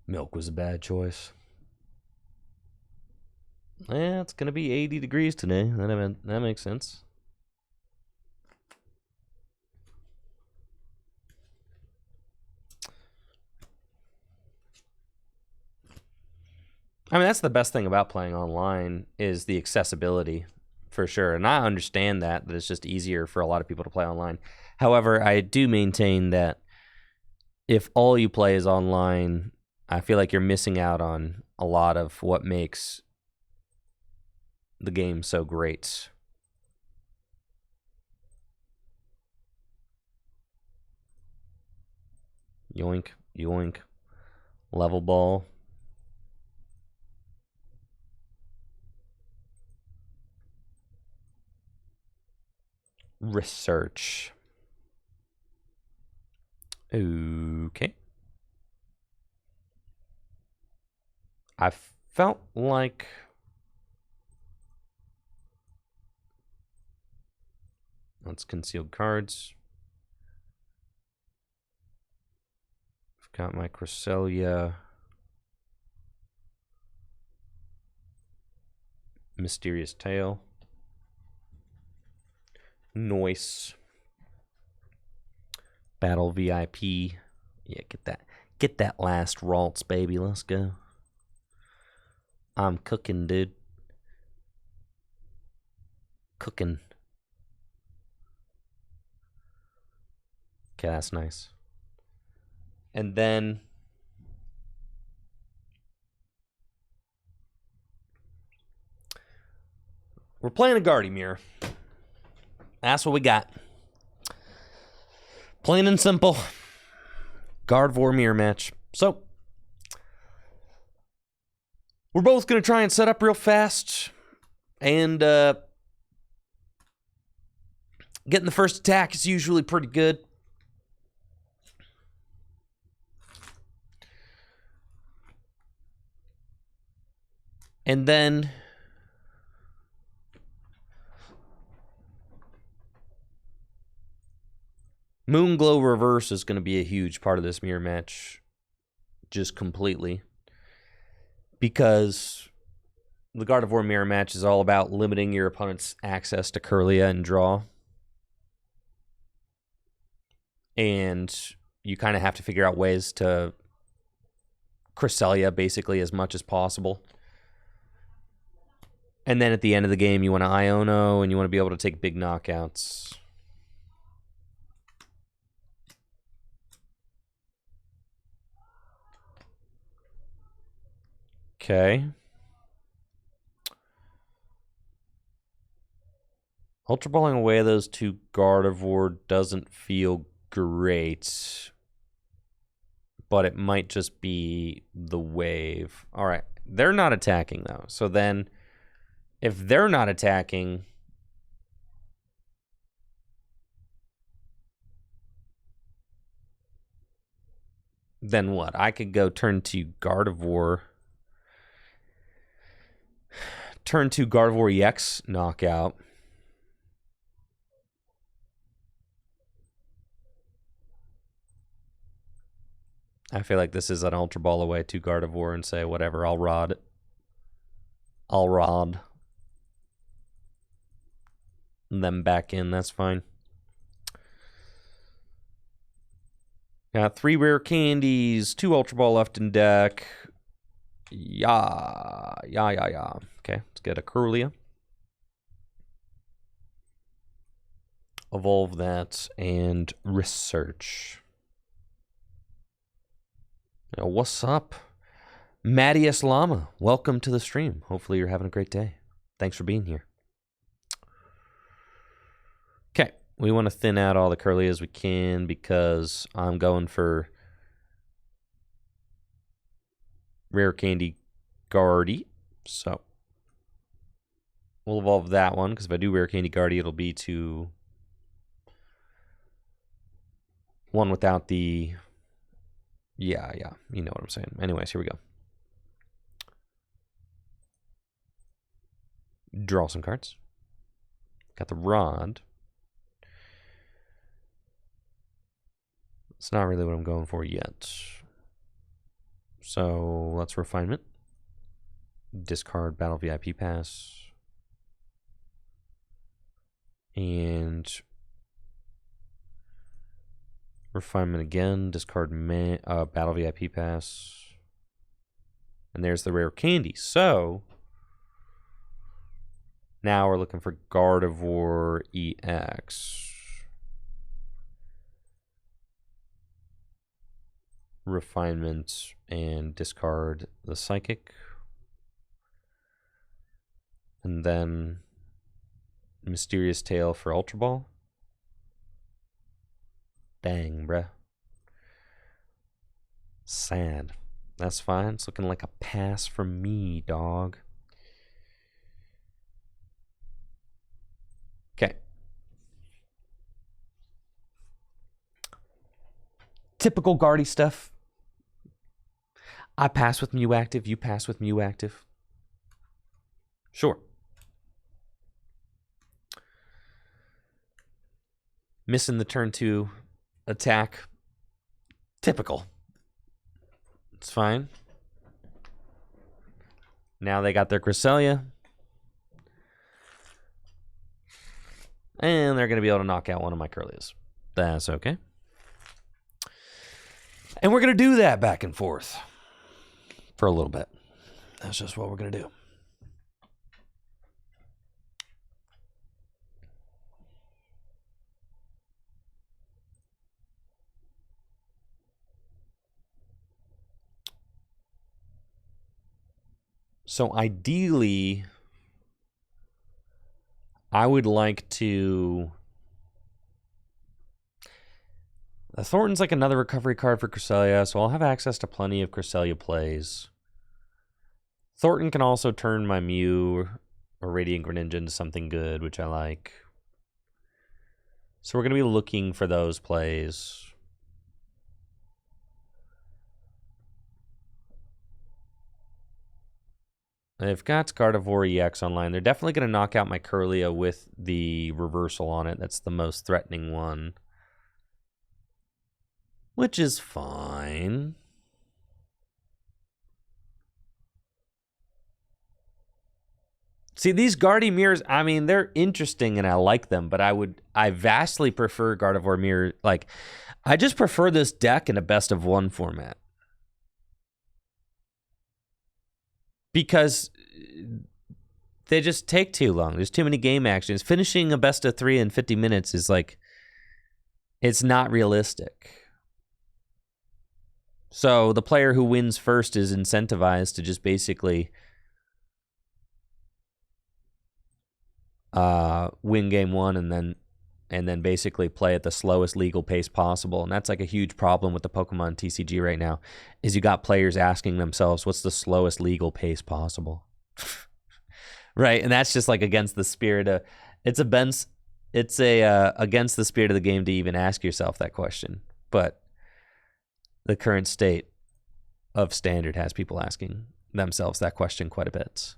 Milk was a bad choice. Yeah, it's gonna be 80 degrees today. That makes sense. I mean, that's the best thing about playing online is the accessibility, for sure. And I understand that it's just easier for a lot of people to play online. However, I do maintain that if all you play is online, I feel like you're missing out on a lot of what makes the game so great. Yoink, yoink. Level ball. Research. Okay. I felt like let's concealed cards. I've got my Cresselia. Mysterious Tail. Noise. Battle VIP. Yeah, get that last Ralts, baby. Let's go. I'm cooking, dude. Cooking. Okay, that's nice. And then we're playing a Gardevoir. That's what we got. Plain and simple. Gardevoir mirror match. So, we're both going to try and set up real fast. And getting the first attack is usually pretty good. And then Moonglow Reverse is going to be a huge part of this mirror match. Just completely. Because the Gardevoir mirror match is all about limiting your opponent's access to Kirlia and draw. And you kind of have to figure out ways to Cresselia basically as much as possible. And then at the end of the game, you want to Iono, and you want to be able to take big knockouts. Okay. Ultra Balling away those two Gardevoir doesn't feel great. But it might just be the wave. All right. They're not attacking, though. So then, if they're not attacking, then what? I could go turn to Gardevoir. Turn to Gardevoir EX knockout. I feel like this is an Ultra Ball away to Gardevoir and say, whatever, I'll rod. I'll rod them back in, that's fine. Got 3 rare candies, 2 Ultra Ball left in deck. Yeah. Okay, let's get a Kirlia. Evolve that and research. Now, what's up? Mattias Llama, welcome to the stream. Hopefully you're having a great day. Thanks for being here. Okay, we want to thin out all the Kirlias we can because I'm going for Rare Candy Guardy. So we'll evolve that one because if I do Rare Candy Guardy, it'll be to one without the... Yeah, you know what I'm saying. Anyways, here we go. Draw some cards. Got the Rod. It's not really what I'm going for yet. So let's Refinement. Discard Battle VIP Pass. And Refinement again. Discard Battle VIP Pass. And there's the rare candy. So now we're looking for Gardevoir EX. Refinement and discard the Psychic. And then Mysterious Tail for Ultra Ball. Dang, bruh. Sad. That's fine. It's looking like a pass from me, dog. Okay. Typical Guardy stuff. I pass with Mew active. You pass with Mew active. Sure. Missing the turn 2 attack. Typical. It's fine. Now they got their Cresselia. And they're going to be able to knock out one of my Curlias. That's okay. And we're going to do that back and forth for a little bit. That's just what we're going to do. So ideally, I would like to... Thornton's like another recovery card for Cresselia, so I'll have access to plenty of Cresselia plays. Thornton can also turn my Mew or Radiant Greninja into something good, which I like. So we're going to be looking for those plays. They've got Gardevoir EX online. They're definitely going to knock out my Curlia with the reversal on it. That's the most threatening one. Which is fine. See, these Guardy mirrors, I mean, they're interesting and I like them, but I vastly prefer Gardevoir mirror. Like, I just prefer this deck in a best of one format. Because they just take too long. There's too many game actions. Finishing a best of 3 in 50 minutes is like, it's not realistic. So the player who wins first is incentivized to just basically win game 1 and then basically play at the slowest legal pace possible. And that's like a huge problem with the Pokemon TCG right now, is you got players asking themselves, what's the slowest legal pace possible? Right? And that's just like against the spirit of, against the spirit of the game to even ask yourself that question. But the current state of Standard has people asking themselves that question quite a bit.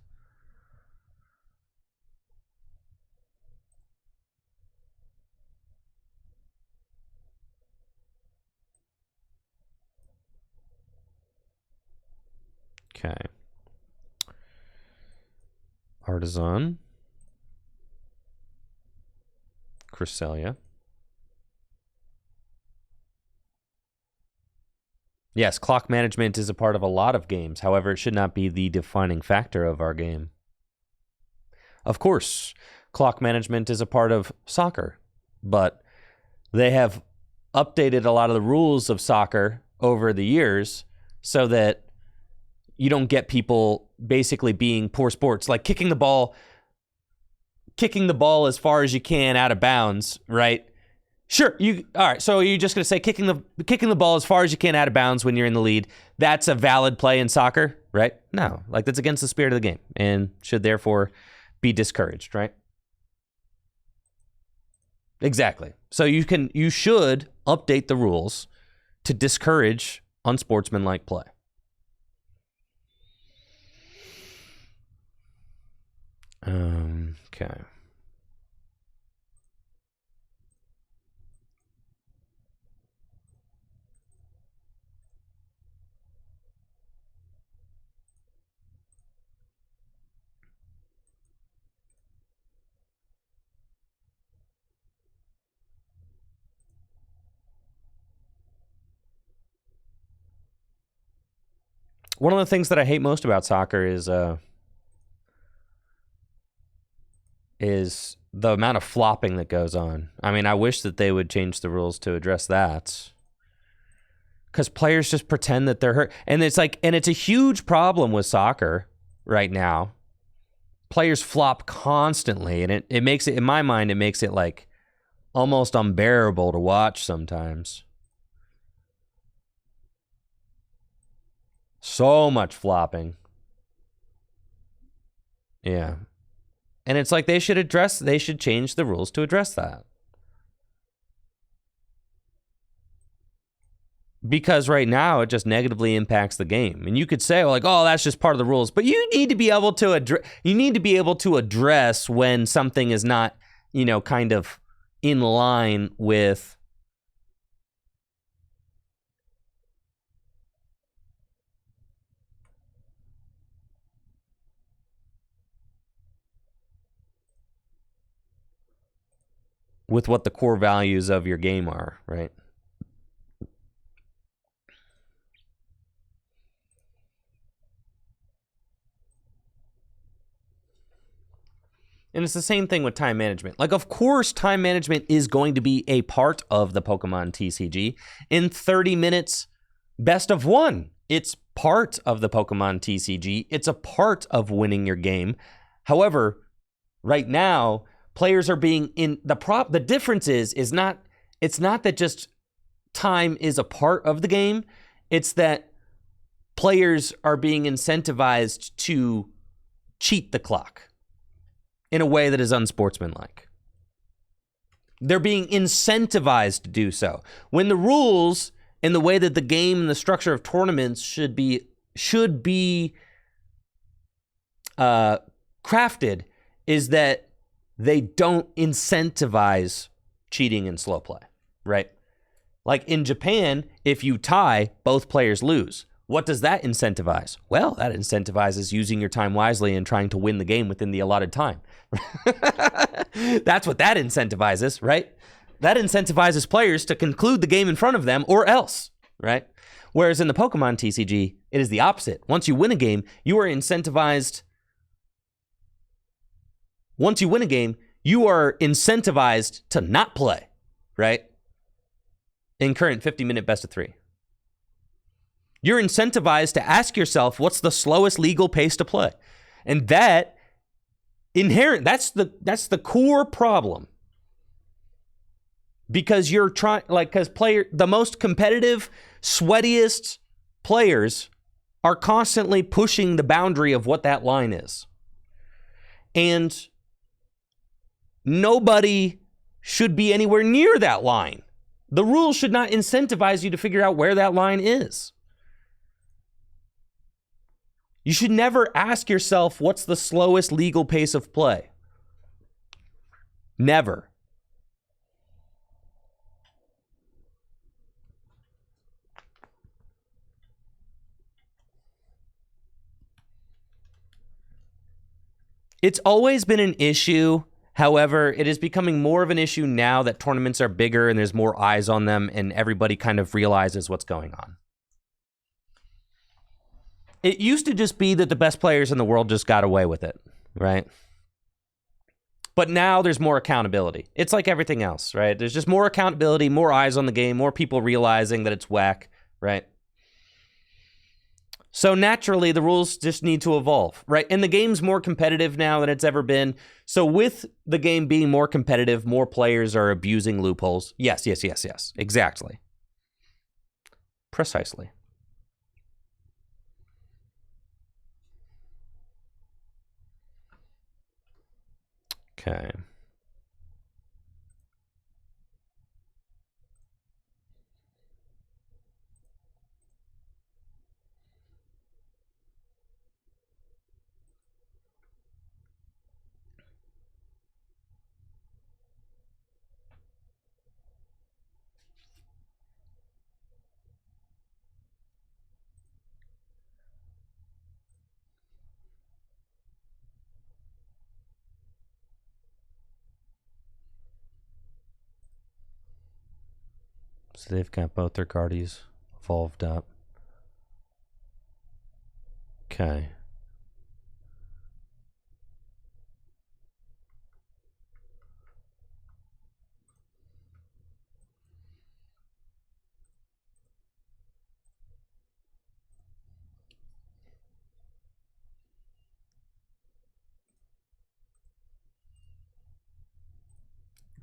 Okay. Artisan. Cresselia. Yes, clock management is a part of a lot of games. However, it should not be the defining factor of our game. Of course, clock management is a part of soccer, but they have updated a lot of the rules of soccer over the years so that you don't get people basically being poor sports, like kicking the ball as far as you can out of bounds, right? Sure, all right, so you're just going to say kicking the ball as far as you can out of bounds when you're in the lead, that's a valid play in soccer, right? No, like that's against the spirit of the game and should therefore be discouraged, right? Exactly. So you should update the rules to discourage unsportsmanlike play. Okay. One of the things that I hate most about soccer is the amount of flopping that goes on. I mean, I wish that they would change the rules to address that. Because players just pretend that they're hurt. And it's a huge problem with soccer right now. players flop constantly, and it makes it, in my mind, it makes it like almost unbearable to watch sometimes. So much flopping. Yeah. And it's like they should change the rules to address that. Because right now it just negatively impacts the game. And you could say, well, like, oh, that's just part of the rules. But you need to be able to address when something is not, you know, kind of in line with what the core values of your game are, right? And it's the same thing with time management. Like, of course, time management is going to be a part of the Pokemon TCG. In 30 minutes, best of one. It's part of the Pokemon TCG. It's a part of winning your game. However, right now, players are being in the difference is not, it's not that just time is a part of the game. It's that players are being incentivized to cheat the clock in a way that is unsportsmanlike. They're being incentivized to do so. When the rules and the way that the game and the structure of tournaments should be crafted is that they don't incentivize cheating and slow play, right? Like in Japan, if you tie, both players lose. What does that incentivize? Well, that incentivizes using your time wisely and trying to win the game within the allotted time. That's what that incentivizes, right? That incentivizes players to conclude the game in front of them or else, right? Whereas in the Pokemon TCG, it is the opposite. Once you win a game, you are incentivized. Once you win a game, you are incentivized to not play, right? In current 50-minute best of 3. You're incentivized to ask yourself, what's the slowest legal pace to play? And that's the core problem. Because you're trying, like, the most competitive, sweatiest players are constantly pushing the boundary of what that line is. And nobody should be anywhere near that line. The rules should not incentivize you to figure out where that line is. You should never ask yourself, what's the slowest legal pace of play? Never. It's always been an issue. However, it is becoming more of an issue now that tournaments are bigger and there's more eyes on them and everybody kind of realizes what's going on. It used to just be that the best players in the world just got away with it, right? But now there's more accountability. It's like everything else, right? There's just more accountability, more eyes on the game, more people realizing that it's whack, right? So naturally, the rules just need to evolve, right? And the game's more competitive now than it's ever been. So with the game being more competitive, more players are abusing loopholes. Yes. Exactly. Precisely. Okay. So they've got both their Guardies evolved up. Okay.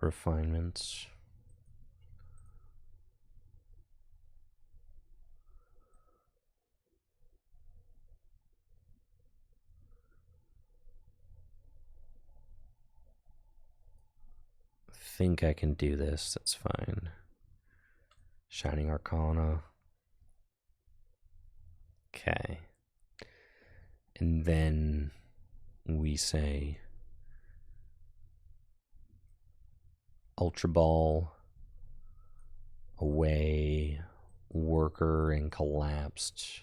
refinements. I think I can do this. That's fine. Shining Arcana. Okay. And then we say Ultra Ball, Away, Worker, and Collapsed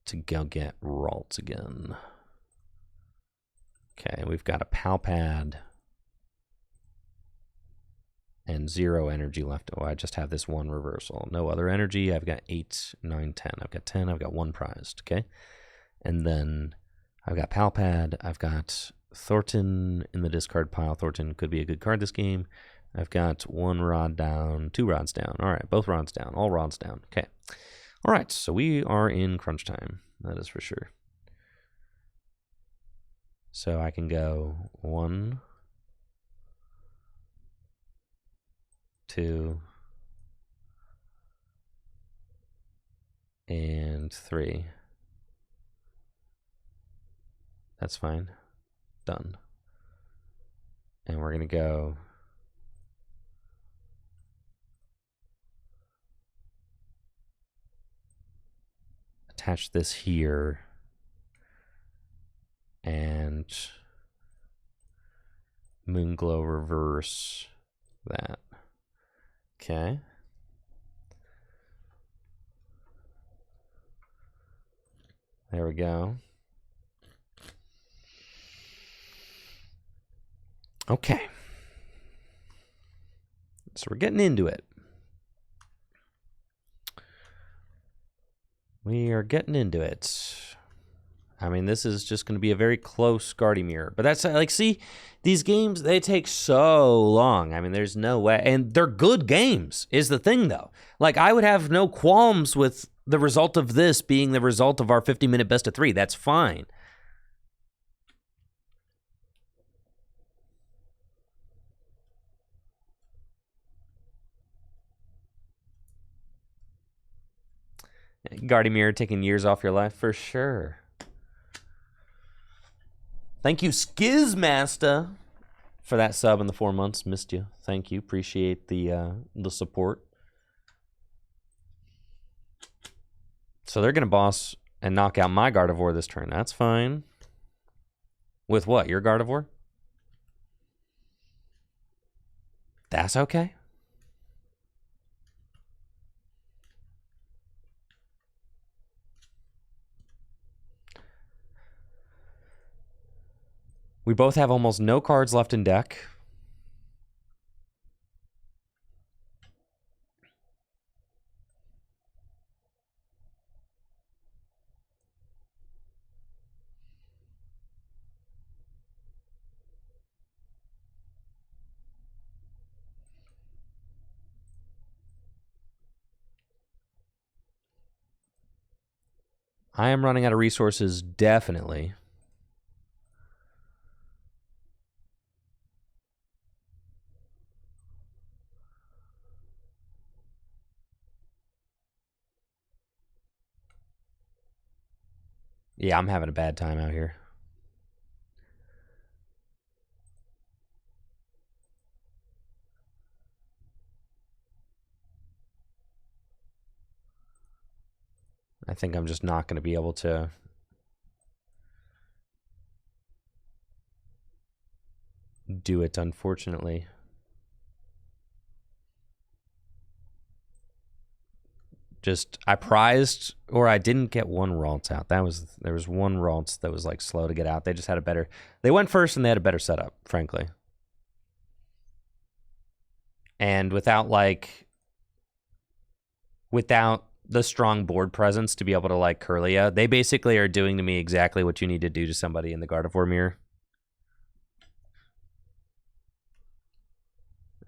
to go get Ralt again. Okay, we've got a Palpad and 0 energy left. Oh, I just have this one reversal. No other energy. I've got 8, 9, 10. I've got 10. I've got 1 prized. Okay. And then I've got Palpad. I've got Thornton in the discard pile. Thornton could be a good card this game. I've got 1 rod down, 2 rods down. All right. Both rods down. All rods down. Okay. All right. So we are in crunch time. That is for sure. So I can go 1, 2, and 3. That's fine. Done. And we're going to go attach this here and Moonglow reverse that. Okay. There we go. Okay. So we're getting into it. We are getting into it. I mean, this is just going to be a very close Gardevoir. But that's like, see, these games, they take so long. I mean, there's no way. And they're good games, is the thing, though. Like, I would have no qualms with the result of this being the result of our 50-minute best of 3. That's fine. Gardevoir taking years off your life, for sure. Thank you, Skizmaster, for that sub in the 4 months. Missed you. Thank you. Appreciate the support. So they're going to boss and knock out my Gardevoir this turn. That's fine. With what? Your Gardevoir? That's okay. We both have almost no cards left in deck. I am running out of resources, definitely. Yeah, I'm having a bad time out here. I think I'm just not going to be able to do it, unfortunately. Just, I prized, or I didn't get 1 Ralts out. There was 1 Ralts that was like slow to get out. They just had a better, they went first and they had a better setup, frankly. And without the strong board presence to be able to like Curlia, they basically are doing to me exactly what you need to do to somebody in the Gardevoir mirror.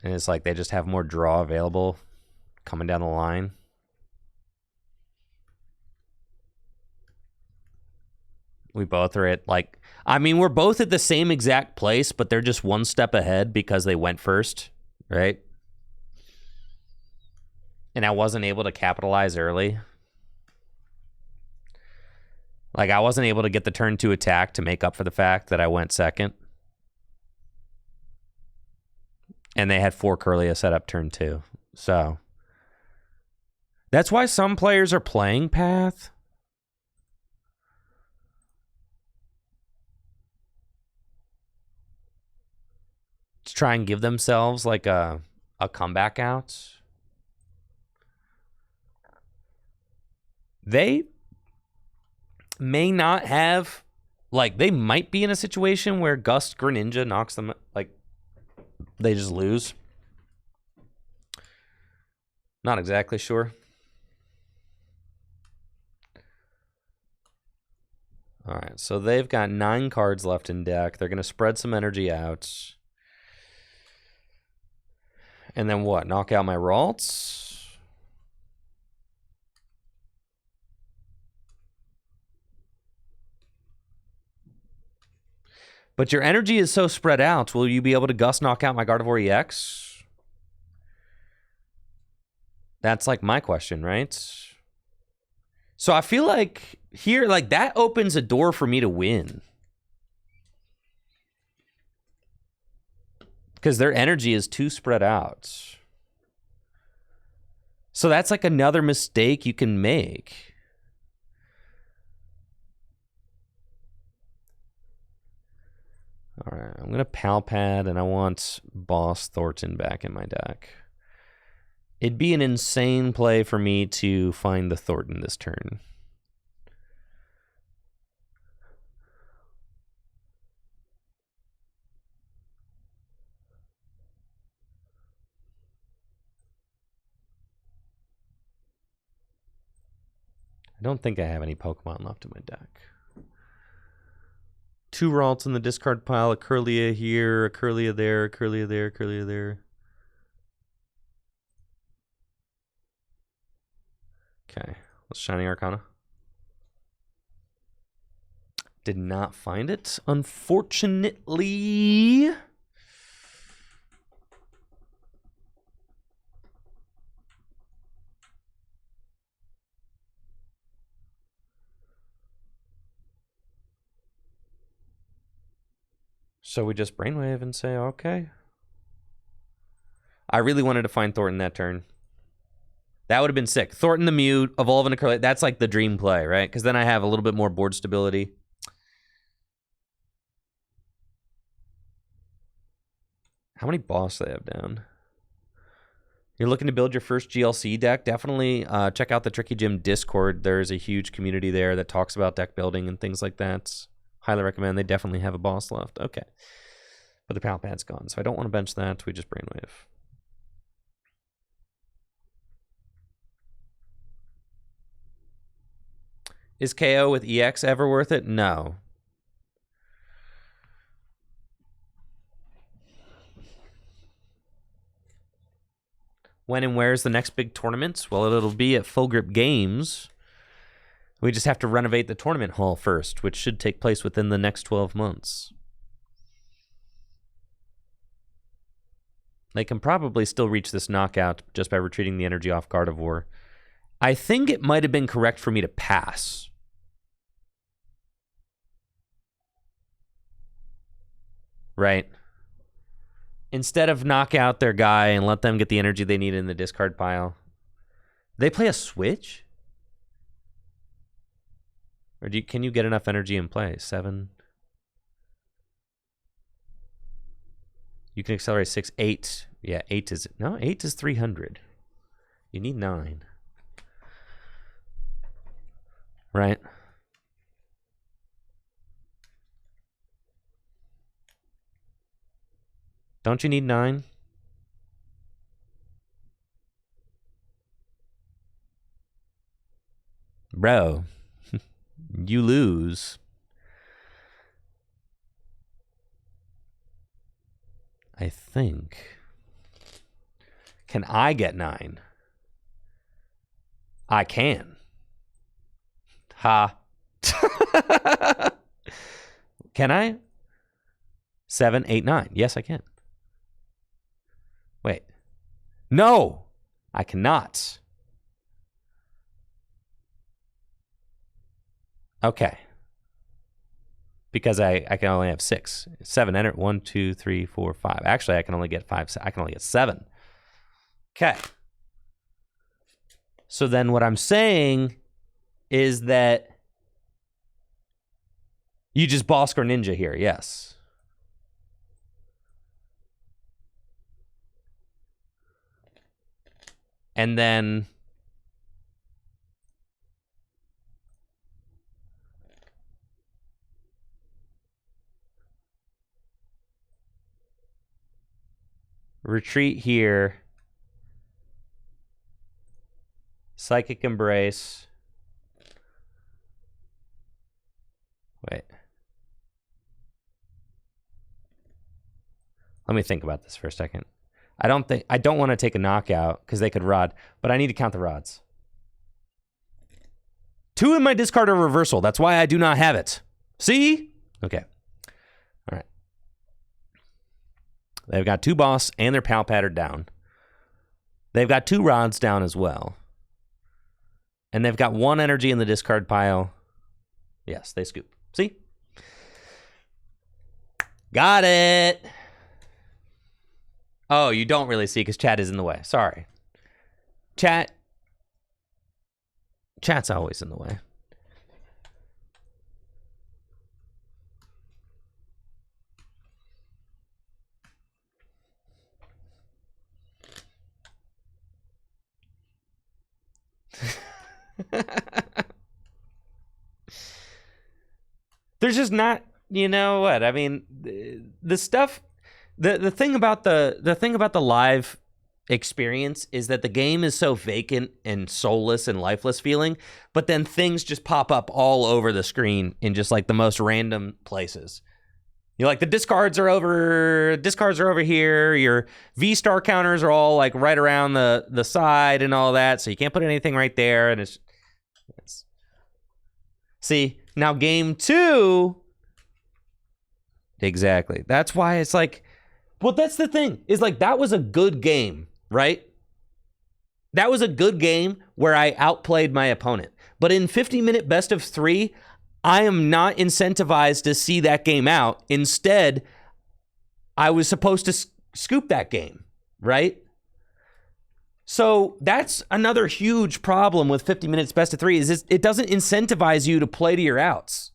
And it's like they just have more draw available coming down the line. We both are at like, I mean, we're both at the same exact place, but they're just one step ahead because they went first, right? And I wasn't able to capitalize early. Like, I wasn't able to get the turn 2 attack to make up for the fact that I went second. And they had 4 Curlia set up turn 2. So that's why some players are playing Path. To try and give themselves like a comeback out. They may not have, like, they might be in a situation where Gust Greninja knocks them, like, they just lose. Not exactly sure. All right, so they've got 9 cards left in deck. They're going to spread some energy out. And then what? Knock out my Ralts? But your energy is so spread out. Will you be able to Gust knock out my Gardevoir EX? That's like my question, right? So I feel like here, like that opens a door for me to win. Because their energy is too spread out. So that's like another mistake you can make. All right, I'm going to Palpad, and I want Boss Thornton back in my deck. It'd be an insane play for me to find the Thornton this turn. I don't think I have any Pokemon left in my deck. 2 Ralts in the discard pile, a Curlia here, a Curlia there, a Curlia there, a Curlia there. Okay, let's Shining Arcana. Did not find it, unfortunately. So we just Brainwave and say, okay. I really wanted to find Thornton that turn. That would have been sick. Thornton the Mew, Evolve into Curly. That's like the dream play, right? Because then I have a little bit more board stability. How many boss they have down? You're looking to build your first GLC deck? Definitely check out the Tricky Gym Discord. There's a huge community there that talks about deck building and things like that. Highly recommend. They definitely have a boss left. Okay. But the Palpad's gone, so I don't want to bench that. We just Brainwave. Is KO with EX ever worth it? No. When and where's the next big tournament? Well, it'll be at Full Grip Games. We just have to renovate the tournament hall first, which should take place within the next 12 months. They can probably still reach this knockout just by retreating the energy off Gardevoir. I think it might have been correct for me to pass. Right? Instead of knock out their guy and let them get the energy they need in the discard pile. They play a switch? Or can you get enough energy in play? 7. You can accelerate 6, 8. Yeah, 8 is... No, 8 is 300. You need 9. Right? Don't you need 9? Bro, you lose. I think. Can I get 9? I can. Ha. Can I? 7, 8, 9. Yes, I can. Wait. No, I cannot. Okay. Because I can only have 6. 7, enter. 1, 2, 3, 4, 5. Actually, I can only get 5. I can only get 7. Okay. So then what I'm saying is that you just ball score ninja here. Yes. And then retreat here. Psychic Embrace. Wait. Let me think about this for a second. I don't want to take a knockout because they could rod, but I need to count the rods. 2 in my discard are reversal. That's why I do not have it. See? Okay. All right. They've got 2 boss and their pal pattered down. They've got 2 rods down as well. And they've got 1 energy in the discard pile. Yes, they scoop. See? Got it. Oh, you don't really see because chat is in the way. Sorry. Chat's always in the way. There's just not, you know what? I mean, the stuff, the thing about the live experience is that the game is so vacant and soulless and lifeless feeling, but then things just pop up all over the screen in just like the most random places. You're like, the discards are over here. Your V-star counters are all like right around the side and all that, so you can't put anything right there. And it's see, now game 2, exactly. That's why it's like, well, that's the thing, is like, that was a good game, right? That was a good game where I outplayed my opponent. But in 50-minute best of 3, I am not incentivized to see that game out. Instead, I was supposed to scoop that game, right? So that's another huge problem with 50 minutes best of 3 is it doesn't incentivize you to play to your outs.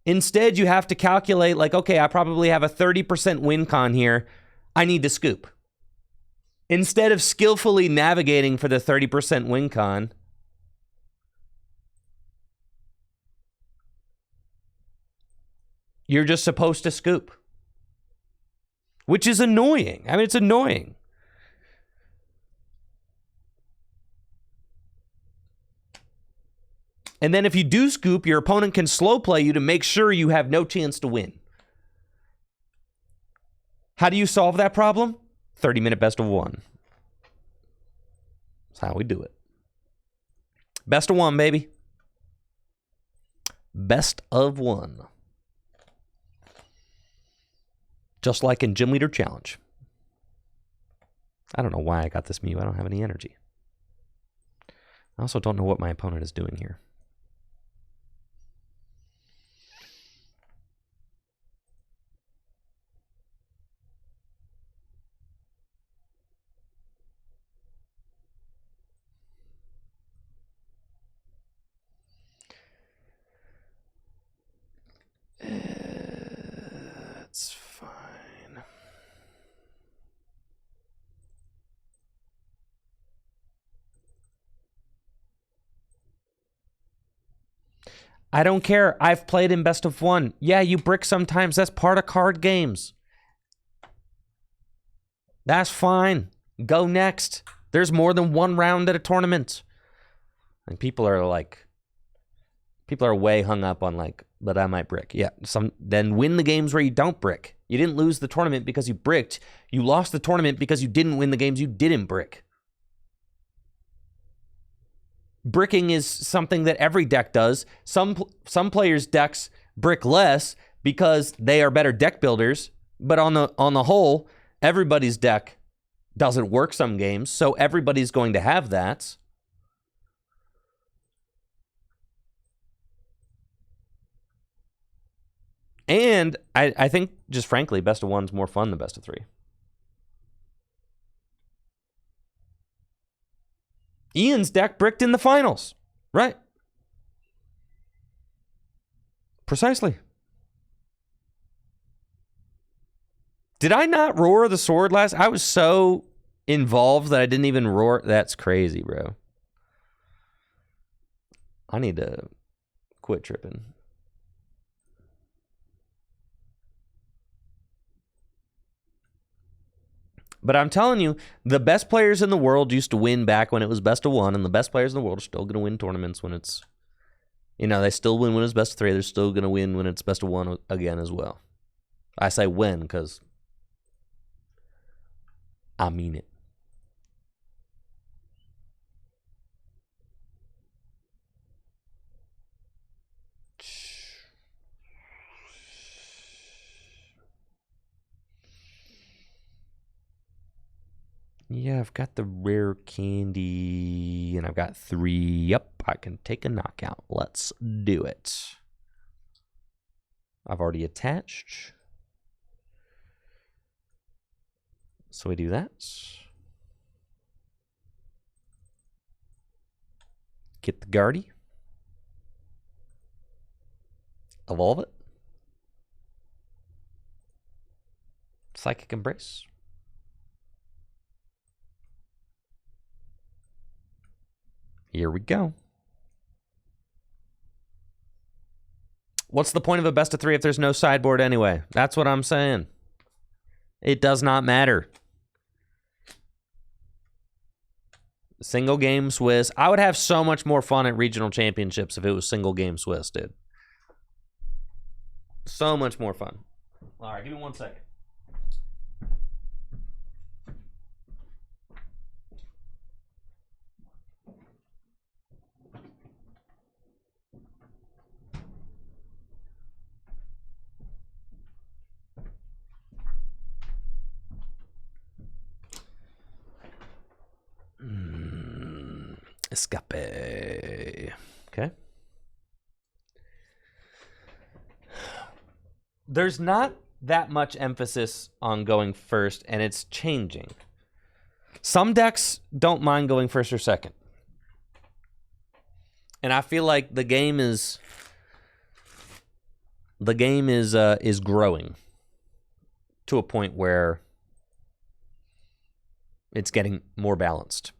Instead, you have to calculate like, okay, I probably have a 30% win con here. I need to scoop. Instead of skillfully navigating for the 30% win con, you're just supposed to scoop. Which is annoying. I mean, it's annoying. And then if you do scoop, your opponent can slow play you to make sure you have no chance to win. How do you solve that problem? 30-minute best of 1. That's how we do it. Best of 1, baby. Best of 1. Just like in Gym Leader Challenge. I don't know why I got this Mew. I don't have any energy. I also don't know what my opponent is doing here. It's fine. I don't care. I've played in best of 1. Yeah, you brick sometimes. That's part of card games. That's fine. Go next. There's more than 1 round at a tournament. And people are way hung up on like, but I might brick. Yeah, then win the games where you don't brick. You didn't lose the tournament because you bricked. You lost the tournament because you didn't win the games you didn't brick. bricking is something that every deck does. Some players' decks brick less because they are better deck builders, but on the whole, everybody's deck doesn't work some games, so everybody's going to have that. And I think, just frankly, best of one's more fun than best of three. Ian's deck bricked in the finals, right? Precisely. Did I not roar the sword last? I was so involved that I didn't even roar. That's crazy, bro. I need to quit tripping. But I'm telling you, the best players in the world used to win back when it was best of one, and the best players in the world are still going to win tournaments when it's, you know, they still win when it's best of three. They're still going to win when it's best of one again as well. I say win because I mean it. Yeah, I've got the rare candy, and I've got 3. Yep, I can take a knockout. Let's do it. I've already attached. So we do that. Get the Guardy. Evolve it. Psychic Embrace. Here we go. What's the point of a best of 3 if there's no sideboard anyway? That's what I'm saying. It does not matter. Single game Swiss. I would have so much more fun at regional championships if it was single game Swiss, dude. So much more fun. All right, give me 1 second. Escape. Okay. There's not that much emphasis on going first, and it's changing. Some decks don't mind going first or second. And I feel like the game is growing to a point where it's getting more balanced.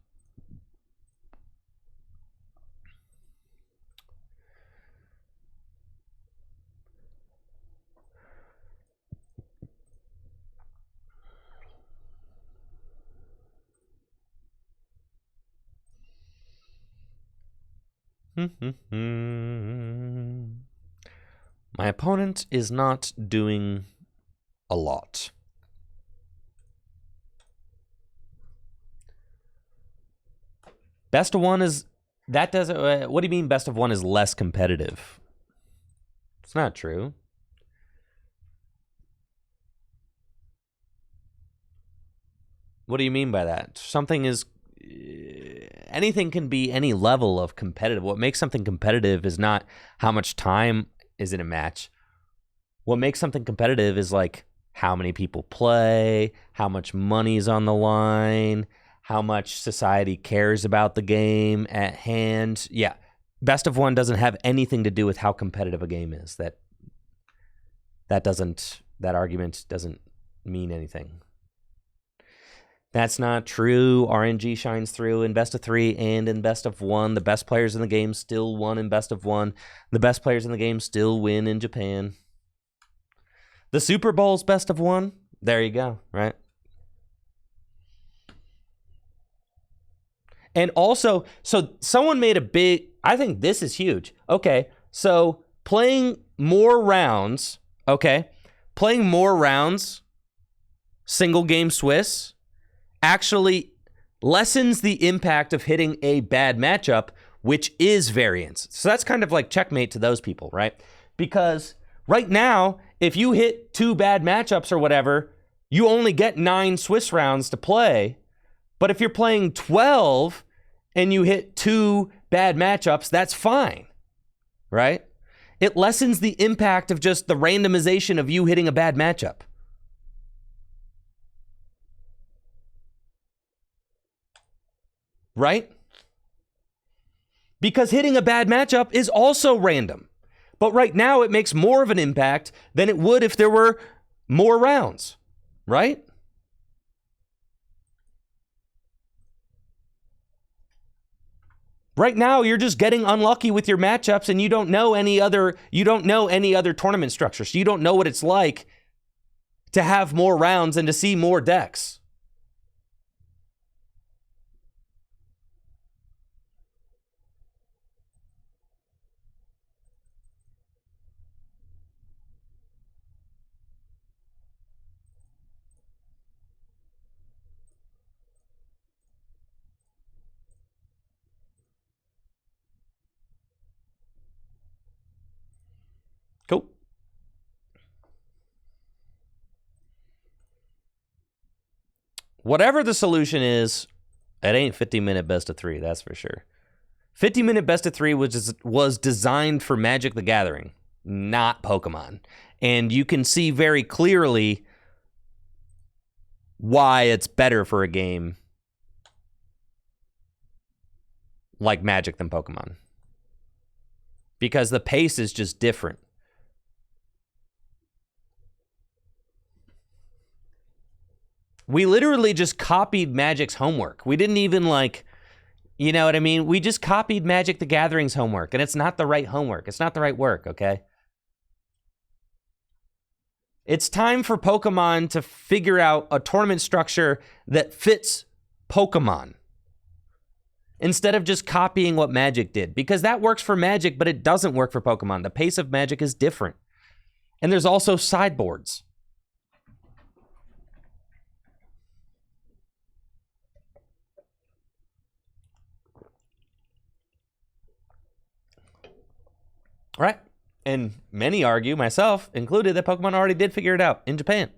My opponent is not doing a lot. Best of one is that doesn't. What do you mean? Best of one is less competitive? It's not true. What do you mean by that? Something is. Anything can be any level of competitive. What makes something competitive is not how much time is in a match. What makes something competitive is like how many people play, how much money's on the line, how much society cares about the game at hand. Yeah, best of one doesn't have anything to do with how competitive a game is. That argument doesn't mean anything. That's not true. RNG shines through in best of 3 and in best of 1. The best players in the game still won in best of 1. The best players in the game still win in Japan. The Super Bowl's best of 1. There you go, right? And also, so someone made a big, I think this is huge. Okay, so playing more rounds, single game Swiss, actually lessens the impact of hitting a bad matchup which is variance. So that's kind of like checkmate to those people, right? Because right now, if you hit 2 bad matchups or whatever, you only get 9 Swiss rounds to play. But if you're playing 12 and you hit 2 bad matchups, that's fine, right? It lessens the impact of just the randomization of you hitting a bad matchup. Right? Because hitting a bad matchup is also random. But right now, it makes more of an impact than it would if there were more rounds, right? Right now, you're just getting unlucky with your matchups, and you don't know any other tournament structure. So you don't know what it's like to have more rounds and to see more decks. Cool. Whatever the solution is, it ain't 50-minute best of 3, that's for sure. 50-minute best of 3 was designed for Magic the Gathering, not Pokemon. And you can see very clearly why it's better for a game like Magic than Pokemon. Because the pace is just different. We literally just copied Magic's homework. We didn't even you know what I mean? We just copied Magic the Gathering's homework, and it's not the right homework. It's not the right work, okay? It's time for Pokemon to figure out a tournament structure that fits Pokemon instead of just copying what Magic did, because that works for Magic, but it doesn't work for Pokemon. The pace of Magic is different. And there's also sideboards. Right? And many argue, myself included, that Pokemon already did figure it out in Japan.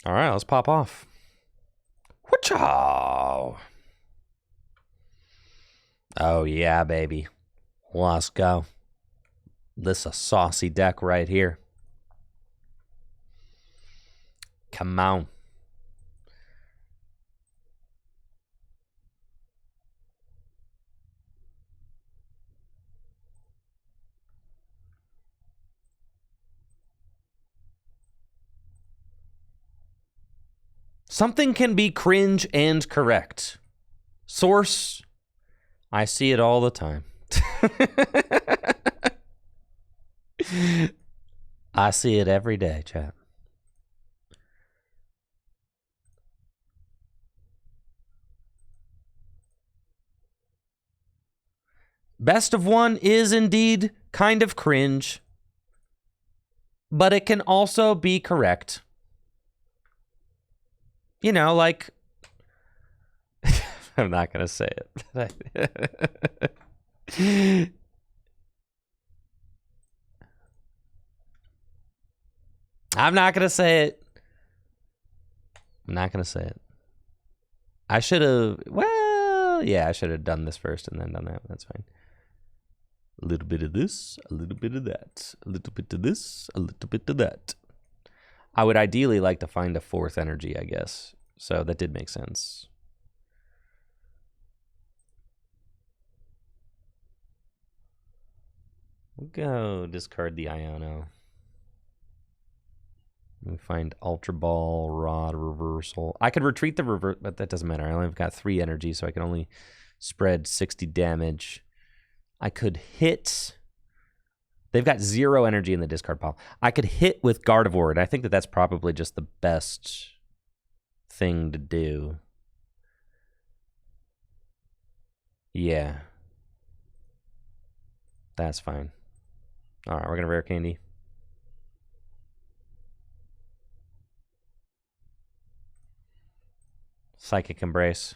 All right, let's pop off. Whatcha? Oh, yeah, baby. Let's go. This is a saucy deck right here. Come on. Something can be cringe and correct. Source, I see it all the time. I see it every day, chat. Best of 1 is indeed kind of cringe, but it can also be correct. You know, like... I'm not going to say it. I'm not going to say it. I'm not going to say it. I should have... Well, yeah, I should have done this first and then done that. That's fine. A little bit of this, a little bit of that. A little bit of this, a little bit of that. I would ideally like to find a 4th energy, I guess. So that did make sense. We'll go discard the Iono. We find Ultra Ball, Rod, Reversal. I could retreat the reverse, but that doesn't matter. I only have got 3 energy, so I can only spread 60 damage. I could hit... They've got 0 energy in the discard pile. I could hit with Gardevoir, and I think that that's probably just the best thing to do. Yeah. That's fine. All right, we're gonna rare candy. Psychic Embrace.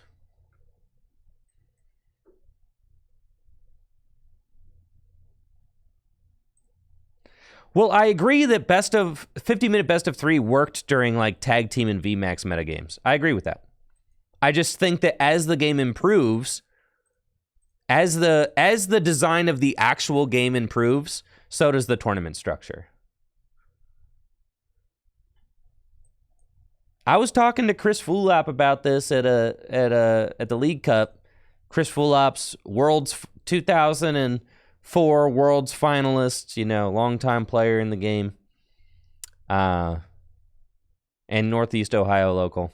Well, I agree that 50-minute best of 3 worked during like tag team and VMAX metagames. I agree with that. I just think that as the game improves, as the design of the actual game improves, so does the tournament structure. I was talking to Chris Fulop about this at the League Cup. Chris Fulop's World's 2004 World's finalist, you know, longtime player in the game, and Northeast Ohio local.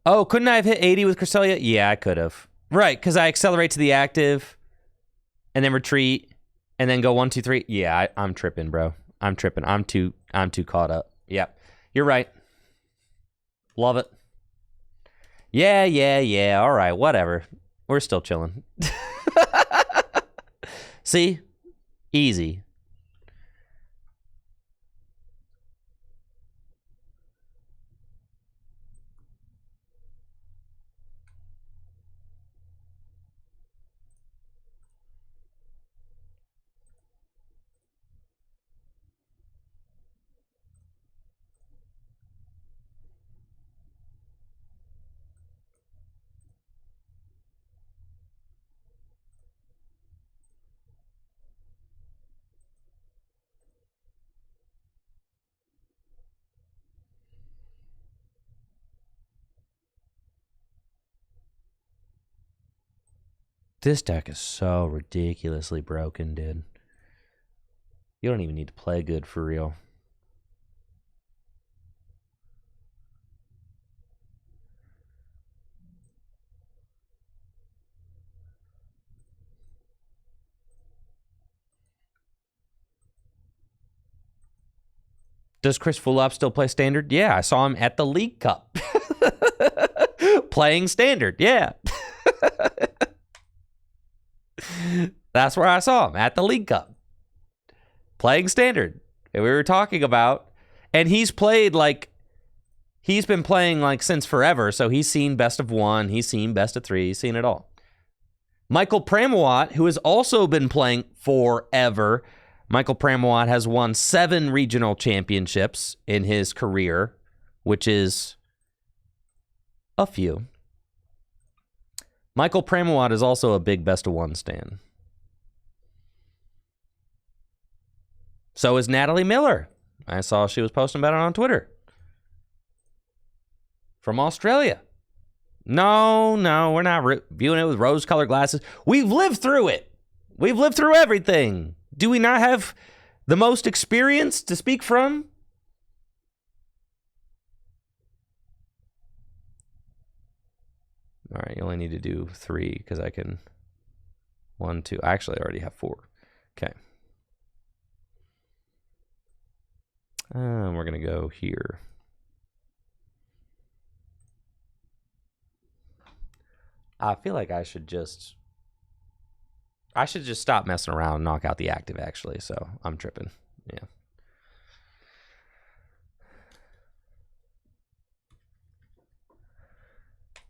Oh, couldn't I have hit 80 with Cresselia? Yeah, I could have. Right, because I accelerate to the active, and then retreat, and then go 1, 2, 3. Yeah, I'm tripping, bro. I'm tripping. I'm too caught up. Yep, you're right. Love it. Yeah. All right, whatever. We're still chilling. See? Easy. This deck is so ridiculously broken, dude. You don't even need to play good for real. Does Chris Fulop still play Standard? Yeah, I saw him at the League Cup. Playing Standard, yeah. That's where I saw him, at the League Cup. Playing Standard. And we were talking about, and he's played like, he's been playing like since forever, so he's seen best of 1, he's seen best of 3, he's seen it all. Michael Pramawat, who has also been playing forever. Michael Pramawat has won 7 regional championships in his career, which is a few. Michael Pramawat is also a big best of 1 stan. So is Natalie Miller. I saw she was posting about it on Twitter. From Australia. No, we're not viewing it with rose-colored glasses. We've lived through it. We've lived through everything. Do we not have the most experience to speak from? All right, you only need to do 3 because I can 1, 2. I actually already have 4. Okay. We're going to go here. I feel like I should just stop messing around and knock out the active, actually. So I'm tripping. Yeah.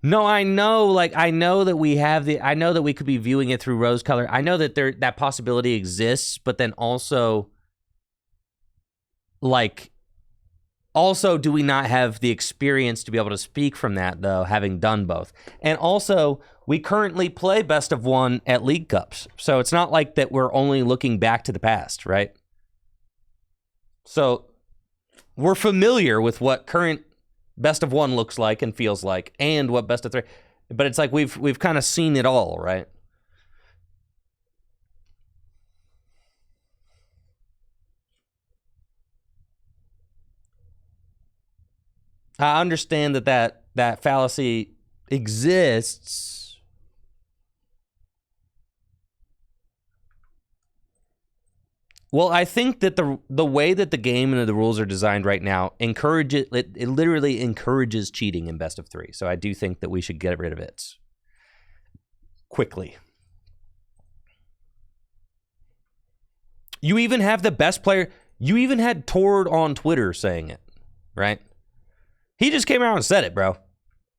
No, I know that we have I know that we could be viewing it through rose color. I know that that possibility exists, but then also, do we not have the experience to be able to speak from that, though, having done both? And also, we currently play best of 1 at League Cups. So it's not like that we're only looking back to the past, right? So we're familiar with what current best of 1 looks like and feels like, and what best of 3. But it's like we've kind of seen it all, right? I understand that fallacy exists. Well, I think that the way that the game and the rules are designed right now encourages it literally encourages cheating in best of 3. So I do think that we should get rid of it quickly. You even have the best player. You even had Tord on Twitter saying it, right? He just came out and said it, bro.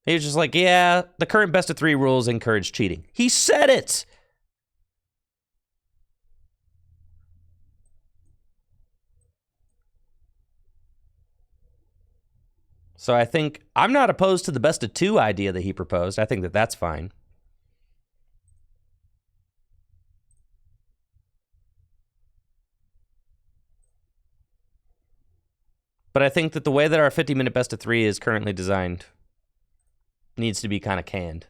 He was just like, yeah, the current best of 3 rules encourage cheating. He said it. So I think I'm not opposed to the best of 2 idea that he proposed. I think that that's fine. But I think that the way that our 50-minute best of 3 is currently designed needs to be kind of canned.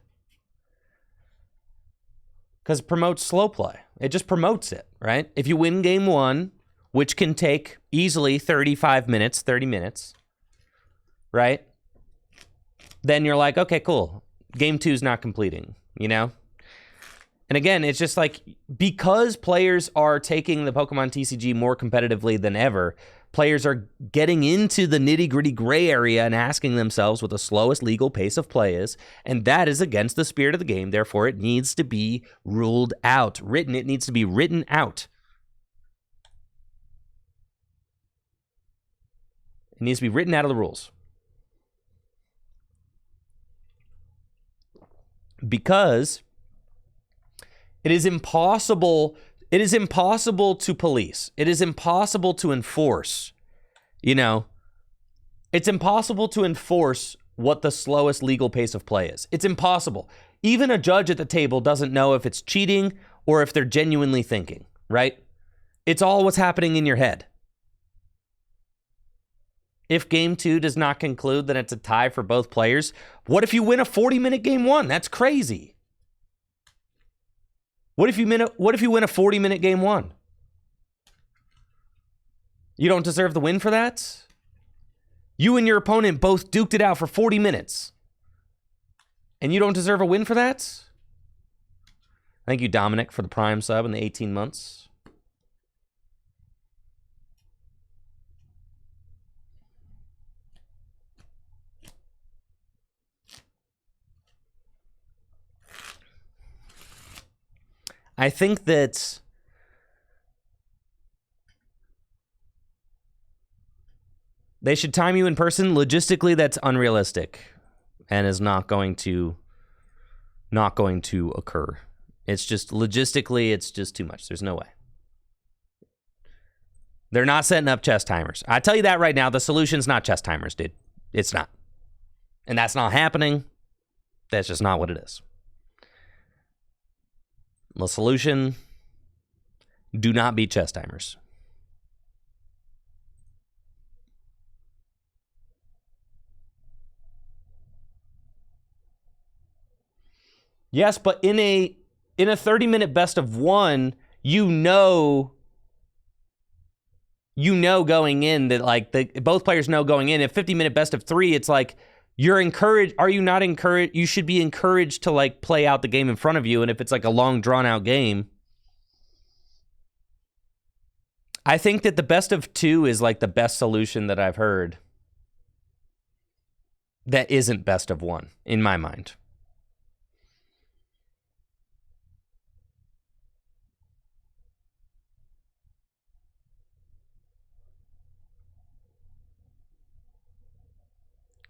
Because it promotes slow play. It just promotes it, right? If you win game 1, which can take easily 35 minutes, 30 minutes, right? Then you're like, okay, cool. Game 2 is not completing, you know? And again, it's just like, because players are taking the Pokemon TCG more competitively than ever, players are getting into the nitty-gritty gray area and asking themselves what the slowest legal pace of play is, and that is against the spirit of the game. Therefore, it needs to be ruled out. It needs to be written out. It needs to be written out of the rules. Because it is impossible to police. It is impossible to enforce. You know, it's impossible to enforce what the slowest legal pace of play is. It's impossible. Even a judge at the table doesn't know if it's cheating or if they're genuinely thinking, right? It's all what's happening in your head. If game 2 does not conclude, then it's a tie for both players. What if you win a 40-minute game 1? That's crazy. What if you win a 40-minute game 1? You don't deserve the win for that? You and your opponent both duked it out for 40 minutes. And you don't deserve a win for that? Thank you, Dominic, for the Prime sub and the 18 months. I think that they should time you in person. Logistically, that's unrealistic and is not going to occur. It's just logistically, it's just too much. There's no way. They're not setting up chess timers. I tell you that right now, the solution's not chess timers, dude. It's not. And that's not happening. That's just not what it is. The solution, do not be chess timers. Yes, but in a 30-minute best of 1, you know going in that, like, both players know going in. A 50-minute best of 3, it's like, you're encouraged. Are you not encouraged? You should be encouraged to, like, play out the game in front of you. And if it's like a long, drawn-out game, I think that the best of 2 is like the best solution that I've heard. That isn't best of 1 in my mind.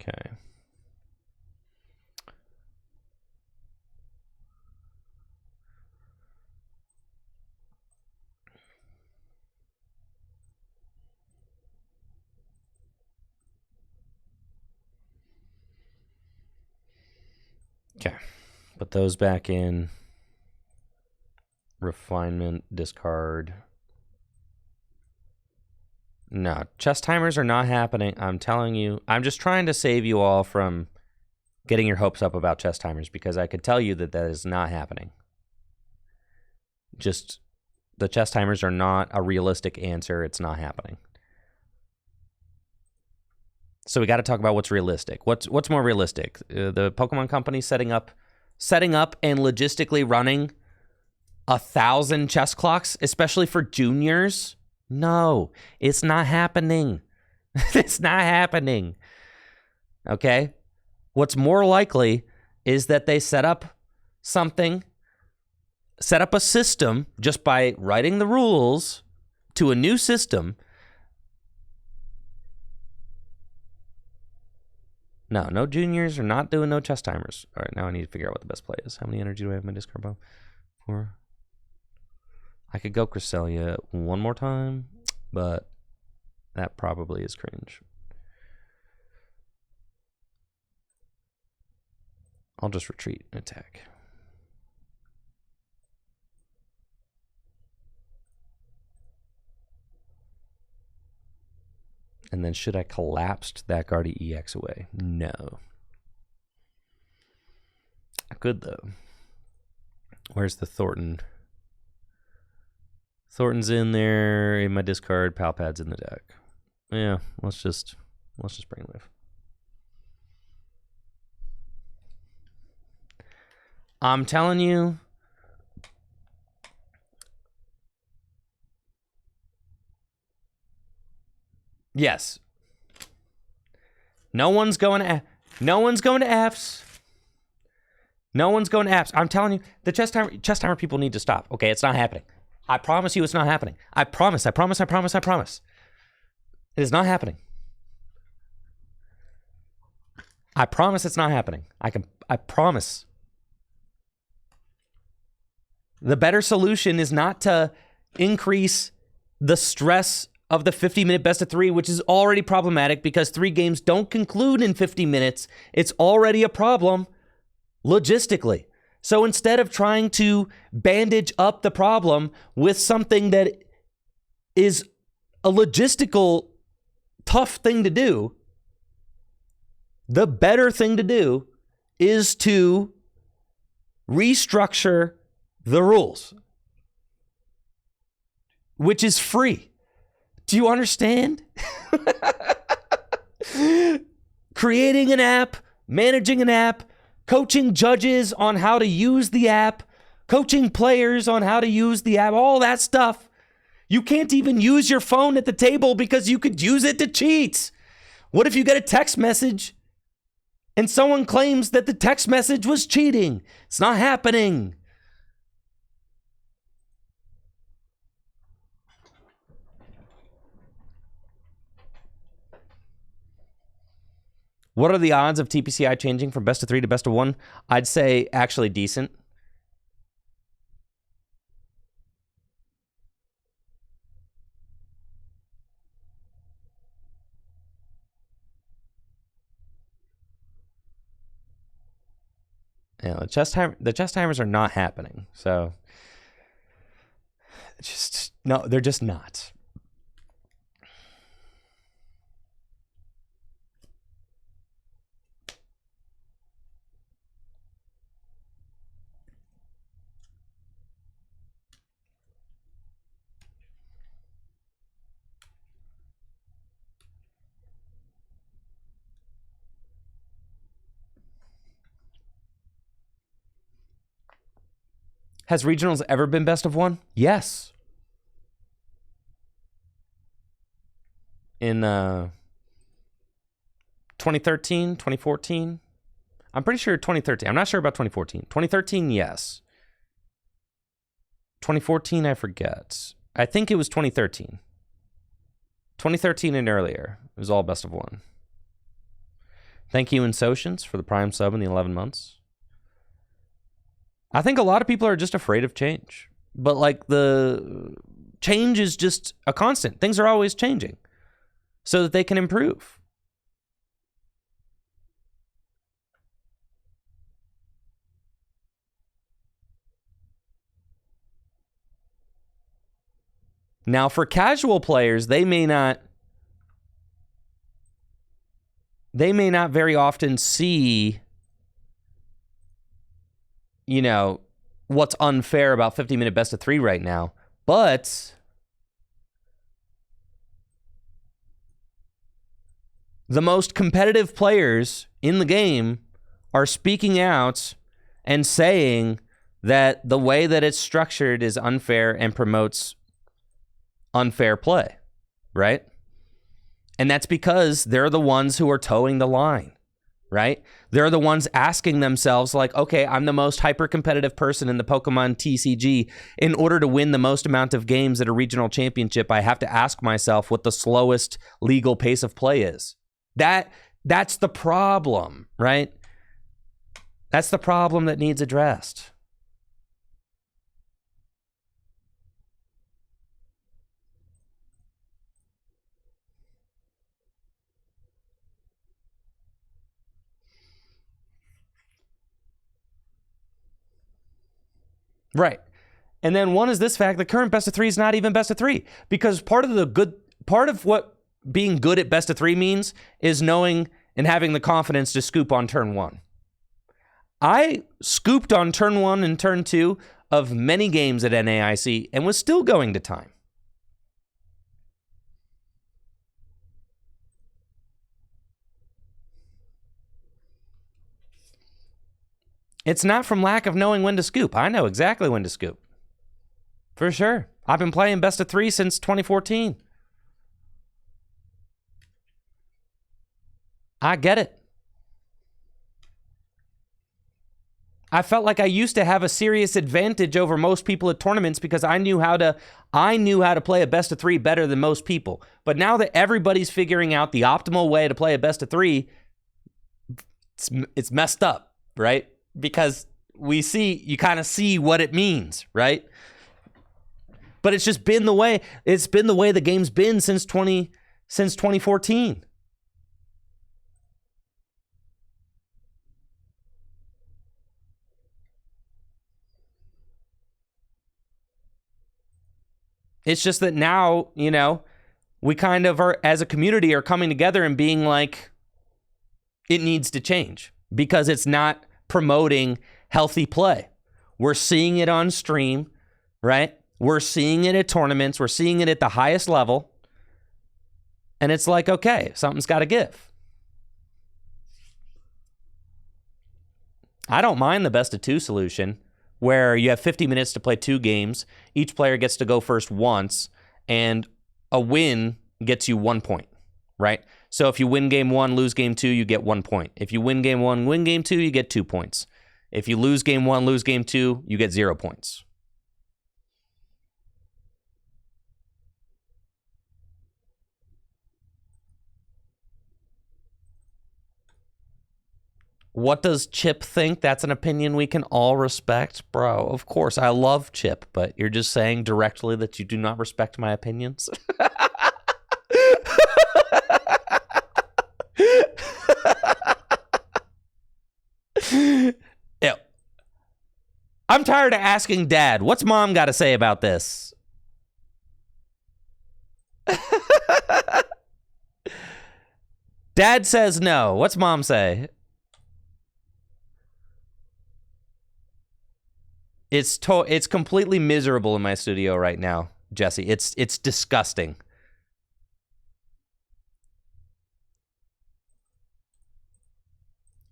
Okay. Okay, put those back in. Refinement, discard. No, chess timers are not happening. I'm telling you. I'm just trying to save you all from getting your hopes up about chess timers, because I could tell you that that is not happening. Just, the chess timers are not a realistic answer. It's not happening. So we got to talk about what's realistic. What's more realistic? The Pokemon Company setting up and logistically running 1,000 chess clocks, especially for juniors? No, it's not happening. It's not happening. Okay? What's more likely is that they set up a system just by writing the rules to a new system. No juniors are not doing no chess timers. All right, now I need to figure out what the best play is. How many energy do I have in my discard pile? 4. I could go Cresselia one more time, but that probably is cringe. I'll just retreat and attack. And then should I collapse that Guardy EX away? No. I could, though. Where's the Thornton? Thornton's in there in my discard. Palpad's in the deck. Yeah, let's just brainwave. I'm telling you, yes. No one's going to apps. No one's going to apps. I'm telling you, the chess timer people need to stop. Okay, it's not happening. I promise you it's not happening. I promise. It is not happening. I promise it's not happening. I promise. The better solution is not to increase the stress of the 50-minute best of 3, which is already problematic because 3 games don't conclude in 50 minutes. It's already a problem logistically. So instead of trying to bandage up the problem with something that is a logistical tough thing to do, the better thing to do is to restructure the rules, which is free. Do you understand? Creating an app, managing an app, coaching judges on how to use the app, coaching players on how to use the app, all that stuff. You can't even use your phone at the table because you could use it to cheat. What if you get a text message and someone claims that the text message was cheating? It's not happening. What are the odds of TPCI changing from best of 3 to best of 1? I'd say actually decent. Yeah, the chess timers are not happening. So they're just not. Has regionals ever been best of 1? Yes. In 2013, 2014. I'm pretty sure 2013. I'm not sure about 2014. 2013, yes. 2014, I forget. I think it was 2013. 2013 and earlier. It was all best of 1. Thank you, Insocience, for the Prime sub in the 11 months. I think a lot of people are just afraid of change. But, like, the change is just a constant. Things are always changing so that they can improve. Now, for casual players, they may not very often see, you know, what's unfair about 50-minute best of 3 right now. But the most competitive players in the game are speaking out and saying that the way that it's structured is unfair and promotes unfair play, right? And that's because they're the ones who are towing the line, right? They're the ones asking themselves like, okay, I'm the most hyper-competitive person in the Pokemon TCG. In order to win the most amount of games at a regional championship, I have to ask myself what the slowest legal pace of play is. That's the problem, right? That's the problem that needs addressed. Right. And then one is this fact: the current best of three is not even best of three, because part of what being good at best of three means is knowing and having the confidence to scoop on turn one. I scooped on turn one and turn two of many games at NAIC and was still going to time. It's not from lack of knowing when to scoop. I know exactly when to scoop. For sure. I've been playing best of three since 2014. I get it. I felt like I used to have a serious advantage over most people at tournaments because I knew how to play a best of three better than most people. But now that everybody's figuring out the optimal way to play a best of three, it's messed up, right? Because you kind of see what it means, right? But it's just been the way the game's been since 2014. It's just that now, we kind of are, as a community, are coming together and being like, it needs to change because it's not promoting healthy play. We're seeing it on stream, right? We're seeing it at tournaments. We're seeing it at the highest level. And it's like, okay, something's got to give. I don't mind the best of two solution, where you have 50 minutes to play two games. Each player gets to go first once, and a win gets you 1 point, right? So if you win game one, lose game two, you get 1 point. If you win game one, win game two, you get 2 points. If you lose game one, lose game two, you get 0 points. What does Chip think? That's an opinion we can all respect. Bro, of course, I love Chip, but you're just saying directly that you do not respect my opinions? Yeah. I'm tired of asking Dad, what's Mom got to say about this? Dad says no. What's Mom say? It's completely miserable in my studio right now, Jesse. It's disgusting.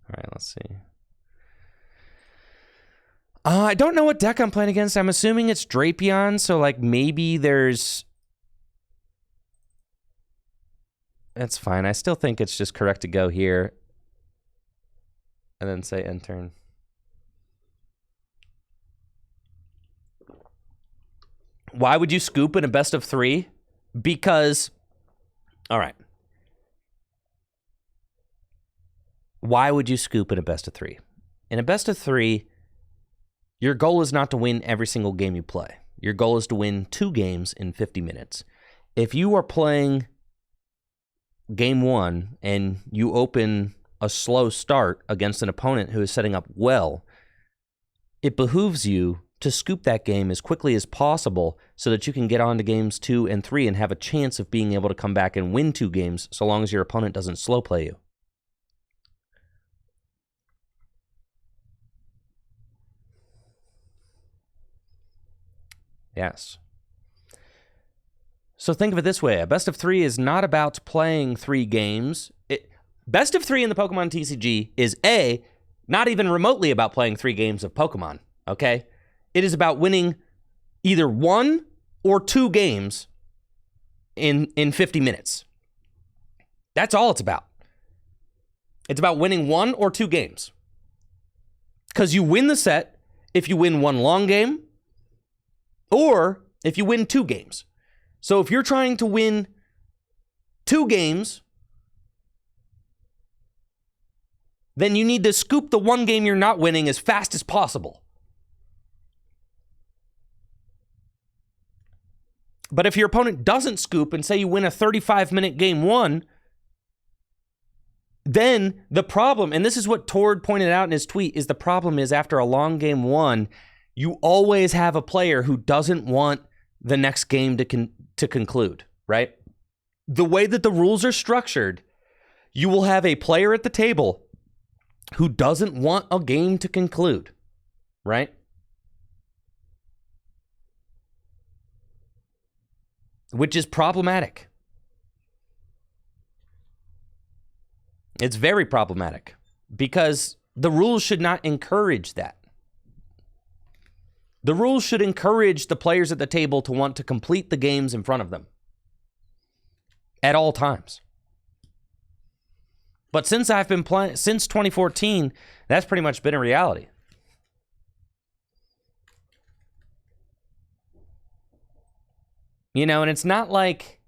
All right, let's see. I don't know what deck I'm playing against. I'm assuming it's Drapion, so like maybe there's... That's fine. I still think it's just correct to go here and then say end turn. Why would you scoop in a best of three? Because, all right. Why would you scoop in a best of three? In a best of three, your goal is not to win every single game you play. Your goal is to win 2 games in 50 minutes. If you are playing game one and you open a slow start against an opponent who is setting up well, it behooves you to scoop that game as quickly as possible so that you can get on to games 2 and 3 and have a chance of being able to come back and win 2 games so long as your opponent doesn't slow play you. Yes. So think of it this way. A best of 3 is not about playing 3 games. Best of 3 in the Pokemon TCG is not even remotely about playing 3 games of Pokemon, okay? It is about winning either 1 or 2 games in 50 minutes. That's all it's about. It's about winning 1 or 2 games. Because you win the set if you win 1 long game or if you win 2 games. So if you're trying to win 2 games, then you need to scoop the 1 game you're not winning as fast as possible. But if your opponent doesn't scoop and say you win a 35-minute game 1, then the problem, and this is what Tord pointed out in his tweet, is the problem is after a long game 1, you always have a player who doesn't want the next game to conclude, right? The way that the rules are structured, you will have a player at the table who doesn't want a game to conclude, right? Which is problematic. It's very problematic because the rules should not encourage that. The rules should encourage the players at the table to want to complete the games in front of them at all times. But since I've been playing, since 2014, that's pretty much been a reality. You know, and it's not like...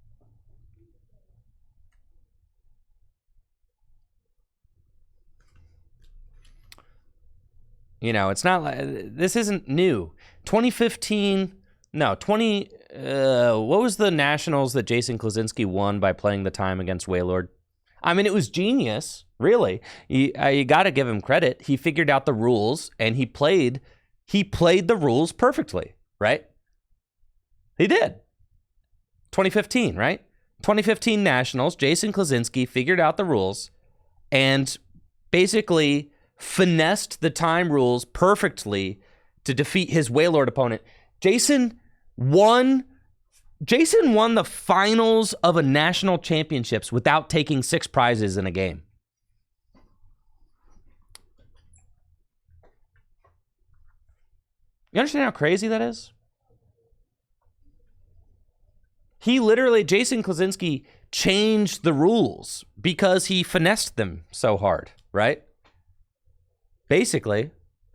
You know, it's not like... This isn't new. 2015... No, what was the Nationals that Jason Klaczynski won by playing the time against Waylord? I mean, it was genius, really. You got to give him credit. He figured out the rules, and he played the rules perfectly, right? He did. 2015, right? 2015 Nationals, Jason Klaczynski figured out the rules and basically finessed the time rules perfectly to defeat his Waylord opponent. Jason won the finals of a national championships without taking 6 prizes in a game. You understand how crazy that is? He literally, Jason Klaczynski, changed the rules because he finessed them so hard, right? Basically,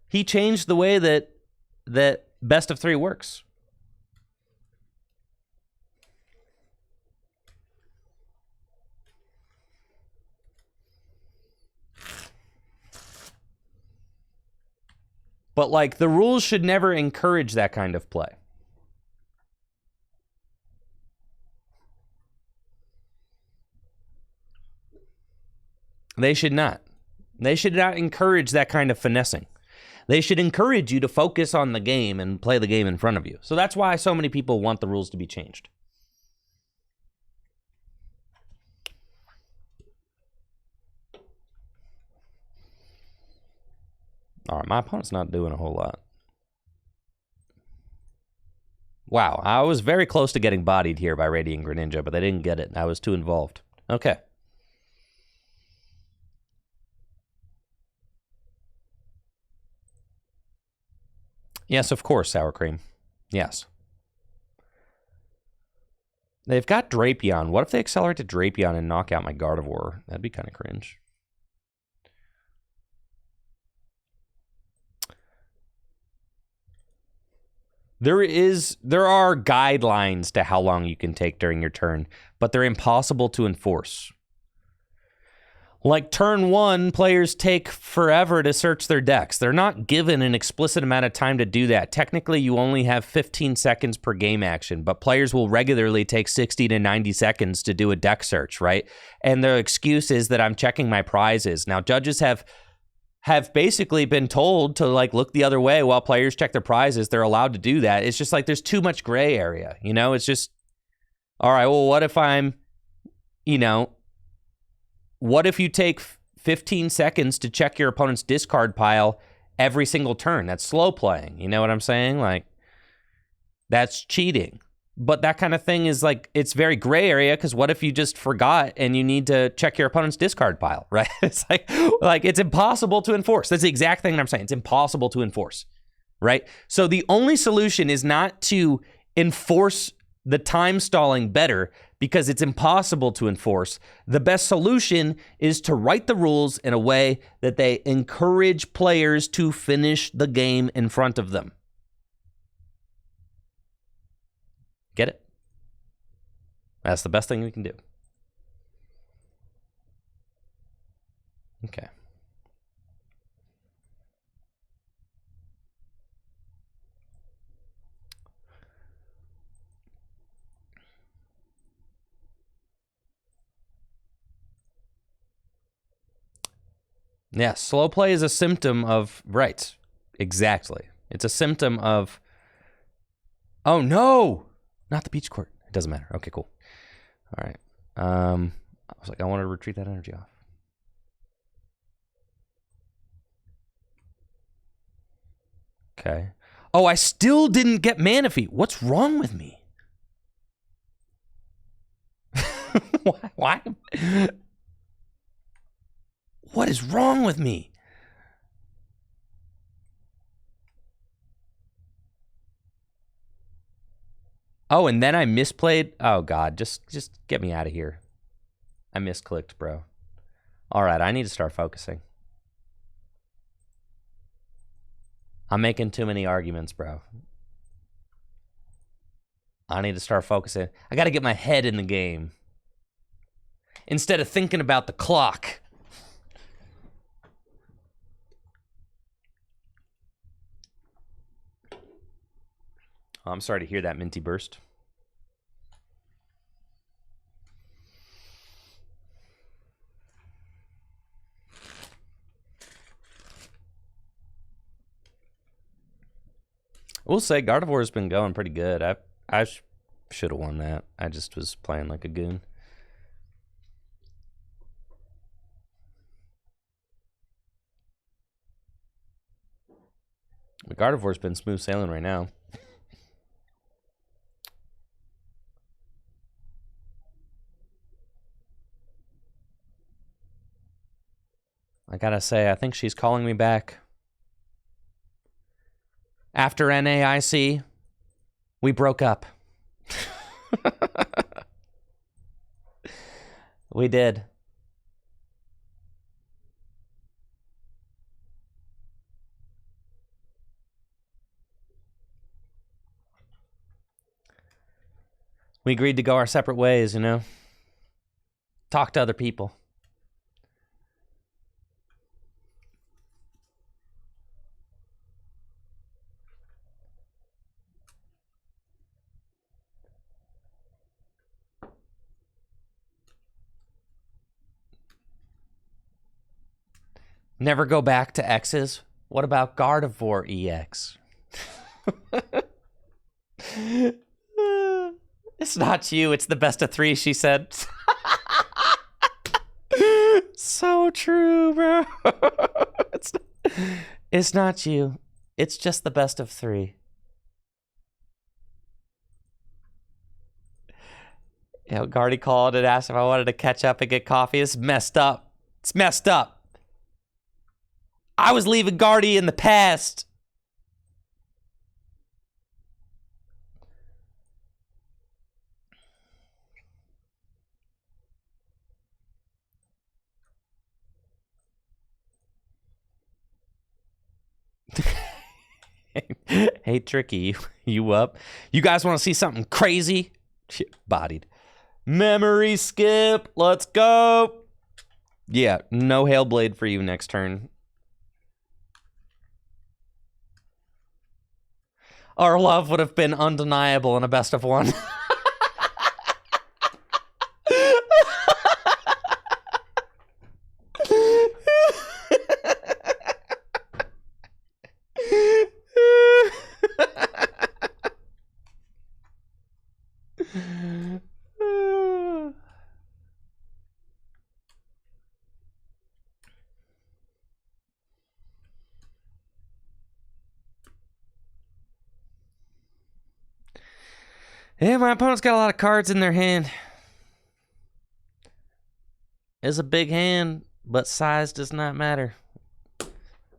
he changed the way that best of 3 works. But, like, the rules should never encourage that kind of play. They should not. They should not encourage that kind of finessing. They should encourage you to focus on the game and play the game in front of you. So that's why so many people want the rules to be changed. All right, my opponent's not doing a whole lot. Wow, I was very close to getting bodied here by Radiant Greninja, but they didn't get it. I was too involved. Okay. Yes, of course, sour cream. Yes. They've got Drapion. What if they accelerate to Drapion and knock out my Gardevoir? That'd be kind of cringe. There are guidelines to how long you can take during your turn, but they're impossible to enforce. Like turn 1, players take forever to search their decks. They're not given an explicit amount of time to do that. Technically, you only have 15 seconds per game action, but players will regularly take 60 to 90 seconds to do a deck search, right? And their excuse is that I'm checking my prizes. Now, judges have basically been told to like look the other way while players check their prizes. They're allowed to do that. It's just like there's too much gray area, you know? It's just, all right, well, what if I'm, you know, what if you take 15 seconds to check your opponent's discard pile every single turn? That's slow playing. You know what I'm saying? Like, that's cheating. But that kind of thing is like, it's very gray area because what if you just forgot and you need to check your opponent's discard pile, right? It's like it's impossible to enforce. That's the exact thing that I'm saying. It's impossible to enforce, right? So the only solution is not to enforce the time stalling better. because it's impossible to enforce. The best solution is to write the rules in a way that they encourage players to finish the game in front of them. Get it? That's the best thing we can do. Okay. Yeah, slow play is a symptom of... Right. Exactly. It's a symptom of... Oh, no! Not the beach court. It doesn't matter. Okay, cool. All right. I was like, I want to retreat that energy off. Okay. Oh, I still didn't get Manaphy. What's wrong with me? Why? What is wrong with me? Oh, and then I misplayed. Oh God, just get me out of here. I misclicked, bro. All right, I need to start focusing. I'm making too many arguments, bro. I need to start focusing. I got to get my head in the game instead of thinking about the clock. Oh, I'm sorry to hear that, Minty Burst. We'll say Gardevoir has been going pretty good. I should have won that. I just was playing like a goon. But Gardevoir's been smooth sailing right now. I gotta say, I think she's calling me back. After NAIC, we broke up. We did. We agreed to go our separate ways, you know? Talk to other people. Never go back to X's? What about Gardevoir EX? It's not you, it's the best of three, she said. So true, bro. It's not you. It's just the best of three. You know, Gardy called and asked if I wanted to catch up and get coffee. It's messed up. It's messed up. I was leaving Gardy in the past. Hey, Tricky, you up? You guys want to see something crazy? Shit, bodied. Memory skip. Let's go. Yeah, no Hailblade for you next turn. Our love would have been undeniable in a best of one. Yeah, my opponent's got a lot of cards in their hand. It's a big hand, but size does not matter.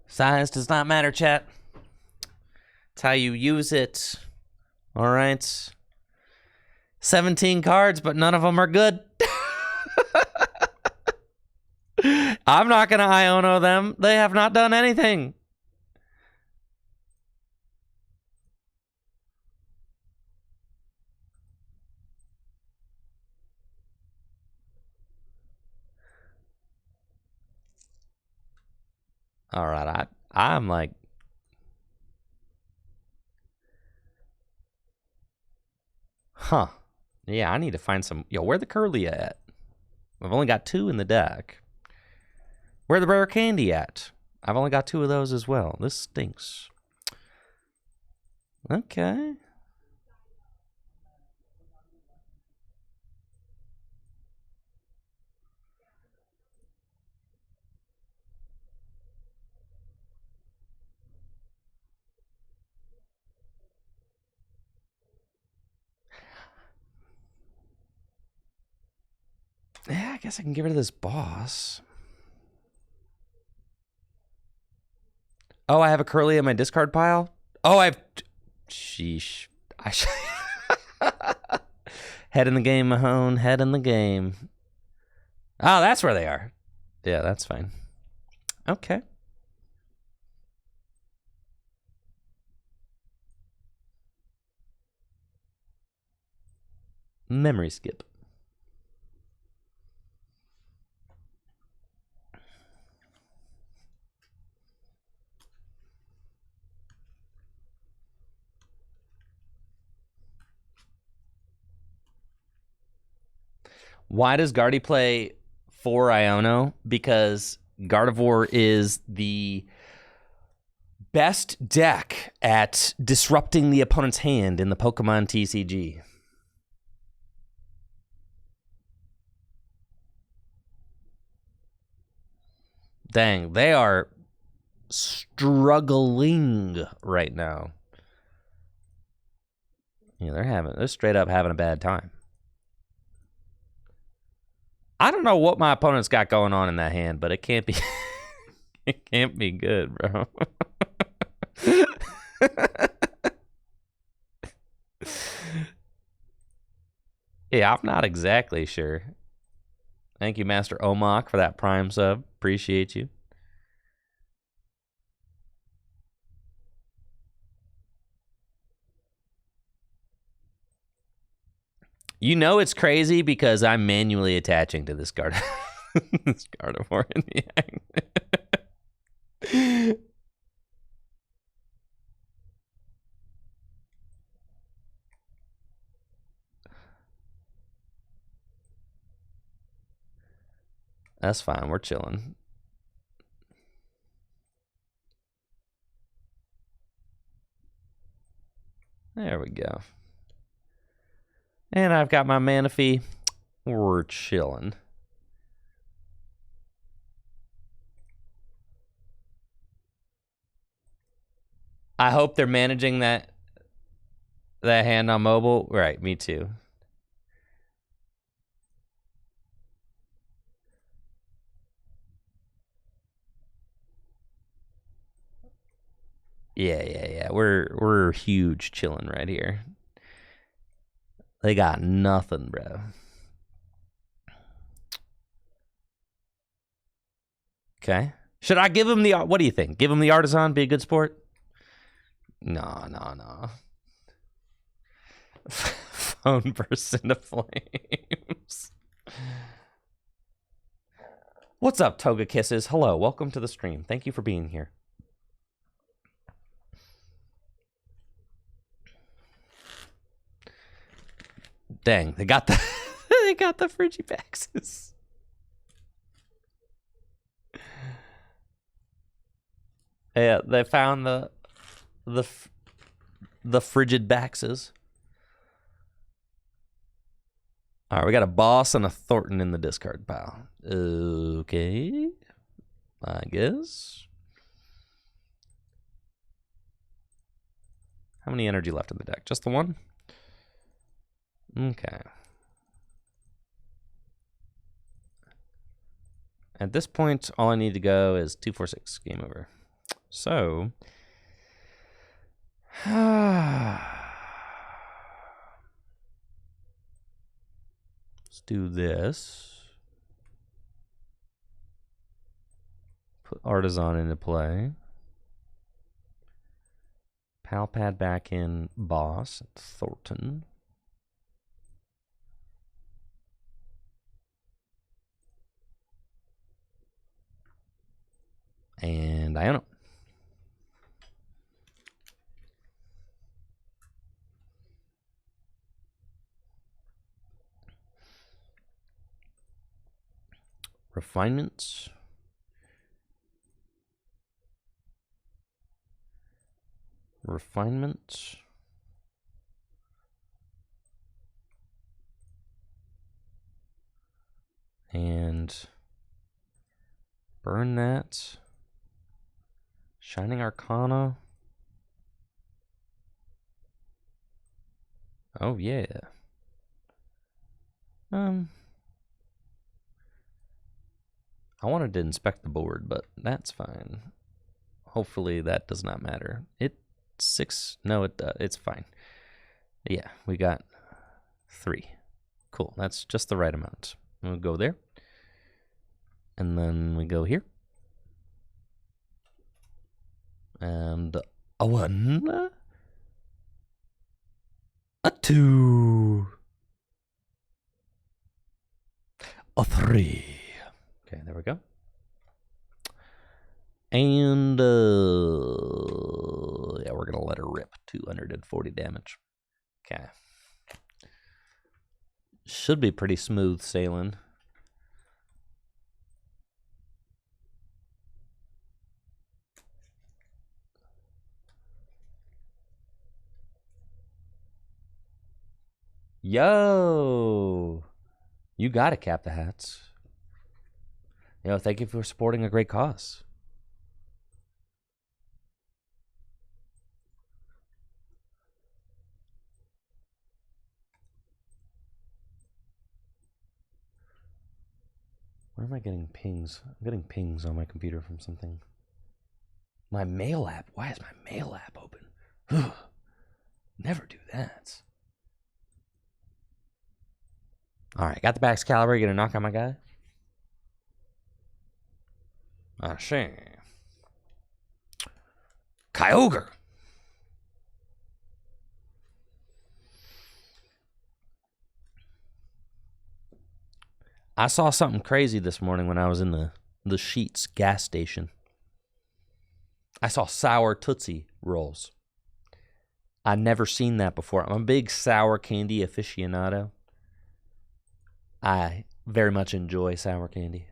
Size does not matter, chat. It's how you use it. All right. 17 cards, but none of them are good. I'm not going to Iono them. They have not done anything. All right, I'm like, huh. Yeah, I need to find some. Yo, where the Curly at? I've only got 2 in the deck. Where the Rare Candy at? I've only got 2 of those as well. This stinks. Okay. Yeah, I guess I can get rid of this boss. Oh, I have a Curly in my discard pile? Oh, I have... Sheesh. Head in the game, Mahone. Head in the game. Oh, that's where they are. Yeah, that's fine. Okay. Memory skip. Why does Gardy play 4 Iono? Because Gardevoir is the best deck at disrupting the opponent's hand in the Pokemon TCG. Dang, they are struggling right now. Yeah, they're straight up having a bad time. I don't know what my opponent's got going on in that hand, but it can't be it can't be good, bro. Yeah, I'm not exactly sure. Thank you, Master Omok, for that Prime sub. Appreciate you. You know it's crazy because I'm manually attaching to this this Gardevoir in the end. That's fine. We're chilling. There we go. And I've got my Manaphy. We're chilling. I hope they're managing that hand on mobile. Right, me too. Yeah. We're huge chilling right here. They got nothing, bro. Okay. Should I give him the... What do you think? Give him the Artisan? Be a good sport? No. Phone bursts into flames. What's up, Toga Kisses? Hello, welcome to the stream. Thank you for being here. Dang, they got the they got the Frigibaxes. Yeah, they found the frigid baxes. All right, we got a boss and a Thornton in the discard pile. Okay, I guess. How many energy left in the deck? Just the one? Okay. At this point, all I need to go is 2, 4, 6. Game over. So... Let's do this. Put Artisan into play. Palpad back in Boss. Thornton. And Iono. Refinements. Refinement. And burn that. Shining Arcana. Oh yeah. I wanted to inspect the board, but that's fine. Hopefully that does not matter. It's 6. No, it's fine. Yeah, we got 3. Cool. That's just the right amount. We'll go there. And then we go here. And a 1. A 2. A 3. Okay, there we go. And, yeah, we're going to let her rip. 240 damage. Okay. Should be pretty smooth sailing. Yo! You got to cap the hats. Yo, thank you for supporting a great cause. Where am I getting pings? I'm getting pings on my computer from something. My mail app. Why is my mail app open? Never do that. All right, got the Bax Caliber. You gonna knock on my guy? Ah, sure. Kyogre. I saw something crazy this morning when I was in the Sheetz gas station. I saw sour Tootsie Rolls. I'd never seen that before. I'm a big sour candy aficionado. I very much enjoy sour candy.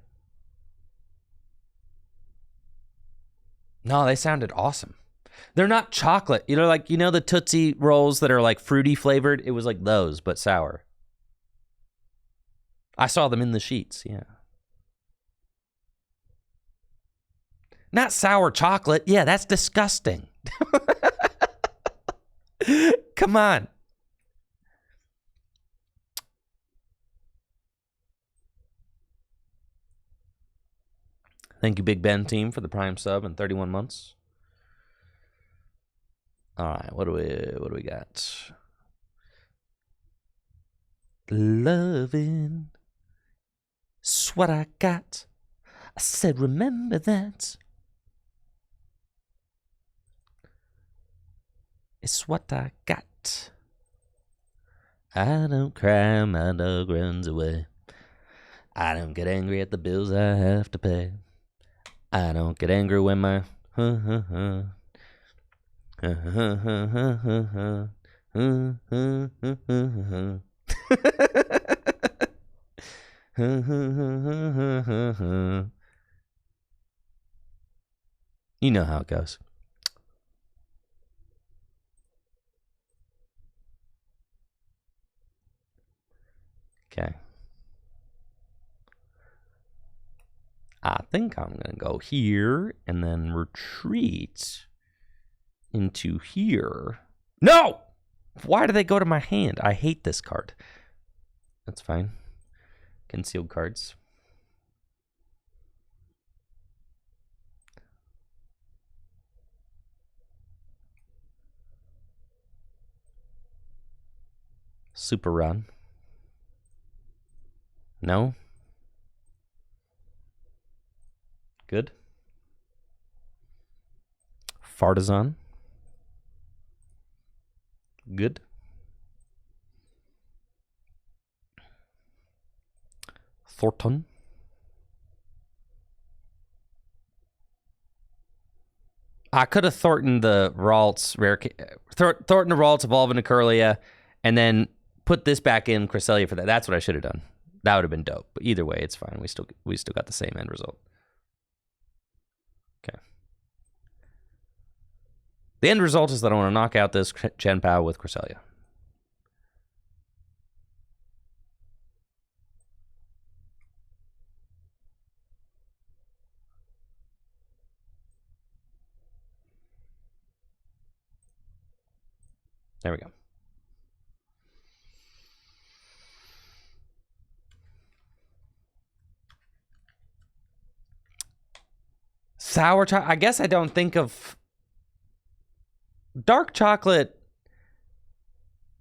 No, they sounded awesome. They're not chocolate. You know, like, you know the Tootsie Rolls that are like fruity flavored? It was like those, but sour. I saw them in the Sheetz, yeah. Not sour chocolate. Yeah, that's disgusting. Come on. Thank you, Big Ben team, for the Prime sub and 31 months. All right, what do we got? Loving. It's what I got. I said, remember that. It's what I got. I don't cry, my dog runs away. I don't get angry at the bills I have to pay. I don't get angry when my you know how it goes. Okay. I think I'm going to go here and then retreat into here. No! Why do they go to my hand? I hate this card. That's fine. Concealed cards. Super run. No? Good. Fartazon. Good. Thornton. I could have Thornton the Ralts Thornton the Ralts evolve into Curlia, and then put this back in Cresselia for that. That's what I should have done. That would have been dope. But either way, it's fine. We still got the same end result. Okay. The end result is that I want to knock out this Chenpao with Cresselia. There we go. Sour chocolate. I guess I don't think of dark chocolate.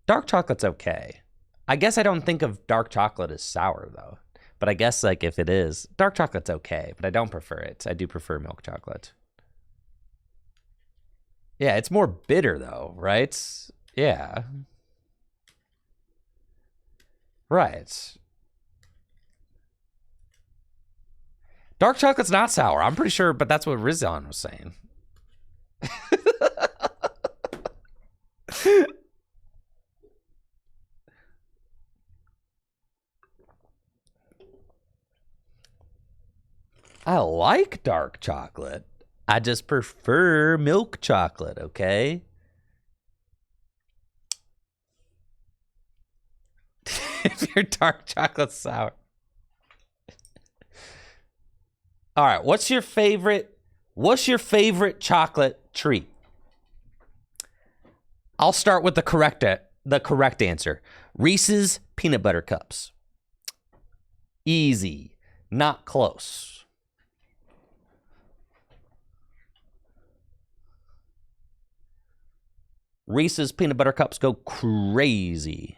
Dark chocolate's okay. I guess I don't think of dark chocolate as sour though. But I guess like if it is, dark chocolate's okay, but I don't prefer it. I do prefer milk chocolate. Yeah, it's more bitter though, right? Yeah. Right. Dark chocolate's not sour. I'm pretty sure, but that's what Rizon was saying. I like dark chocolate. I just prefer milk chocolate, okay? If your dark chocolate's sour. All right, what's your favorite chocolate treat? I'll start with the correct answer. Reese's peanut butter cups. Easy, not close. Reese's peanut butter cups go crazy.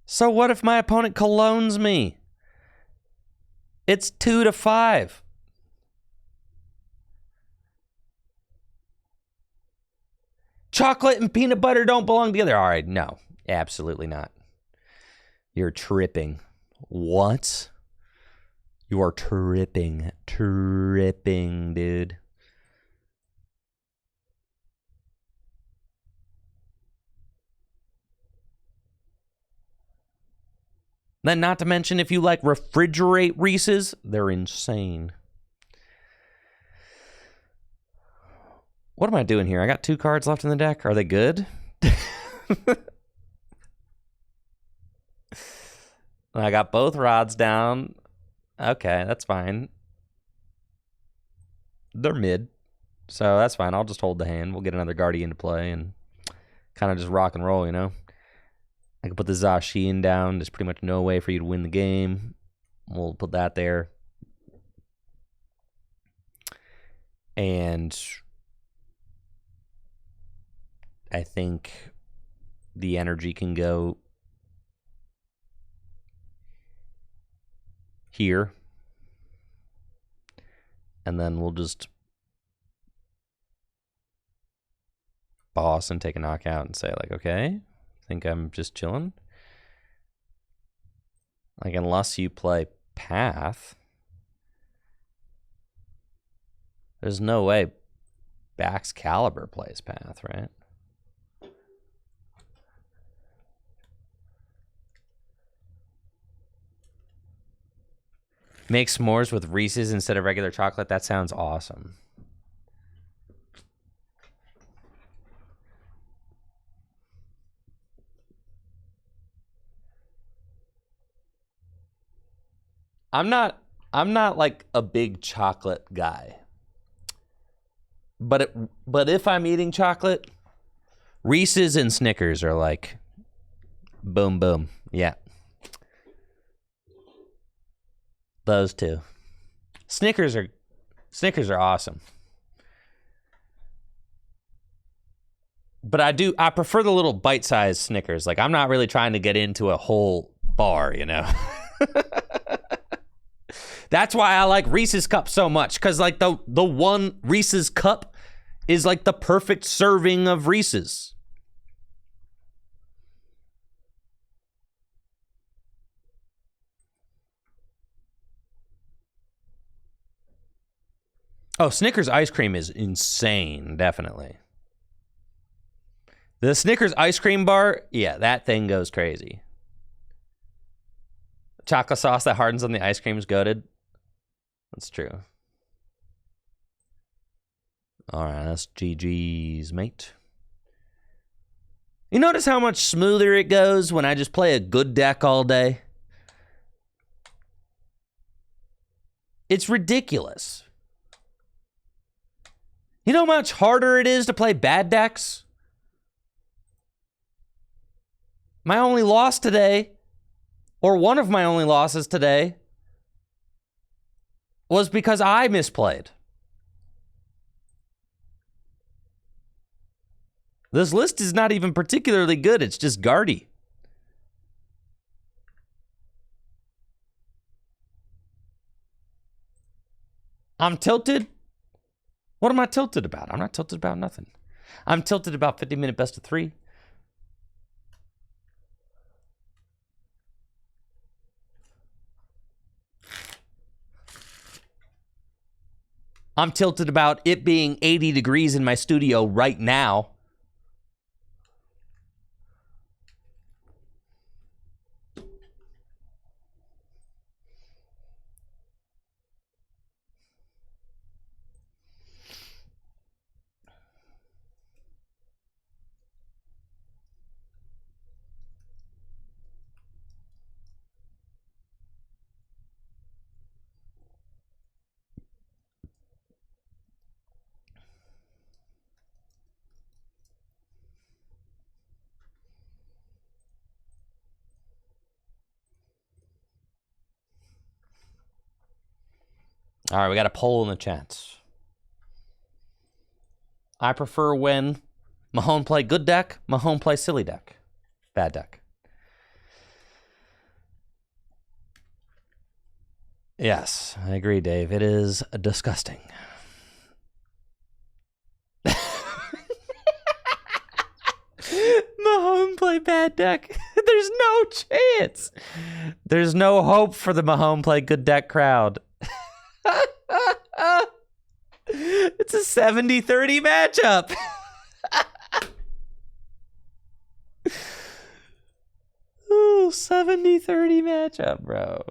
So what if my opponent colognes me? It's 2-5. Chocolate and peanut butter don't belong together. All right, no, absolutely not. You're tripping. What? You are tripping, dude. Then not to mention if you like refrigerate Reese's, they're insane. What am I doing here? I got 2 cards left in the deck. Are they good? I got both rods down. Okay, that's fine. They're mid. So that's fine. I'll just hold the hand. We'll get another Guardian to play and kind of just rock and roll, you know? I can put the Zacian down. There's pretty much no way for you to win the game. We'll put that there. And I think the energy can go here. And then we'll just boss and take a knockout and say, like, okay, I think I'm just chilling. Like, unless you play Path, there's no way Bax Caliber plays Path, right? Make s'mores with Reese's instead of regular chocolate. That sounds awesome. I'm not like a big chocolate guy. But if I'm eating chocolate, Reese's and Snickers are like boom boom. Yeah. Those two. Snickers are awesome. But I prefer the little bite-sized Snickers. Like, I'm not really trying to get into a whole bar, you know. That's why I like Reese's Cup so much, because like the one Reese's Cup is like the perfect serving of Reese's. Oh, Snickers ice cream is insane, definitely. The Snickers ice cream bar, yeah, that thing goes crazy. Chocolate sauce that hardens on the ice cream is goated. That's true. All right, that's GG's, mate. You notice how much smoother it goes when I just play a good deck all day? It's ridiculous. You know how much harder it is to play bad decks? My only loss today, or one of my only losses today, was because I misplayed. This list is not even particularly good. It's just Gardy. I'm tilted. What am I tilted about? I'm not tilted about nothing. I'm tilted about 50-minute best of 3. I'm tilted about it being 80 degrees in my studio right now. All right, we got a poll in the chats. I prefer when Mahone play good deck, Mahone play silly deck. Bad deck. Yes, I agree, Dave. It is disgusting. Mahone play bad deck. There's no chance. There's no hope for the Mahone play good deck crowd. It's a 70-30 matchup. Ooh, 70-30 matchup, bro.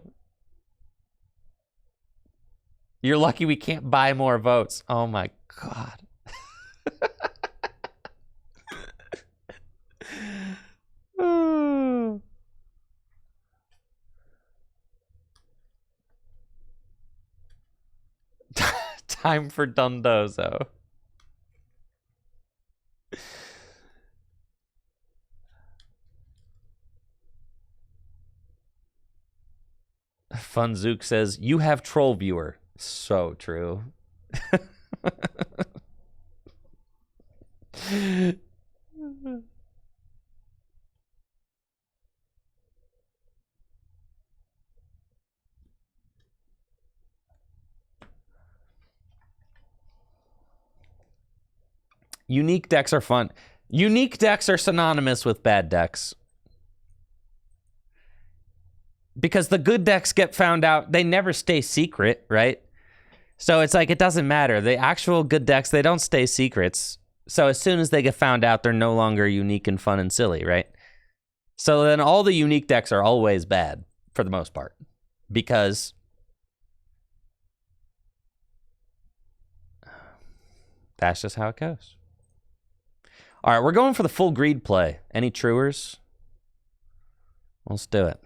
You're lucky we can't buy more votes. Oh my God. Ooh. Time for Dundozo. Funzook says, you have troll viewer. So true. Unique decks are fun. Unique decks are synonymous with bad decks. Because the good decks get found out, they never stay secret, right? So it's like, it doesn't matter. The actual good decks, they don't stay secrets. So as soon as they get found out, they're no longer unique and fun and silly, right? So then all the unique decks are always bad, for the most part. Because that's just how it goes. All right, we're going for the full greed play. Any truers? Let's do it.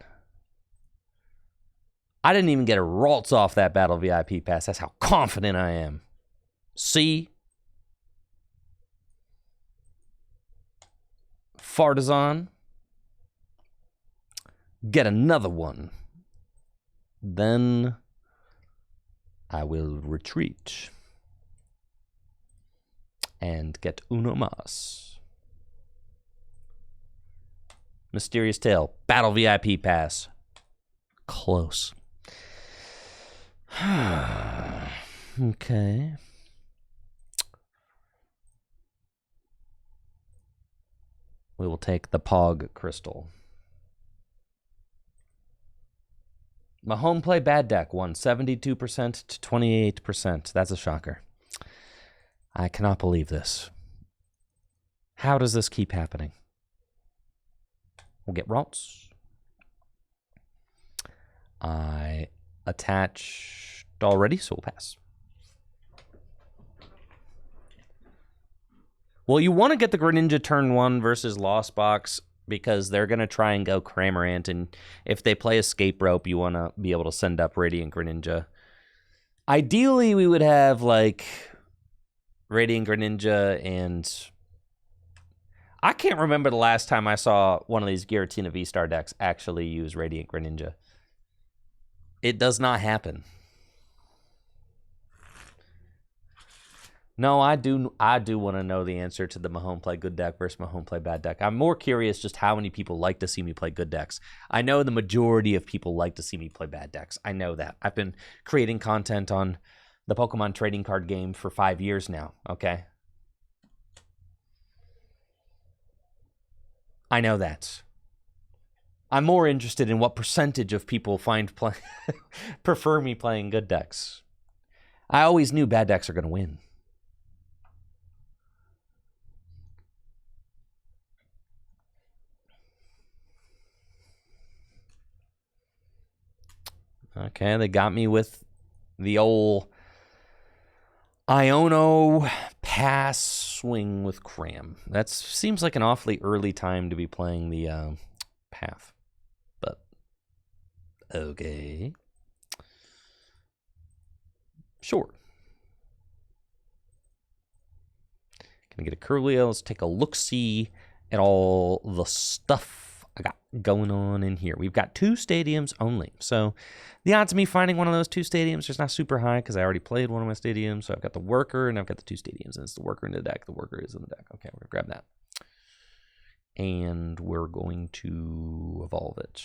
I didn't even get a Ralts off that Battle VIP pass. That's how confident I am. C. Fartazon. Get another one. Then I will retreat. And get uno mas. Mysterious Tale. Battle VIP pass. Close. Okay. We will take the Pog Crystal. My home play bad deck won 72% to 28%. That's a shocker. I cannot believe this. How does this keep happening? We'll get Ralts. I attached already, so we'll pass. Well, you want to get the Greninja turn 1 versus Lost Box because they're going to try and go Cramorant, and if they play Escape Rope, you want to be able to send up Radiant Greninja. Ideally, we would have, like, Radiant Greninja and... I can't remember the last time I saw one of these Giratina V-Star decks actually use Radiant Greninja. It does not happen. No, I do want to know the answer to the Mahone play good deck versus Mahone play bad deck. I'm more curious just how many people like to see me play good decks. I know the majority of people like to see me play bad decks. I know that. I've been creating content on the Pokemon trading card game for 5 years now, okay? I know that. I'm more interested in what percentage of people prefer me playing good decks. I always knew bad decks are going to win. Okay, they got me with the old Iono pass swing with Cram. That seems like an awfully early time to be playing the path. But, okay. Sure. Gonna get a Curlia. Let's take a look-see at all the stuff I got going on in here. We've got 2 stadiums only. So the odds of me finding one of those 2 stadiums is not super high because I already played one of my stadiums. So I've got the worker and I've got the 2 stadiums. And it's the worker in the deck. The worker is in the deck. Okay, we're going to grab that. And we're going to evolve it.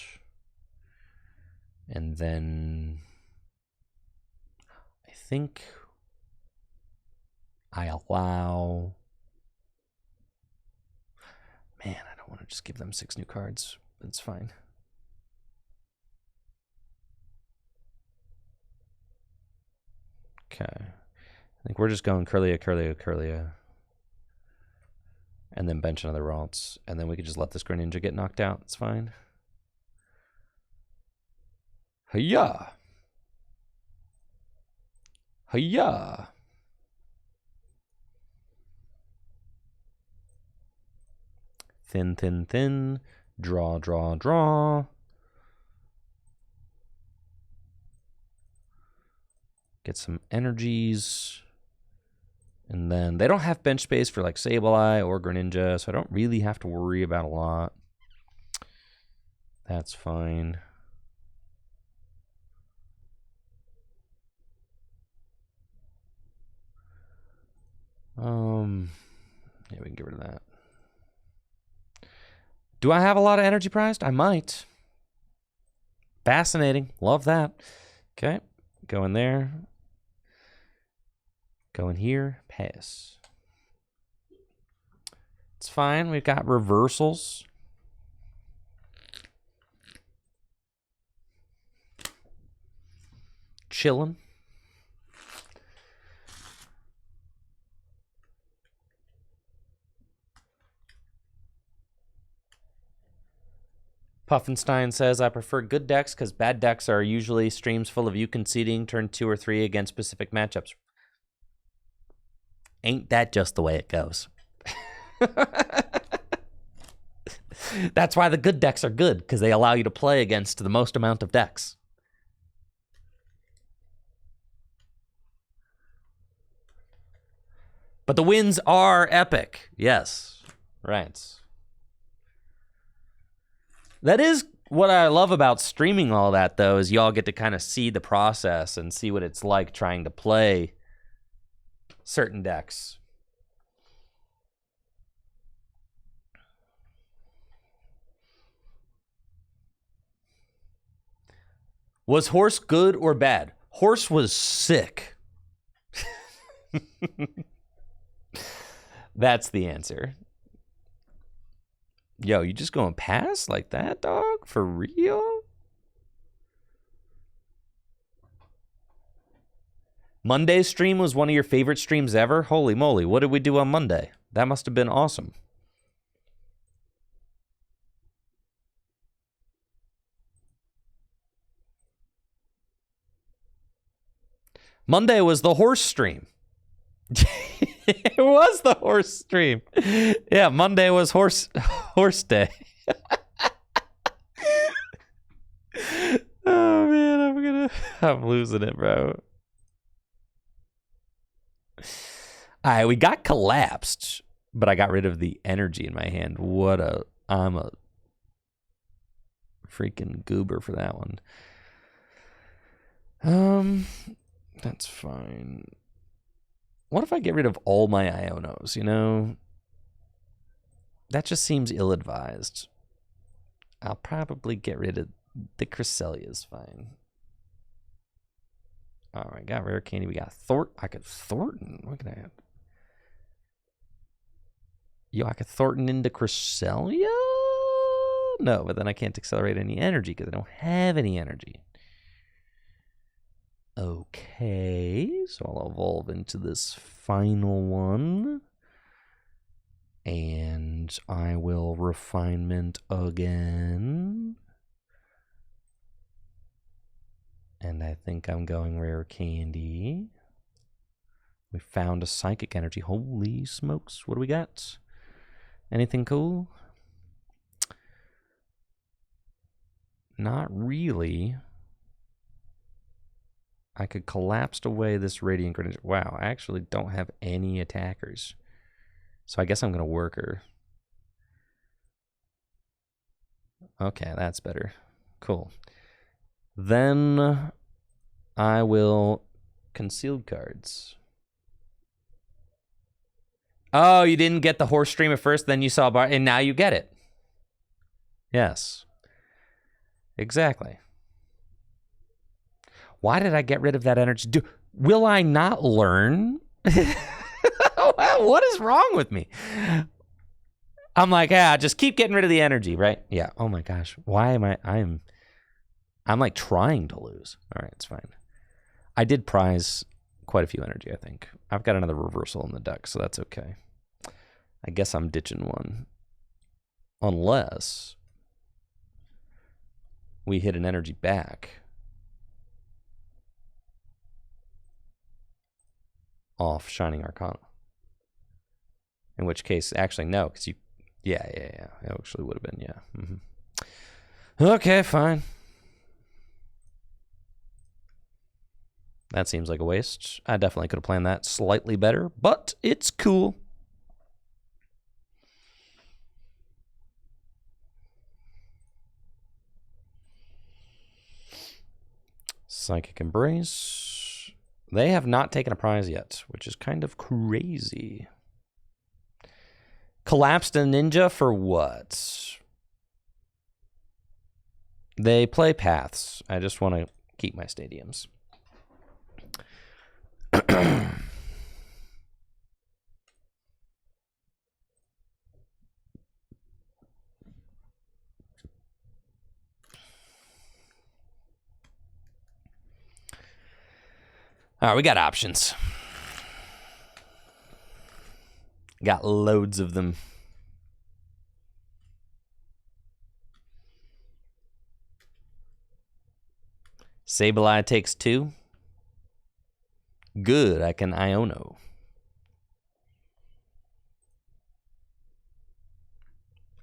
And then I think I allow... Man, I don't want to just give them 6 new cards. It's fine. Okay. I think we're just going Curlia. And then bench another Ralts. And then we could just let this Greninja get knocked out. It's fine. Hiya! Hiya! Thin, thin, thin. Draw, draw, draw. Get some energies. And then they don't have bench space for like Sableye or Greninja, so I don't really have to worry about a lot. That's fine. Yeah, we can get rid of that. Do I have a lot of energy prized? I might. Fascinating. Love that. Okay. Go in there. Go in here. Pass. It's fine. We've got reversals. Chilling. Puffinstein says, I prefer good decks because bad decks are usually streams full of you conceding turn 2 or 3 against specific matchups. Ain't that just the way it goes? That's why the good decks are good, because they allow you to play against the most amount of decks. But the wins are epic. Yes. Right. That is what I love about streaming all that, though, is y'all get to kind of see the process and see what it's like trying to play certain decks. Was horse good or bad? Horse was sick. That's the answer. Yo, you just going past like that, dog? For real? Monday's stream was one of your favorite streams ever? Holy moly, what did we do on Monday? That must have been awesome. Monday was the horse stream. It was the horse stream. Yeah, Monday was horse day. Oh man, I'm losing it, bro. All right, we got collapsed, but I got rid of the energy in my hand. I'm a freaking goober for that one. That's fine. What if I get rid of all my Ionos, you know? That just seems ill-advised. I'll probably get rid of the Cresselia's fine. All right, got Rare Candy. We got I could Thornton. What can I have? Yo, I could Thornton into Cresselia? No, but then I can't accelerate any energy because I don't have any energy. Okay, so I'll evolve into this final one. And I will refinement again. And I think I'm going Rare Candy. We found a Psychic Energy. Holy smokes, what do we got? Anything cool? Not really. I could collapse away this Radiant Grenade. Wow, I actually don't have any attackers. So I guess I'm going to work her. Okay, that's better. Cool. Then I will concealed cards. Oh, you didn't get the horse stream at first, then you saw bar, and now you get it. Yes. Exactly. Why did I get rid of that energy? Will I not learn? What is wrong with me? I'm like, just keep getting rid of the energy, right? Yeah. Oh my gosh. Why am I'm like trying to lose. All right, it's fine. I did prize quite a few energy, I think. I've got another reversal in the deck, so that's okay. I guess I'm ditching one. Unless we hit an energy back off Shining Arcana. In which case, actually, no, because you... Yeah. It actually would have been, yeah. Mm-hmm. Okay, fine. That seems like a waste. I definitely could have planned that slightly better, but it's cool. Psychic Embrace. They have not taken a prize yet, which is kind of crazy. Collapsed a ninja for what? They play paths. I just want to keep my stadiums. All right, we got options. Got loads of them. Sableye takes 2. Good, I can Iono.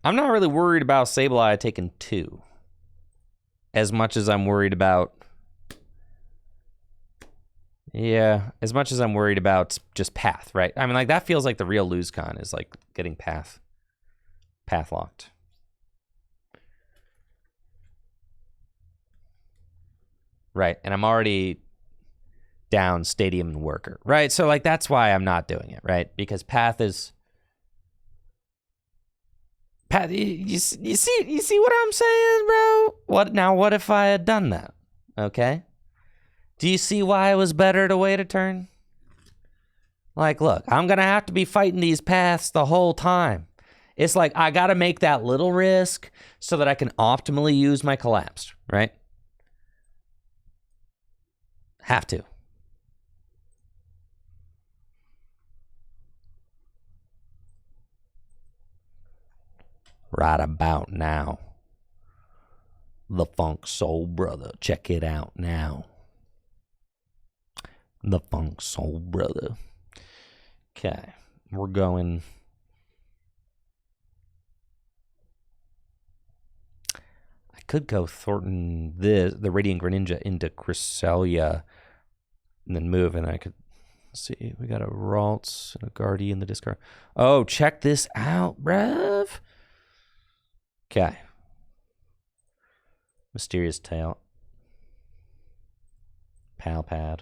I'm not really worried about Sableye taking 2. As much as I'm worried about... Yeah, as much as I'm worried about just path, right? I mean, like, that feels like the real lose con is, like, getting path locked. Right, and I'm already down Stadium and Worker, right? So, like, that's why I'm not doing it, right? Because path is... Path, you see what I'm saying, bro? What if I had done that? Okay? Do you see why it was better to wait a turn? Like, look, I'm going to have to be fighting these paths the whole time. It's like I got to make that little risk so that I can optimally use my collapsed, right? Have to. Right about now. The Funk Soul Brother. Check it out now. The Funk Soul Brother. Okay. We're going. I could go Thornton the Radiant Greninja into Cresselia and then move, and I could see. We got a Ralts and a Guardy in the discard. Oh, check this out, bruv. Okay. Mysterious Tail. Palpad.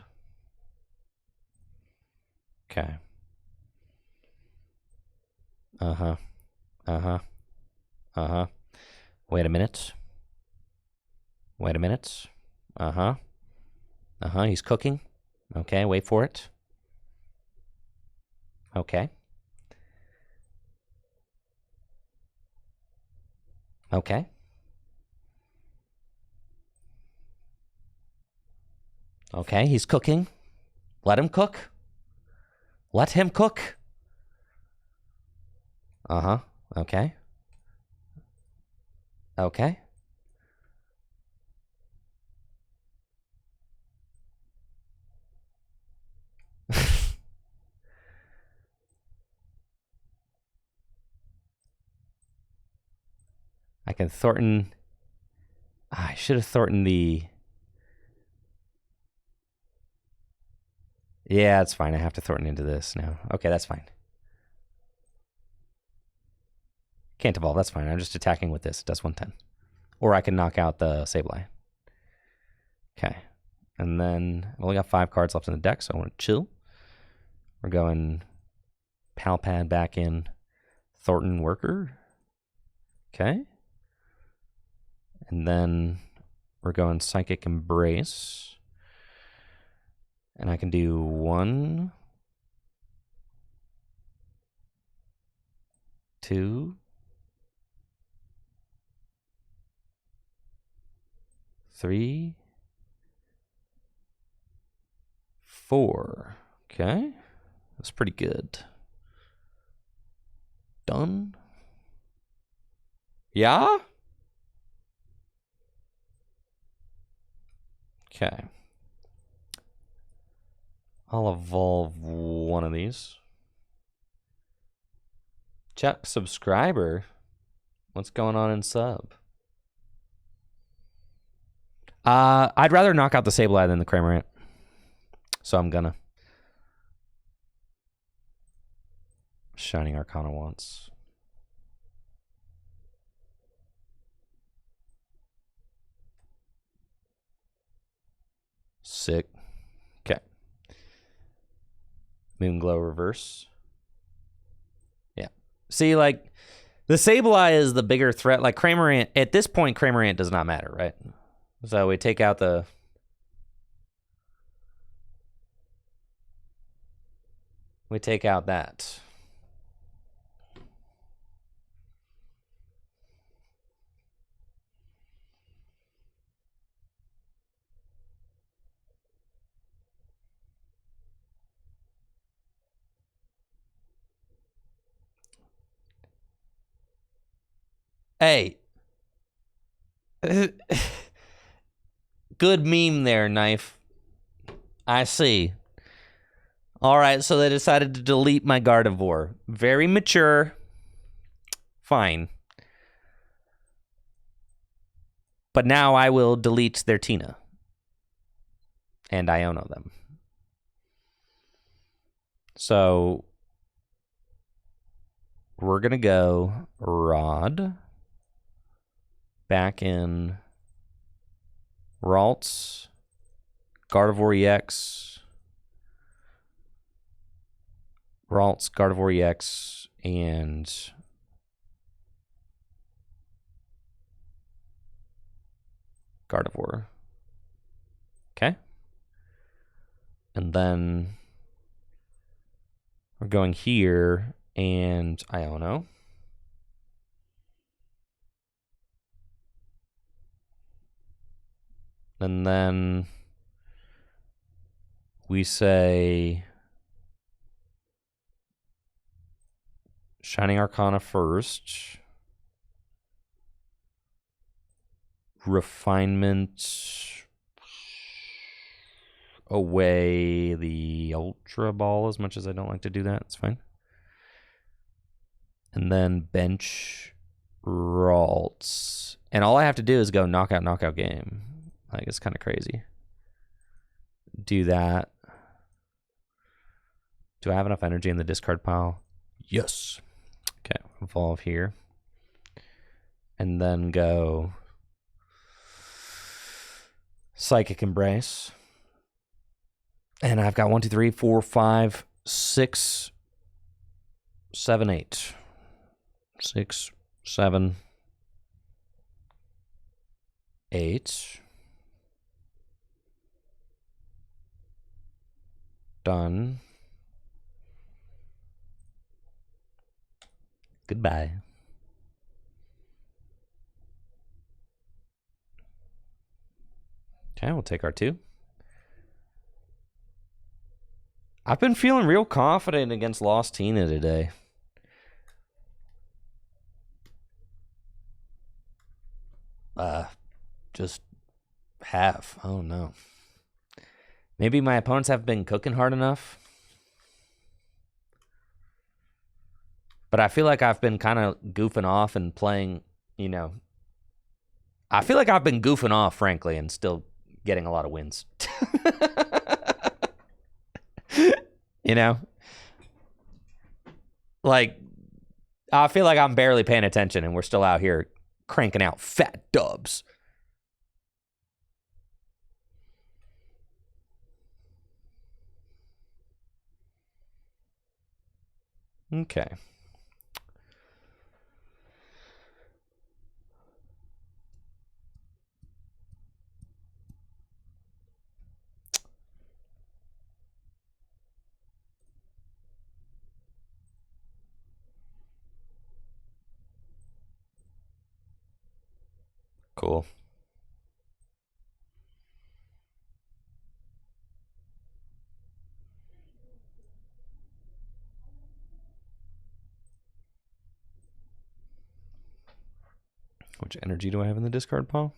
Okay. Uh-huh. Uh-huh. Uh-huh. Wait a minute. Wait a minute. Uh-huh. Uh-huh. He's cooking. Okay, wait for it. Okay. Okay. Okay, he's cooking. Let him cook. Let him cook. Uh-huh. Okay. Okay. I can Thornton. I should have Thornton the. Yeah, it's fine. I have to Thornton into this now. Okay, that's fine. Can't evolve. That's fine. I'm just attacking with this. It does 110. Or I can knock out the Sableye. Okay. And then I've only got 5 cards left in the deck, so I want to chill. We're going Palpad back in. Thornton Worker. Okay. And then we're going Psychic Embrace. And I can do 1, 2, 3, 4. Okay. That's pretty good. Done. Yeah? Okay. I'll evolve one of these. Chuck subscriber. What's going on in sub? I'd rather knock out the Sableye than the Cramorant. So I'm gonna. Shining Arcana once. Sick. Okay. Moonglow reverse. Yeah. See, like, the Sableye is the bigger threat. Like, Cramorant, at this point, Cramorant does not matter, right? So we take out the... We take out that. Hey. Good meme there, Knife. I see. All right, so they decided to delete my Gardevoir. Very mature. Fine. But now I will delete their Tina. And Iono them. So we're going to go Rod. Back in Ralts. Gardevoir EX. Ralts, Gardevoir EX, and Gardevoir. Okay. And then we're going here and Iono. And then we say Shining Arcana first. Refinement away the Ultra Ball as much as I don't like to do that. It's fine. And then bench Ralts. And all I have to do is go knockout game. Like, it's kind of crazy. Do that. Do I have enough energy in the discard pile? Yes. Okay, evolve here. And then go Psychic Embrace. And I've got 1, 2, 3, 4, 5, 6, 7, 8. 6, 7, 8. Done. Goodbye. Okay, we'll take our 2. I've been feeling real confident against Lost Tina today. Just have. Oh, no. Maybe my opponents have been cooking hard enough. But I feel like I've been kind of goofing off and playing, you know. I feel like I've been goofing off, frankly, and still getting a lot of wins. You know? Like, I feel like I'm barely paying attention and we're still out here cranking out fat dubs. Okay. Cool. Which energy do I have in the discard pile?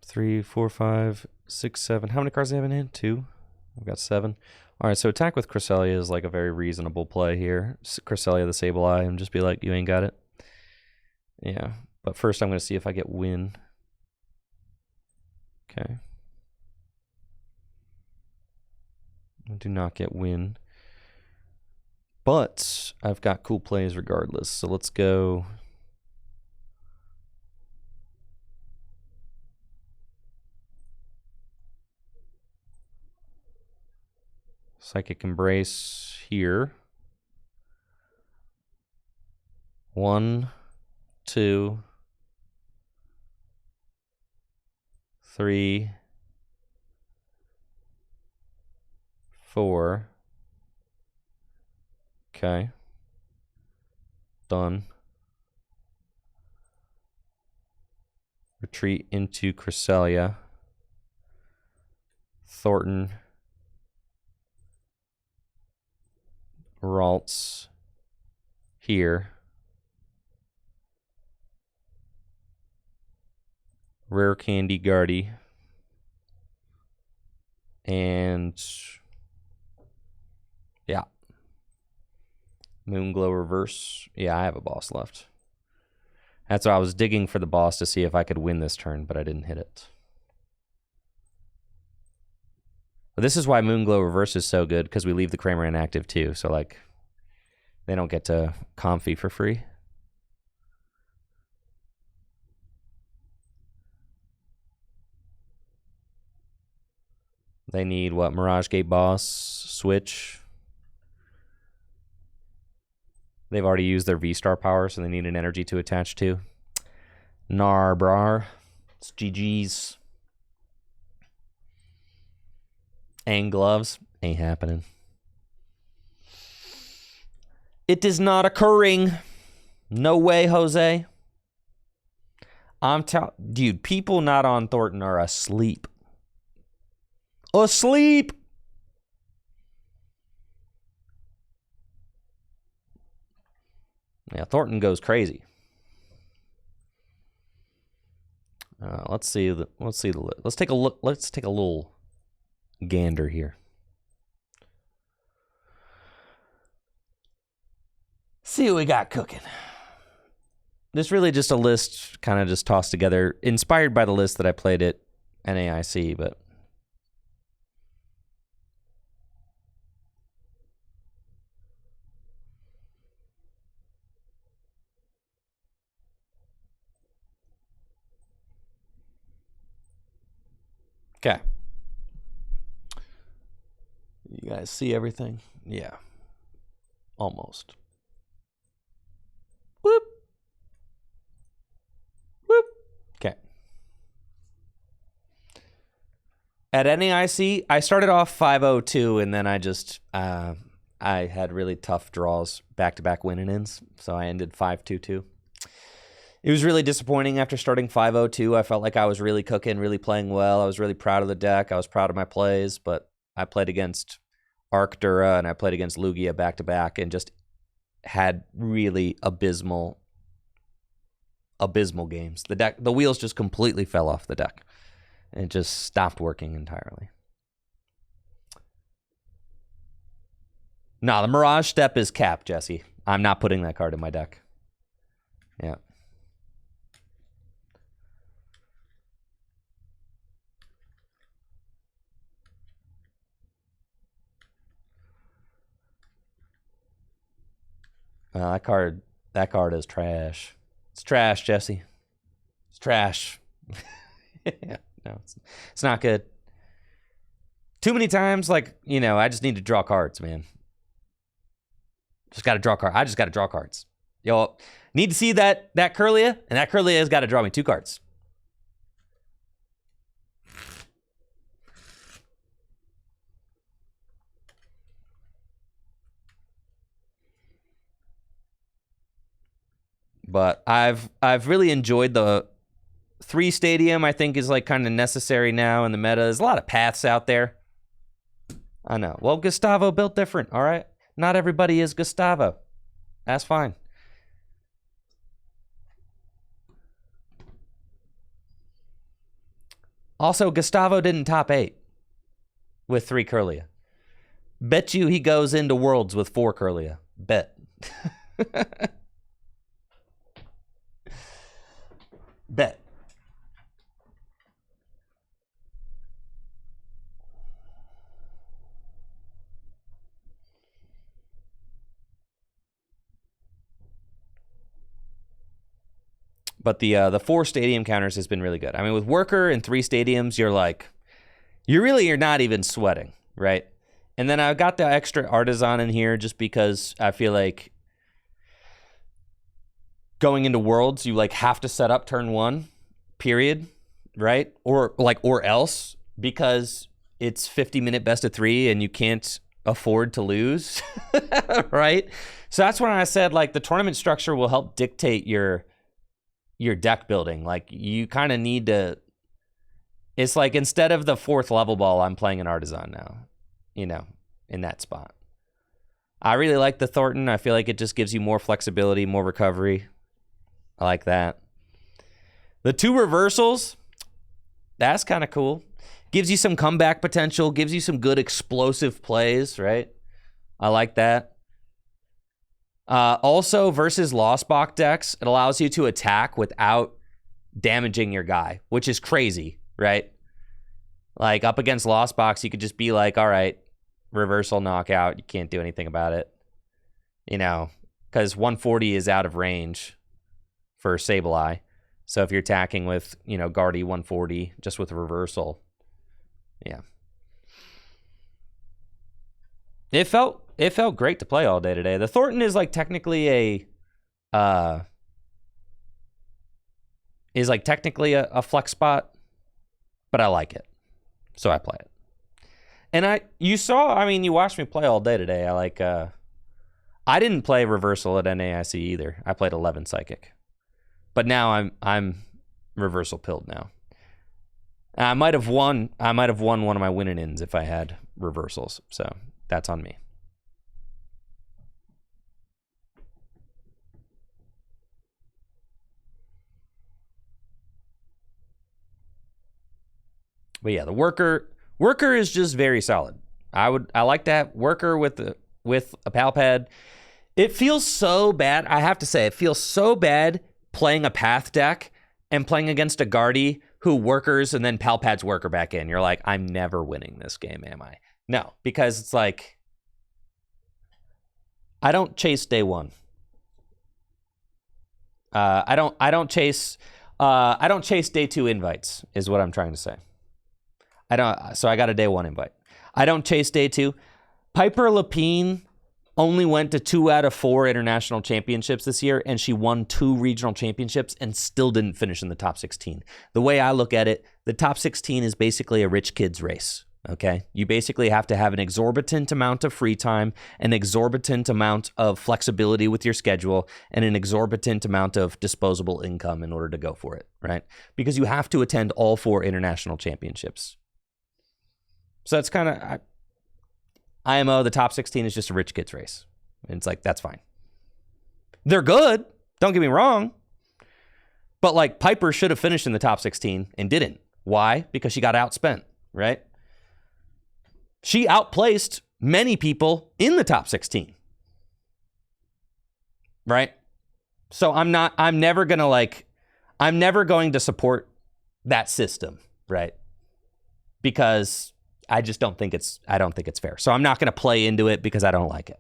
3, 4, 5, 6, 7. How many cards do I have in hand? 2. I've got 7. All right, so attack with Cresselia is like a very reasonable play here. Cresselia the Sableye and just be like, you ain't got it. Yeah, but first I'm going to see if I get win. Okay. I do not get win. But I've got cool plays regardless. So let's go. Psychic Embrace here. 1, 2, 3, 4. Okay. Done. Retreat into Cresselia. Thornton. Ralts. Here. Rare Candy Guardy. And yeah. Moonglow Reverse. Yeah, I have a boss left. That's why I was digging for the boss to see if I could win this turn, but I didn't hit it. But this is why Moonglow Reverse is so good, because we leave the Kramer inactive too. So, like, they don't get to Comfy for free. They need, what, Mirage Gate Boss, Switch. They've already used their V-Star power, so they need an energy to attach to. Nar, brar. It's GG's. And gloves. Ain't happening. It is not occurring. No way, Jose. Dude, people not on Thornton are asleep. Asleep! Yeah, Thornton goes crazy. Let's see the let's take a look. Let's take a little gander here. See what we got cooking. This really just a list kind of just tossed together, inspired by the list that I played at NAIC, but okay. You guys see everything? Yeah. Almost. Whoop. Whoop. Okay. At NAIC, I started off 5-0-2, and then I just I had really tough draws, back-to-back win-and-ins, so I ended 5-2-2. It was really disappointing after starting 5-0-2. I felt like I was really cooking, really playing well. I was really proud of the deck. I was proud of my plays, but I played against Arctura and I played against Lugia back-to-back and just had really abysmal games. The wheels just completely fell off the deck. And it just stopped working entirely. Nah, the Mirage Step is capped, Jesse. I'm not putting that card in my deck. Yeah. That card is trash. It's trash, Jesse. It's trash. Yeah, no, it's not good. Too many times, like, I just need to draw cards, man. Just got to draw cards. I just got to draw cards. Yo, need to see that Kirlia, and that Kirlia has got to draw me 2 cards. But I've really enjoyed the 3 stadium. I think is like kind of necessary now in the meta. There's a lot of paths out there. I know. Well, Gustavo built different, all right? Not everybody is Gustavo. That's fine. Also, Gustavo didn't top 8 with 3 Kirlia. Bet you he goes into Worlds with 4 Kirlia. Bet. Bet. But the 4 stadium counters has been really good. I mean, with Worker and 3 stadiums, you're not even sweating, right? And then I've got the extra Artisan in here just because I feel like going into Worlds, you have to set up turn 1, period, right? Or else, because it's 50-minute best of 3 and you can't afford to lose, right? So that's when I said the tournament structure will help dictate your deck building. You kind of need to. It's instead of the 4th level ball, I'm playing an Artisan now, in that spot. I really like the Thornton. I feel like it just gives you more flexibility, more recovery. I like that. The 2 reversals, that's kind of cool. Gives you some comeback potential, gives you some good explosive plays, right? I like that. Also, versus Lost Box decks, it allows you to attack without damaging your guy, which is crazy, right? Up against Lost Box, you could just be all right, reversal knockout. You can't do anything about it, because 140 is out of range for Sableye. So if you're attacking with, Guardy 140 just with a reversal, yeah. It felt great to play all day today. The Thornton is technically is like technically a flex spot, but I like it. So I play it. And you watched me play all day today. I didn't play Reversal at NAIC either. I played 11 Psychic. But now I'm Reversal pilled now. I might have won one of my win-ins if I had reversals. So that's on me. But yeah, the worker is just very solid. I like that worker with a pal pad. It feels so bad. I have to say, it feels so bad playing a path deck and playing against a Guardy who workers and then pal pads worker back in. You're like, I'm never winning this game, am I? No, because it's like I don't chase day one. I don't chase day two invites is what I'm trying to say. So I got a day one invite. I don't chase day two. Piper Lapine only went to 2 out of 4 international championships this year, and she won 2 regional championships and still didn't finish in the top 16. The way I look at it, the top 16 is basically a rich kid's race, okay? You basically have to have an exorbitant amount of free time, an exorbitant amount of flexibility with your schedule, and an exorbitant amount of disposable income in order to go for it, right? Because you have to attend all 4 international championships. So that's kind of... IMO, the top 16 is just a rich kid's race. And it's like, that's fine. They're good. Don't get me wrong. But like Piper should have finished in the top 16 and didn't. Why? Because she got outspent, right? She outplaced many people in the top 16. Right? So I'm never going to support that system, right? Because I just don't think it's fair. So I'm not going to play into it because I don't like it.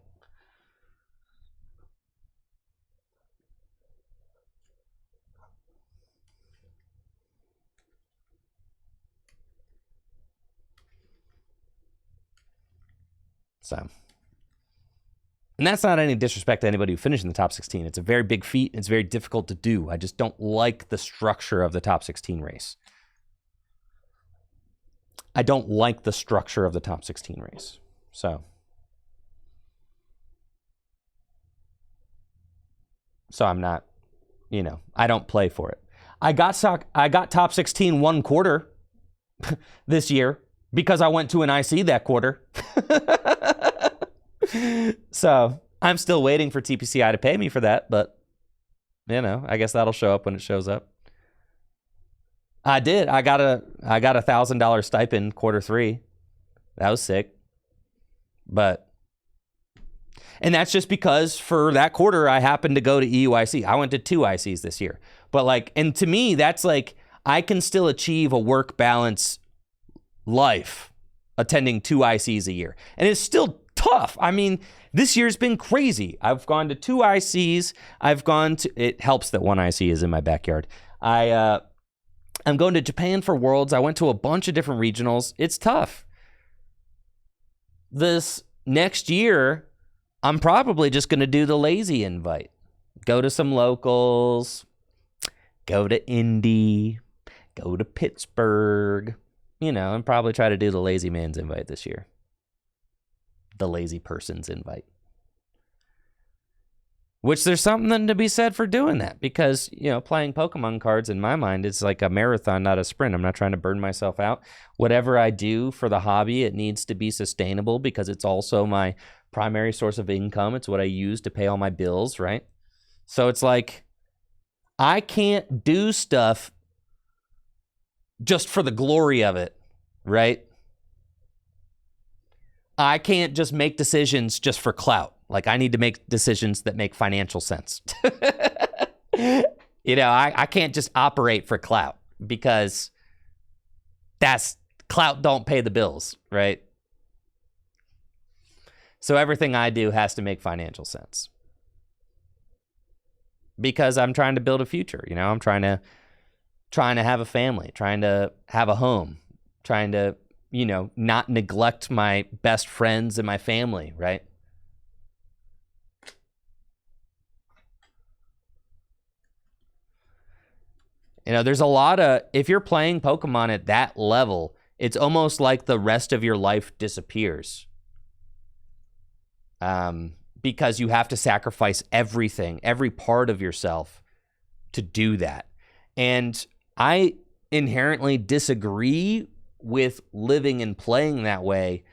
So, and that's not any disrespect to anybody who finished in the top 16. It's a very big feat. And it's very difficult to do. I just don't like the structure of the top 16 race. I don't like the structure of the top 16 race. So I'm not, I don't play for it. I got top 16 one quarter this year because I went to an IC that quarter. So I'm still waiting for TPCI to pay me for that, but I guess that'll show up when it shows up. I did. I got a $1,000 stipend Q3. That was sick. And that's just because for that quarter, I happened to go to EUIC. I went to 2 ICs this year. But and to me, that's I can still achieve a work balance life attending 2 ICs a year. And it's still tough. I mean, this year's been crazy. I've gone to 2 ICs. It helps that 1 IC is in my backyard. I'm going to Japan for Worlds. I went to a bunch of different regionals. It's tough. This next year, I'm probably just going to do the lazy invite. Go to some locals, go to Indy, go to Pittsburgh, and probably try to do the lazy man's invite this year. The lazy person's invite. Which there's something to be said for doing that because, playing Pokemon cards in my mind is like a marathon, not a sprint. I'm not trying to burn myself out. Whatever I do for the hobby, it needs to be sustainable because it's also my primary source of income. It's what I use to pay all my bills, right? So it's like, I can't do stuff just for the glory of it, right? I can't just make decisions just for clout. I need to make decisions that make financial sense. I can't just operate for clout because clout don't pay the bills, right? So everything I do has to make financial sense. Because I'm trying to build a future, I'm trying to have a family, trying to have a home, trying to, not neglect my best friends and my family, right? There's a lot of, if you're playing Pokemon at that level, it's almost like the rest of your life disappears. Because you have to sacrifice everything, every part of yourself to do that. And I inherently disagree with living and playing that way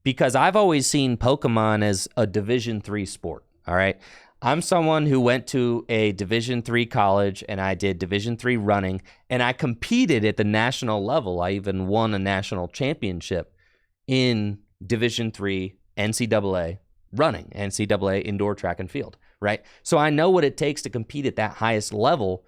because I've always seen Pokemon as a Division III sport, all right? I'm someone who went to a Division III college and I did Division III running and I competed at the national level. I even won a national championship in Division III NCAA running, NCAA indoor track and field, right? So I know what it takes to compete at that highest level,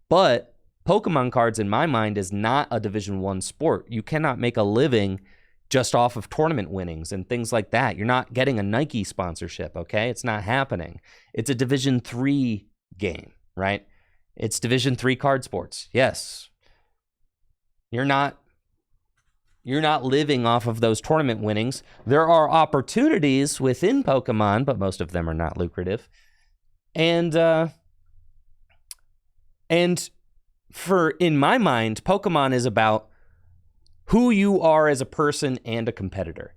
but Pokemon cards in my mind is not a Division I sport. You cannot make a living just off of tournament winnings and things like that. You're not getting a Nike sponsorship, okay? It's not happening. It's a Division III game, right? It's Division III card sports. Yes. You're not living off of those tournament winnings. There are opportunities within Pokemon, but most of them are not lucrative. And for, in my mind, Pokemon is about who you are as a person and a competitor.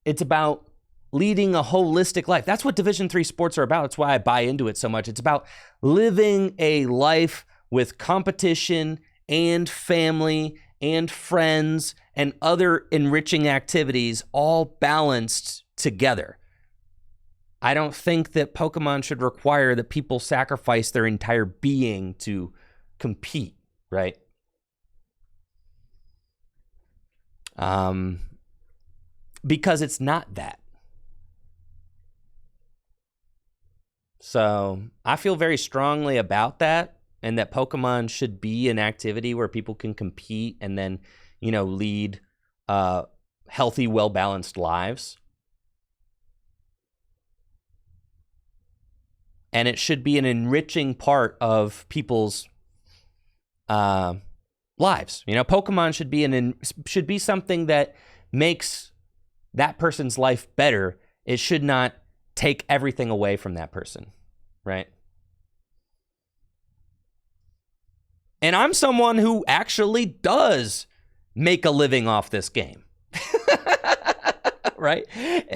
It's about leading a holistic life. That's what Division III sports are about. That's why I buy into it so much. It's about living a life with competition and family and friends and other enriching activities all balanced together. I don't think that Pokemon should require that people sacrifice their entire being to compete, right? Because it's not that. So I feel very strongly about that, and that Pokemon should be an activity where people can compete and then, lead healthy, well-balanced lives. And it should be an enriching part of people's lives. Pokemon should be something that makes that person's life better. It should not take everything away from that person, right? And I'm someone who actually does make a living off this game. Right?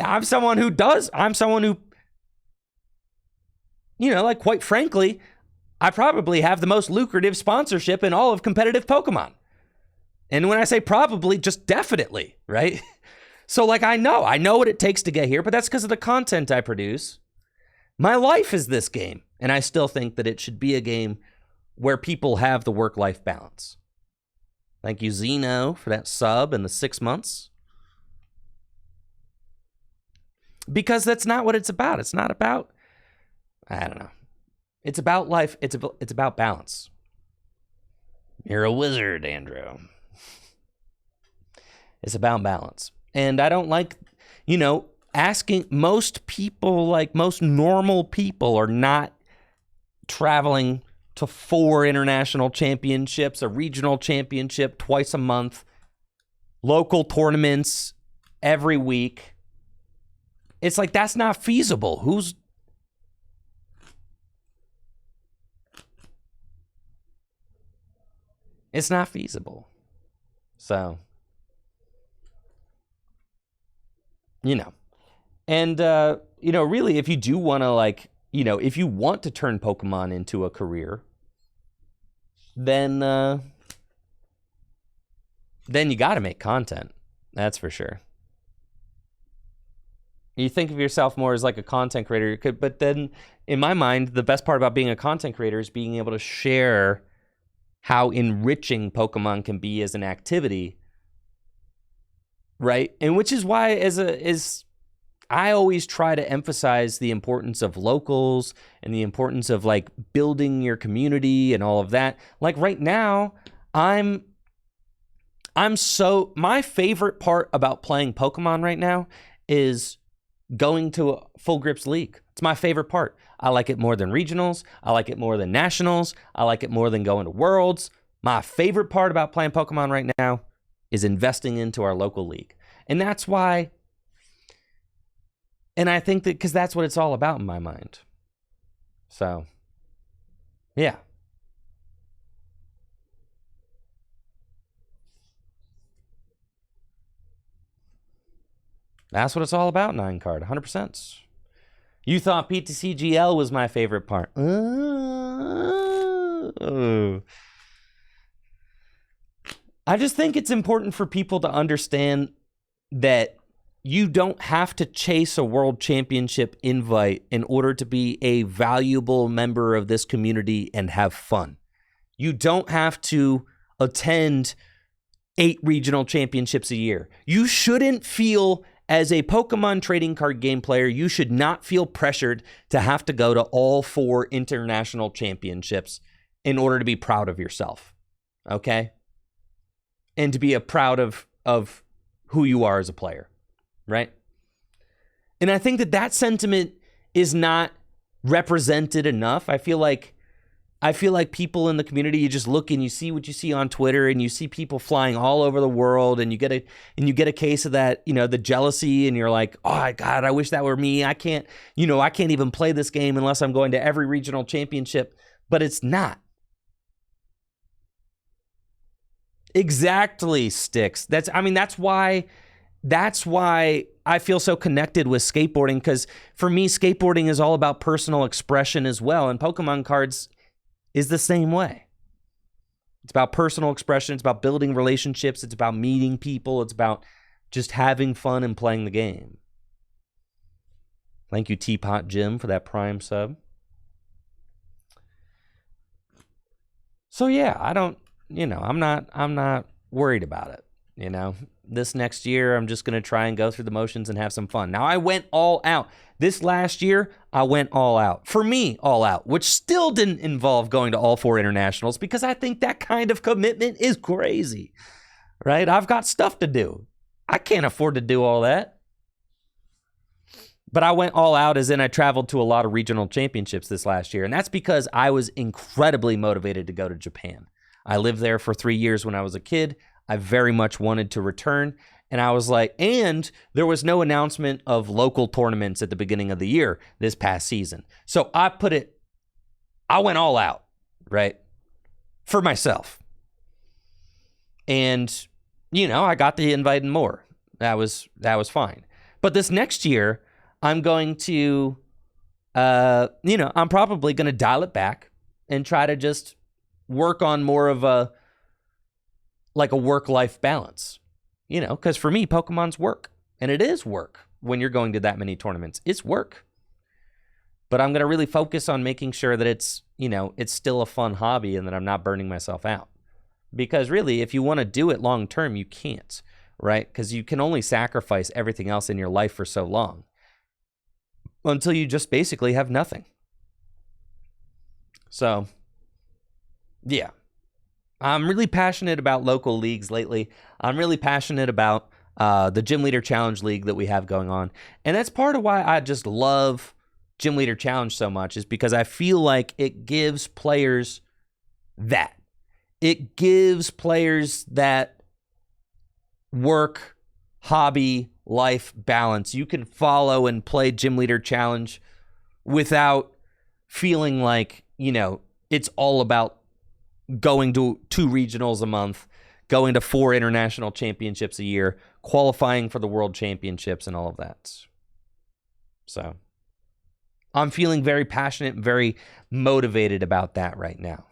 I'm someone who, quite frankly, I probably have the most lucrative sponsorship in all of competitive Pokemon. And when I say probably, just definitely, right? So I know what it takes to get here, but that's because of the content I produce. My life is this game, and I still think that it should be a game where people have the work-life balance. Thank you, Zeno, for that sub and the 6 months. Because that's not what it's about. It's not about, I don't know. It's about life. It's about balance. You're a wizard, Andrew. It's about balance. And I don't like, asking most people, most normal people are not traveling to 4 international championships, a regional championship twice a month, local tournaments every week. It's that's not feasible. It's not feasible. So, and, really, if you do want to, if you want to turn Pokemon into a career, then you got to make content. That's for sure. You think of yourself more as a content creator, but then, in my mind, the best part about being a content creator is being able to share how enriching Pokemon can be as an activity, right? And which is why I always try to emphasize the importance of locals and the importance of building your community and all of that. Right now, my favorite part about playing Pokemon right now is going to a Full Grips League. It's my favorite part. I like it more than regionals. I like it more than nationals. I like it more than going to worlds. My favorite part about playing Pokemon right now is investing into our local league. And that's why, and I think that because that's what it's all about in my mind. So, yeah. That's what it's all about, 9 card, 100%. You thought PTCGL was my favorite part. I just think it's important for people to understand that you don't have to chase a world championship invite in order to be a valuable member of this community and have fun. You don't have to attend 8 regional championships a year. You shouldn't feel, as a Pokemon trading card game player, you should not feel pressured to have to go to all 4 international championships in order to be proud of yourself. Okay? And to be proud of who you are as a player. Right? And I think that sentiment is not represented enough. I feel like people in the community, you just look and you see what you see on Twitter, and you see people flying all over the world, and you get a case of that, the jealousy, and you're like, oh God, I wish that were me. I can't even play this game unless I'm going to every regional championship. But it's not. Exactly, Sticks. That's why I feel so connected with skateboarding, because for me, skateboarding is all about personal expression as well. And Pokemon cards is the same way. It's about personal expression. It's about building relationships. It's about meeting people. It's about just having fun and playing the game. Thank you, Teapot Jim, for that Prime sub. So yeah, I'm not worried about it. This next year, I'm just going to try and go through the motions and have some fun. Now, I went all out. This last year, I went all out. For me, all out, which still didn't involve going to all 4 internationals, because I think that kind of commitment is crazy, right? I've got stuff to do. I can't afford to do all that. But I went all out, as in I traveled to a lot of regional championships this last year. And that's because I was incredibly motivated to go to Japan. I lived there for 3 years when I was a kid. I very much wanted to return. And I was like, and there was no announcement of local tournaments at the beginning of the year this past season. So I went all out, right? For myself. And, I got the invite and more. That was fine. But this next year, I'm going to, I'm probably going to dial it back and try to just work on more of a work-life balance, because for me, Pokemon's work, and it is work when you're going to that many tournaments. It's work, but I'm going to really focus on making sure that it's still a fun hobby and that I'm not burning myself out, because really, if you want to do it long-term, you can't, right? Because you can only sacrifice everything else in your life for so long until you just basically have nothing. So, yeah. I'm really passionate about local leagues lately. I'm really passionate about the Gym Leader Challenge League that we have going on. And that's part of why I just love Gym Leader Challenge so much, is because I feel like it gives players that. It gives players that work, hobby, life balance. You can follow and play Gym Leader Challenge without feeling like, it's all about going to 2 regionals a month, going to 4 international championships a year, qualifying for the world championships, and all of that. So I'm feeling very passionate and very motivated about that right now.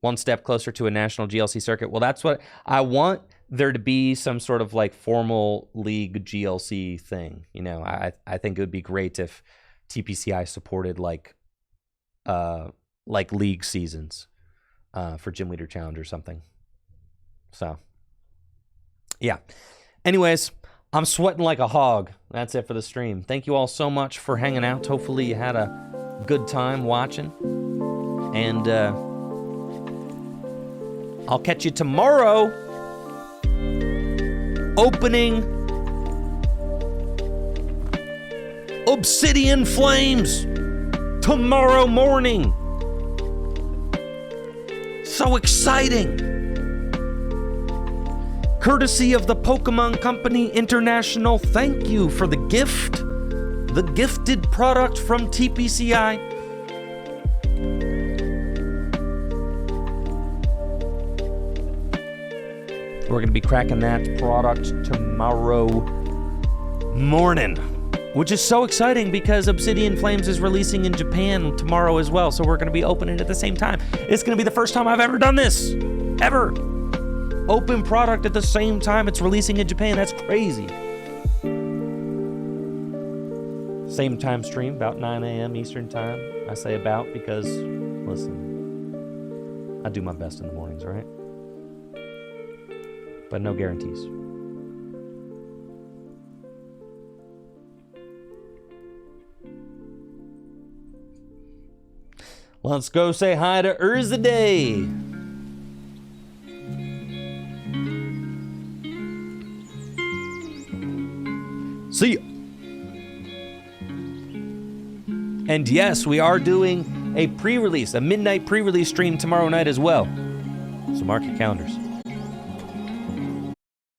One step closer to a national GLC circuit. Well, that's what I want. There to be some sort of formal league GLC thing. I think it would be great if TPCI supported league seasons. For Gym Leader Challenge or something. So, yeah. Anyways, I'm sweating like a hog. That's it for the stream. Thank you all so much for hanging out. Hopefully you had a good time watching. And I'll catch you tomorrow. Opening Obsidian Flames tomorrow morning. So exciting! Courtesy of the Pokemon Company International, thank you for the gift. The gifted product from TPCI. We're going to be cracking that product tomorrow. morning, which is so exciting because Obsidian Flames is releasing in Japan tomorrow as well, so we're going to be opening at the same time. It's going to be the first time I've ever done this, ever. Open product at the same time it's releasing in Japan. That's crazy. Same time stream, about 9 a.m. Eastern time. I say about because, listen, I do my best in the mornings, right? But no guarantees. Let's go say hi to Urzaday. See ya. And yes, we are doing a pre-release, a midnight pre-release stream tomorrow night as well. So mark your calendars.